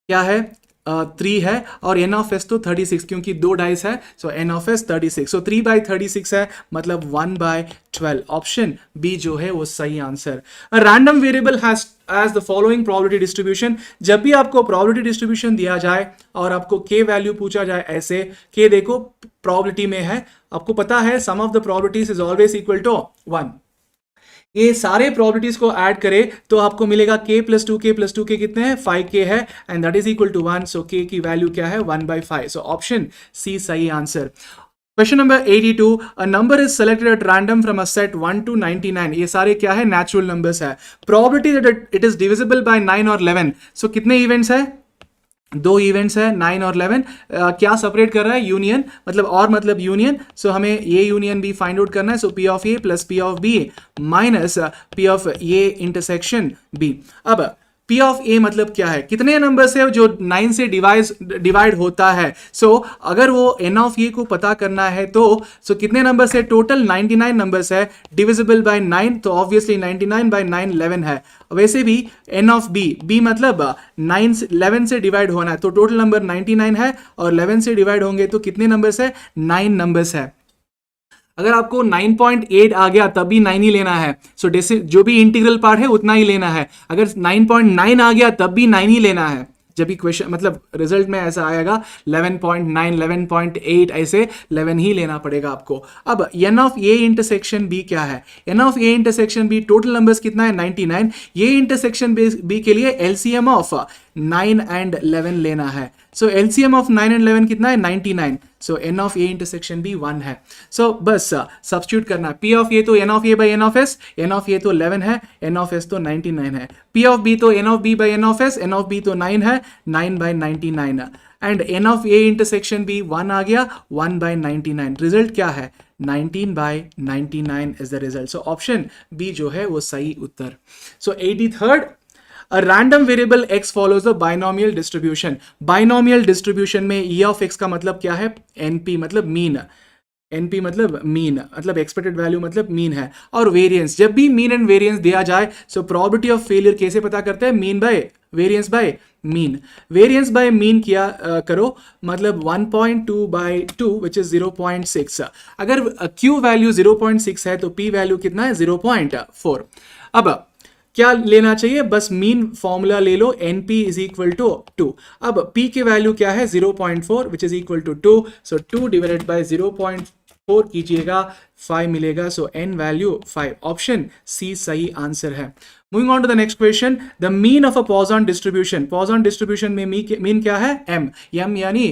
क्या है? 3 है और n ऑफ एस तो 36 क्योंकि 2 डाइस है, सो n ऑफ एस 36, सो 3/36 है मतलब 1/12। ऑप्शन बी जो है वो सही answer. Random variable has as the following probability distribution. जब भी आपको प्रोबेबिलिटी डिस्ट्रीब्यूशन दिया जाए और आपको k वैल्यू पूछा जाए, ऐसे k देखो प्रोबेबिलिटी में है, आपको पता है sum of the probabilities is always equal to 1। ये सारे प्रोबेबिलिटीज को ऐड करें तो आपको मिलेगा k + 2k + 2k कितने हैं, 5k है, and that is equal to 1, so k की वैल्यू क्या है, 1/5, सो ऑप्शन सी सही answer. Question number 82, a number is selected at random from a set 1 to 99। ये सारे क्या है, नेचुरल नंबर्स है। Probability that it is divisible by 9 और 11, सो कितने इवेंट्स है, 2 इवेंट्स है, 9 और 11। क्या सेपरेट कर रहा है, यूनियन, मतलब और मतलब यूनियन, सो हमें ये यूनियन भी फाइंड आउट करना है, so p of a plus p of b minus p of a intersection b। अब P ऑफ A मतलब क्या है, कितने नंबर से जो 9 से डिवाइड होता है, सो अगर वो N ऑफ A को पता करना है तो सो कितने नंबर से, टोटल 99 नंबर्स है, डिविजिबल बाय 9, तो ऑब्वियसली 99/9 11 है। वैसे भी N ऑफ B मतलब 11 से डिवाइड होना है, तो टोटल नंबर 99 है और 11 से डिवाइड होंगे तो कितने नंबर्स है, 9 नंबर्स है। अगर आपको 9.8 आ गया तब भी 9 ही लेना है, सो जो भी इंटीग्रल पार्ट है उतना ही लेना है। अगर 9.9 आ गया तब भी 9 ही लेना है। जब भी क्वेश्चन मतलब रिजल्ट में ऐसा आएगा 11.9 11.8 ऐसे 11 ही लेना पड़ेगा आपको। अब n of a intersection b क्या है, n of a intersection b total numbers कितना है, 99। ये इंटरसेक्शन b के लिए LCM ऑफ 9 and 11 लेना है, सो LCM ऑफ 9 and 11 कितना है, 99, सो n of a intersection b 1 है। सो बस सब्स्टिट्यूट करना है, p ऑफ a तो n of a by n of s, n of a तो 11 है, n ऑफ s तो 99 है, p ऑफ b तो n of b by n of s, n of b तो 9 है, 9/99, and n of a intersection b 1 आ गया, 1/99। Result क्या है, 19/99 is the result, so option B जो है वो सही उत्तर। सो 83rd, A random variable x follows the binomial distribution। binomial distribution में e of x का मतलब क्या है, np मतलब मीन, np मतलब मीन, मतलब एक्सपेक्टेड वैल्यू मतलब मीन है, और वेरिएंस, जब भी मीन एंड वेरिएंस दिया जाए सो प्रोबेबिलिटी ऑफ फेलियर कैसे पता करते हैं, mean by variance by mean. Variance by mean किया करो, मतलब 1.2/2 विच इज 0.6। अगर q वैल्यू 0.6 है तो p वैल्यू कितना है, 0.4। अब क्या लेना चाहिए, बस मीन फॉर्मूला ले लो, np इज इक्वल टू 2। अब p के वैल्यू क्या है, 0.4 which is equal to 2, so 2 divided by 0.4 कीजिएगा, 5 मिलेगा, so n value 5, option C सही आंसर है। Moving on to the next question, the mean of a Poisson distribution. Poisson distribution में mean क्या है, m यानी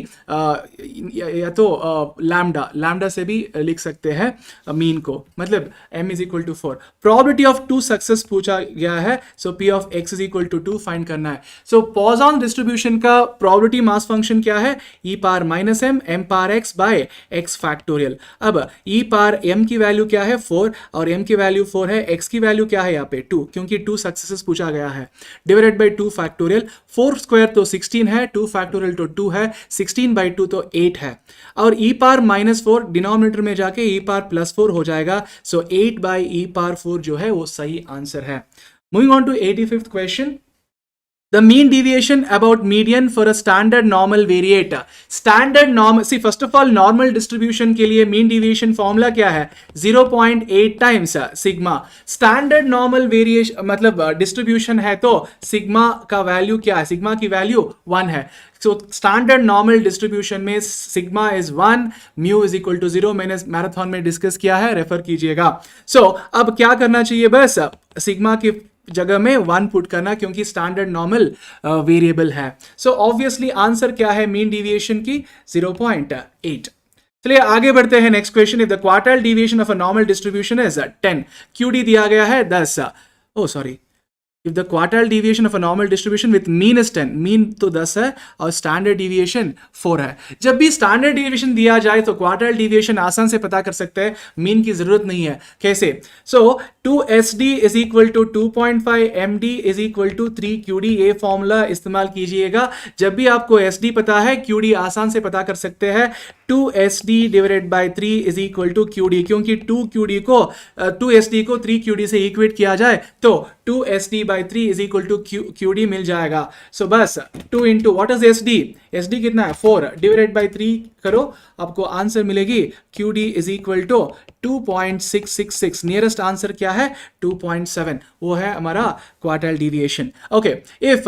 या तो लैम्डा से भी लिख सकते हैं मीन को, मतलब m is equal to 4। Probability of 2 success पूछा गया है, सो p ऑफ x is equal to 2 find करना है। सो पॉइसन डिस्ट्रीब्यूशन का प्रोबेबिलिटी मास फंक्शन क्या है, e power minus m power x by x factorial. अब e पावर m की वैल्यू क्या है, 4, और m की वैल्यू 4 है, x की वैल्यू क्या है यहाँ पे 2, क्योंकि 2 सक्सेसेस पूछा गया है, डिवाइडेड बाय 2 फैक्टोरियल। 4 स्क्वायर तो 16 है, 2 फैक्टोरियल तो 2 है, 16/2 तो 8 है, और e पावर -4 डिनोमिनेटर में जाके e पावर +4 हो जाएगा, सो 8/e पावर 4 जो है वो सही आंसर है। Moving on to 85th question, the mean deviation about median for a standard normal variate। standard normal, see first of all normal distribution के लिए mean deviation formula क्या है, 0.8 times sigma। standard normal variation मतलब distribution है तो sigma का value क्या है, sigma की वैल्यू 1 है, so standard normal distribution में sigma is 1, mu is equal to 0, मैंने मैराथन में डिस्कस किया है, रेफर कीजिएगा। so अब क्या करना चाहिए, बस sigma की जगह में 1 पुट करना, क्योंकि स्टैंडर्ड नॉर्मल वेरिएबल है। सो ऑब्वियसली आंसर क्या है मीन डिविएशन की, 0.8। चलिए आगे बढ़ते हैं, next question, if the quartile deviation of a normal distribution is 10, QD दिया गया है 10, if the quartile deviation of a normal distribution with mean is 10, mean तो 10 है और स्टैंडर्ड डिविएशन 4 है। जब भी स्टैंडर्ड डिविएशन दिया जाए तो क्वार्टाइल डिविएशन आसान से पता कर सकते हैं, मीन की जरूरत नहीं है। कैसे, so 2SD is equal to 2.5, MD is equal to 3QD, ये फॉर्मूला इस्तेमाल कीजिएगा। जब भी आपको SD पता है, QD आसान से पता कर सकते हैं। 2SD divided by 3 is equal to QD, क्योंकि 2QD को 2SD को 3QD से इक्वेट किया जाए तो 2SD by 3 is equal to QD मिल जाएगा. सो बस 2 into what is SD, SD कितना है 4 डिवाइडेड बाई 3 करो, आपको आंसर मिलेगी QD is equal to 2.666. Nearest answer क्या है 2.7, वो है हमारा quartile deviation. Okay, if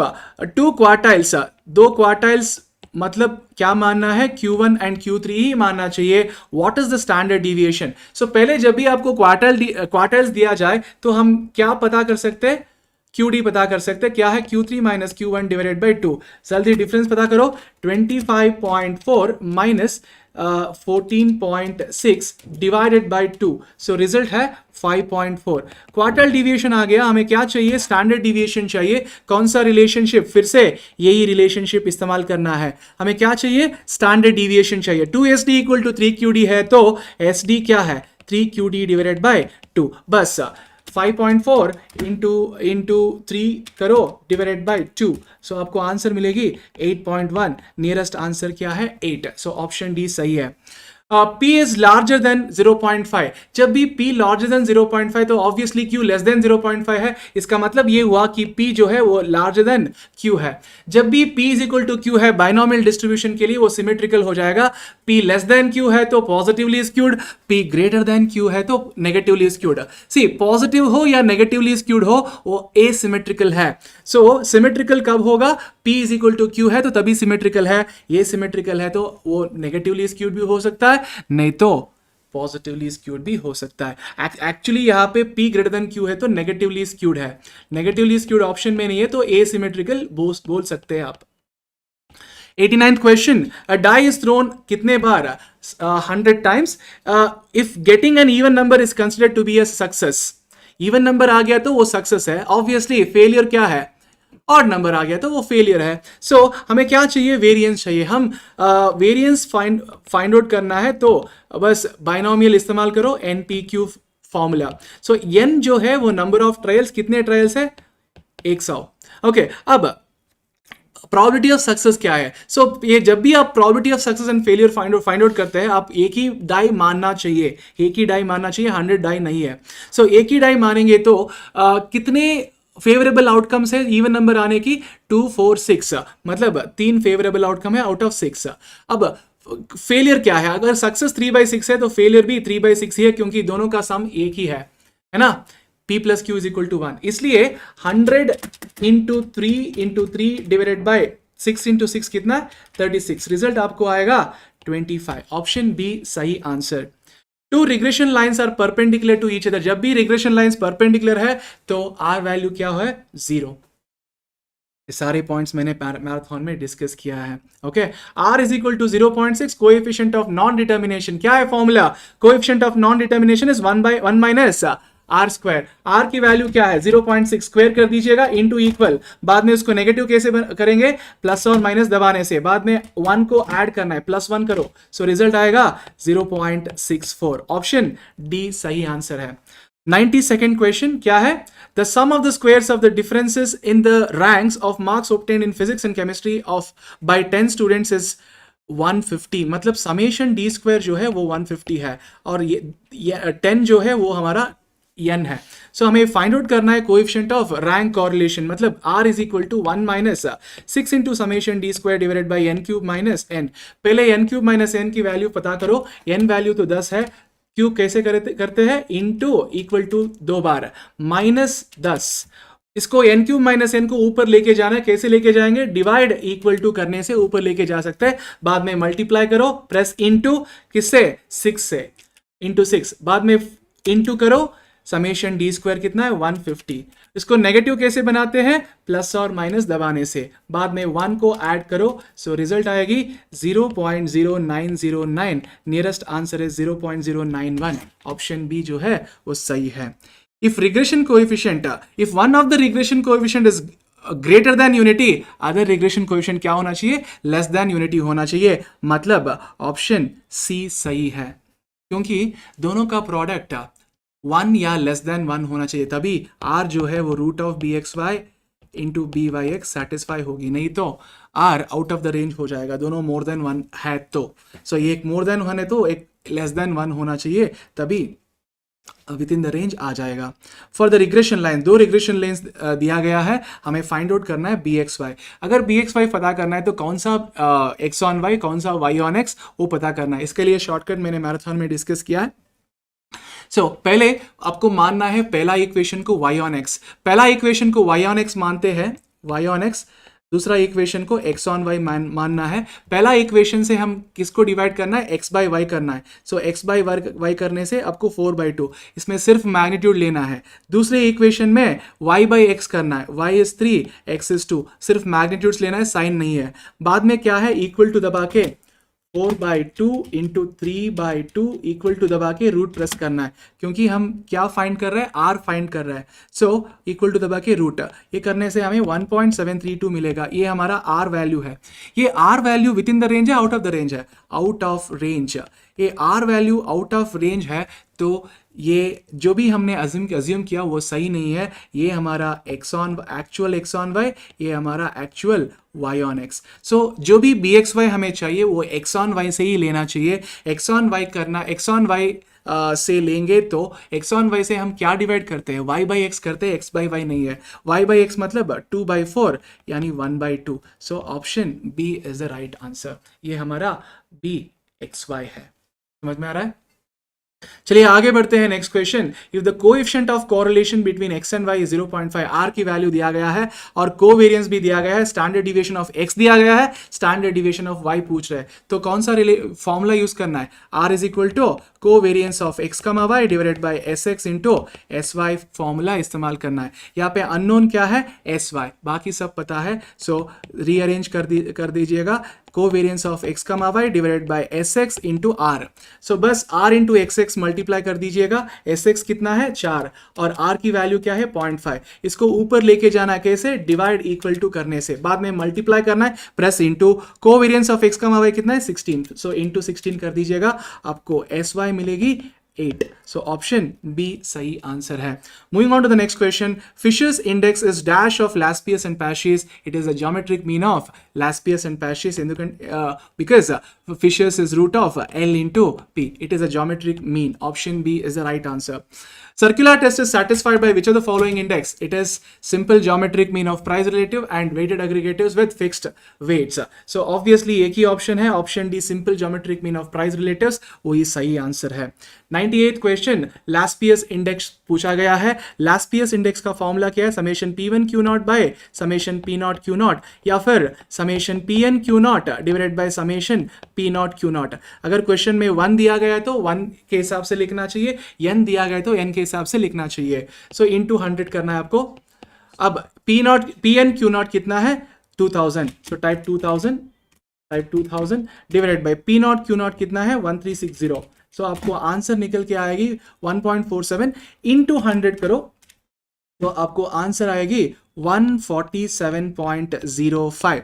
2 quartiles, 2 quartiles मतलब क्या मानना है Q1 एंड Q3 ही मानना चाहिए. What is the standard deviation. So पहले जब भी आपको क्वार्टाइल्स दिया जाए तो हम क्या पता कर सकते हैं, QD पता कर सकते हैं. क्या है Q3 minus Q1 divided by 2. जल्दी डिफरेंस पता करो. 25.4 minus 14.6 divided by 2. So result है 5.4. क्वार्टाइल डिविएशन आ गया. हमें क्या चाहिए, स्टैंडर्ड डिविएशन चाहिए. कौन सा रिलेशनशिप, फिर से यही रिलेशनशिप इस्तेमाल करना है. हमें क्या चाहिए, स्टैंडर्ड डिविएशन चाहिए. 2SD इक्वल टू 3QD है तो SD क्या है 3QD डिवाइडेड बाई 2. बस 5.4 इंटू 3 करो डिवाइडेड बाई 2. सो आपको आंसर मिलेगी 8.1. नियरेस्ट आंसर क्या है 8. सो ऑप्शन डी सही है. P is larger than 0.5. जब भी P larger than 0.5 तो obviously Q less than 0.5 है. इसका मतलब ये हुआ कि P जो है वो larger than Q है. जब भी P is equal to Q है बाइनोमियल डिस्ट्रीब्यूशन के लिए वो सिमेट्रिकल हो जाएगा. P less than Q है तो positively skewed, P greater than Q है तो नेगेटिवली स्क्यूड. सी पॉजिटिव हो या नेगेटिवली स्क्यूड हो वो एसिमेट्रिकल है. सो सिमेट्रिकल कब होगा, P is equal to Q है तो तभी सिमेट्रिकल है. ये सिमेट्रिकल है तो वो नेगेटिवली स्क्यूड भी हो सकता है, नहीं तो पॉजिटिवली स्क्यूड भी हो सकता है. एक्चुअली यहां पे P ग्रेटर देन Q है तो नेगेटिवली स्क्यूड है. नेगेटिवली स्क्यूड ऑप्शन में नहीं है तो एसिमेट्रिकल बोल सकते हैं आप. 89th question, a die is thrown कितने बार 100 times. If getting an even number is considered to be a success. Even number आ गया तो वो सक्सेस है. ऑब्वियसली फेलियर क्या है, ऑड नंबर आ गया तो वो फेलियर है. सो हमें क्या चाहिए, वेरिएंस चाहिए. हम वेरिएंस फाइंड आउट करना है तो बस बाइनोमियल इस्तेमाल करो, NPQ फॉर्मूला. सो n जो है वो नंबर ऑफ ट्रायल्स, कितने ट्रायल्स है 100. ओके, अब प्रोबेबिलिटी ऑफ सक्सेस क्या है. सो ये जब भी आप probability of success and failure find out करते हैं, आप एक ही डाई मानना चाहिए, एक ही डाई मानना चाहिए, 100 डाई नहीं है. सो एक ही डाई मानेंगे तो कितने फेवरेबल आउटकम्स है इवन नंबर आने की, 2, 4, 6. मतलब 3 फेवरेबल आउटकम है आउट ऑफ 6. अब फेलियर क्या है, अगर सक्सेस 3/6 है तो फेलियर भी 3/6 ही है, क्योंकि दोनों का सम एक ही है ना. P plus Q is equal to 1. इसलिए 100 इंटू 3 डिवाइडेड बाय 6 इंटू 6 कितना 36. रिजल्ट आपको आएगा 25. ऑप्शन बी सही answer. 2 regression lines are perpendicular to each other. जब भी रिग्रेशन लाइंस परपेंडिकुलर है तो R वैल्यू क्या है 0. ये सारे पॉइंट्स मैंने मैराथन में डिस्कस किया है. Okay, R is equal to 0.6. Coefficient of non determination क्या है फॉर्मूला, coefficient of non determination is 1 minus R square. R की वैल्यू क्या है 0.6, स्क्वायर कर दीजिएगा इनटू इक्वल. बाद में उसको नेगेटिव कैसे करेंगे, प्लस और माइनस दबाने से. बाद में 1 को ऐड करना है, +1 करो. सो रिजल्ट आएगा 0.64. ऑप्शन डी सही आंसर है. 92nd क्वेश्चन क्या है, the sum of the squares of the differences in the ranks of marks obtained in physics and chemistry of by 10 students is 150. मतलब समेशन डी स्क्वायर जो है वो 150 है और ये 10 जो है वो हमारा n है. सो हमें फाइंड आउट करना है कोएफिशिएंट ऑफ रैंक कॉरिलेशन. मतलब R is equal to 1 minus 6 into summation D square divided by n cube minus n. पहले n क्यूब माइनस n की वैल्यू पता करो. n वैल्यू तो 10 है, क्यूब कैसे करते हैं, इंटू इक्वल टू 2 बार -10. इसको n क्यूब माइनस n को ऊपर लेके जाना है. कैसे लेके जाएंगे, डिवाइड इक्वल टू करने से ऊपर लेके जा सकते हैं. बाद में मल्टीप्लाई करो, प्रेस इंटू किससे 6 से, इंटू 6. बाद में इंटू करो, समेशन डी स्क्वायर कितना है 150. इसको नेगेटिव कैसे बनाते हैं, प्लस और माइनस दबाने से. बाद में 1 को ऐड करो. सो रिजल्ट आएगी 0.0909. नियरेस्ट आंसर है 0.091. ऑप्शन बी जो है वो सही है. If regression coefficient, if one of the regression coefficient is greater than unity, other regression coefficient क्या होना चाहिए, लेस देन यूनिटी होना चाहिए. मतलब ऑप्शन सी सही है, क्योंकि दोनों का प्रोडक्ट 1 या लेस देन 1 होना चाहिए, तभी R जो है वो root of BXY into B Y X satisfy होगी, नहीं तो R out of the range हो जाएगा, दोनों मोर देन वन है तो। सो ये एक मोर देन वन है तो एक लेस देन वन होना चाहिए, तभी विद इन द रेंज आ जाएगा। फॉर द रिग्रेशन लाइन, दो रिग्रेशन लाइन्स दिया गया है, हमें फाइंड आउट करना है बी एक्स वाई। अगर बी एक्स वाई पता करना है तो कौन सा एक्स ऑन वाई, कौन सा वाई ऑन एक्स, वो पता करना है। इसके लिए शॉर्टकट मैंने मैराथन में डिस्कस किया है। पहले आपको मानना है पहला इक्वेशन को y ऑन x, पहला इक्वेशन को y ऑन x मानते हैं, y ऑन x, दूसरा इक्वेशन को x ऑन y मानना है। पहला इक्वेशन से हम किसको डिवाइड करना है, x बाय y करना है। x बाय y करने से आपको 4/2, इसमें सिर्फ मैग्नीट्यूड लेना है। दूसरे इक्वेशन में y बाय x करना है, y इज 3 x इज 2, सिर्फ मैग्नीट्यूड्स लेना है, साइन नहीं है। बाद में क्या है, इक्वल टू दबा के 4/2 इंटू 3/2 इक्वल टू दबा के रूट प्रेस करना है, क्योंकि हम क्या फाइंड कर रहे हैं, आर फाइंड कर रहे हैं। इक्वल टू दबा के रूट, ये करने से हमें 1.732 मिलेगा। ये हमारा आर वैल्यू है। ये R value within the range है, आउट ऑफ द रेंज है, आउट ऑफ रेंज। ये R value out of range है, तो ये जो भी हमने अज्यूम किया वो सही नहीं है। ये हमारा एक्चुअल एक्स ऑन वाई, ये हमारा एक्चुअल y ऑन x। जो भी बी एक्स वाई हमें चाहिए वो x ऑन y से ही लेना चाहिए। x ऑन y करना, x ऑन y से लेंगे तो x ऑन y से हम क्या डिवाइड करते हैं, y बाई x करते हैं, x बाई y नहीं है। y बाई x मतलब 2/4 यानी 1/2। Option B is the right answer. ये हमारा बी एक्स वाई है। समझ में आ रहा है? चलिए आगे बढ़ते हैं। Next question, if the coefficient of correlation between x and y is 0.5, r की वैल्यू दिया गया है और कोवेरियंस भी दिया गया है, स्टैंडर्ड डिविएशन ऑफ x दिया गया है, स्टैंडर्ड डिविएशन ऑफ y पूछ रहे हैं, तो कौन सा फॉर्मूला यूज करना है, r is equal to covariance of x, y divided by sx into sy formula इस्तेमाल करना है। यहाँ पे अननोन क्या है, sy, बाकी सब पता है। रीअरेंज कर दीजिएगा, covariance of x, y divided by sx into r। बस r इंटू xx मल्टीप्लाई कर दीजिएगा, sx कितना है 4 और r की वैल्यू क्या है 0.5। इसको ऊपर लेके जाना है, कैसे, डिवाइड इक्वल टू करने से, बाद में मल्टीप्लाई करना है, press into covariance of x, y कितना है 16, इंटू 16 कर दीजिएगा, आपको sy मिलेगी 8। ऑप्शन बी सही आंसर है। Moving on to the next question, Fisher's index is dash of Laspers and Paches. It is a geometric mean of Laspers and Paches because Fisher's is root of L into P. It is a geometric mean. Option B is the right answer. Circular test is satisfied by which of the following index? It is simple geometric mean of price relative and weighted aggregators with fixed weights. Obviously एक ही option है, option D simple geometric mean of price relatives, वही सही answer है। 98th question, Laspers index पूछा गया है। Laspers index का फॉर्मूला क्या है, summation P1 Q0 by summation P0 Q0 या फिर summation Pn Q0 divided by summation P0 Q0। अगर क्वेश्चन में 1 दिया गया है तो 1 के हिसाब से लिखना चाहिए, n दिया गया है तो n के हिसाब से लिखना चाहिए। इंटू 100 करना है आपको। अब Pn Q0 कितना है 2000, type 2000 divided by P0 Q0 कितना है 1360। आपको आंसर निकल के आएगी 1.47, इंटू 100 करो तो आपको आंसर आएगी 147.05।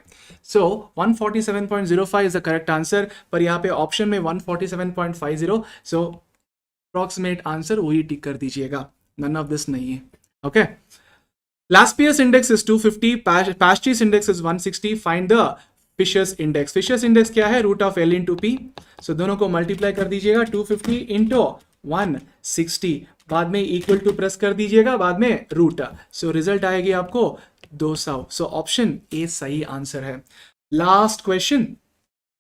147.05 इज द करेक्ट आंसर, पर यहाँ पे ऑप्शन में 147.50, अप्रॉक्सीमेट आंसर वही टिक कर दीजिएगा, नन ऑफ दिस नहीं है। Okay, Laspers index is 250, Paches index is 160, find the Fisher's index. Fisher's index क्या है, root of L into P। दोनों को मल्टीप्लाई कर दीजिएगा, 250 इंटू 160, बाद में इक्वल टू प्रेस कर दीजिएगा, बाद में रूट। रिजल्ट आएगी आपको 200। ऑप्शन ए सही आंसर है। लास्ट क्वेश्चन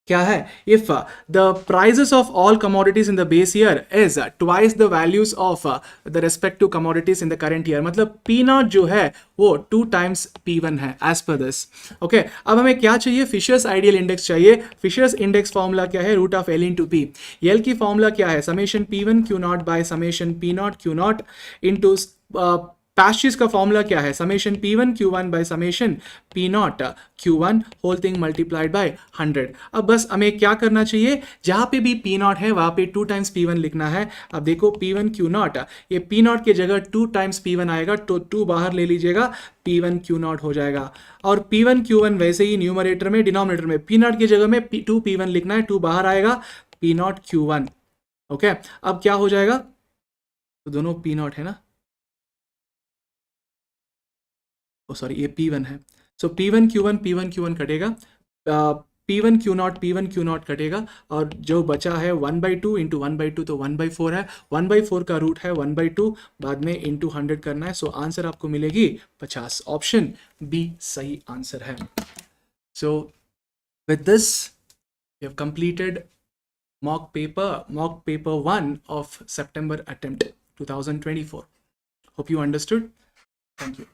क्या है, if the prices of all commodities in the base year is twice the values of the respective commodities in the current year, मतलब P0 जो है वो 2 टाइम्स P1 है एज पर दिस। ओके, अब हमें क्या चाहिए, फिशर्स आइडियल इंडेक्स चाहिए। फिशर्स इंडेक्स फॉर्मूला क्या है, root of L into P। L की फॉर्मूला क्या है, summation P1 Q0 by summation P0 Q0 into Paches का फॉर्मूला क्या है, summation P1 Q1 by summation P0 Q1 whole thing multiplied by 100। अब बस हमें क्या करना चाहिए, जहां पे भी P0 है वहां पे 2 टाइम्स P1 लिखना है। अब देखो P1 Q0, ये P0 के जगह 2 टाइम्स P1 आएगा, तो 2 बाहर ले लीजिएगा, P1 Q0 हो जाएगा। और P1 Q1 वैसे ही न्यूमरेटर में, डिनोमिनेटर में P0 की जगह में 2 P1 लिखना है, 2 बाहर आएगा, P0 Q1। ओके, अब क्या हो जाएगा, तो दोनों P0 है ना, ओ सॉरी ये P1 है, सो P1 Q1 कटेगा, P1 Q नॉट कटेगा, और जो बचा है 1/2 इंटू 1/2 तो 1/4 है, 1/4 का रूट है 1/2, बाद में इंटू 100 करना है, सो आंसर आपको मिलेगी 50। ऑप्शन बी सही आंसर है। So with this we have completed mock paper 1 of September attempt 2024. Hope you understood. Thank you.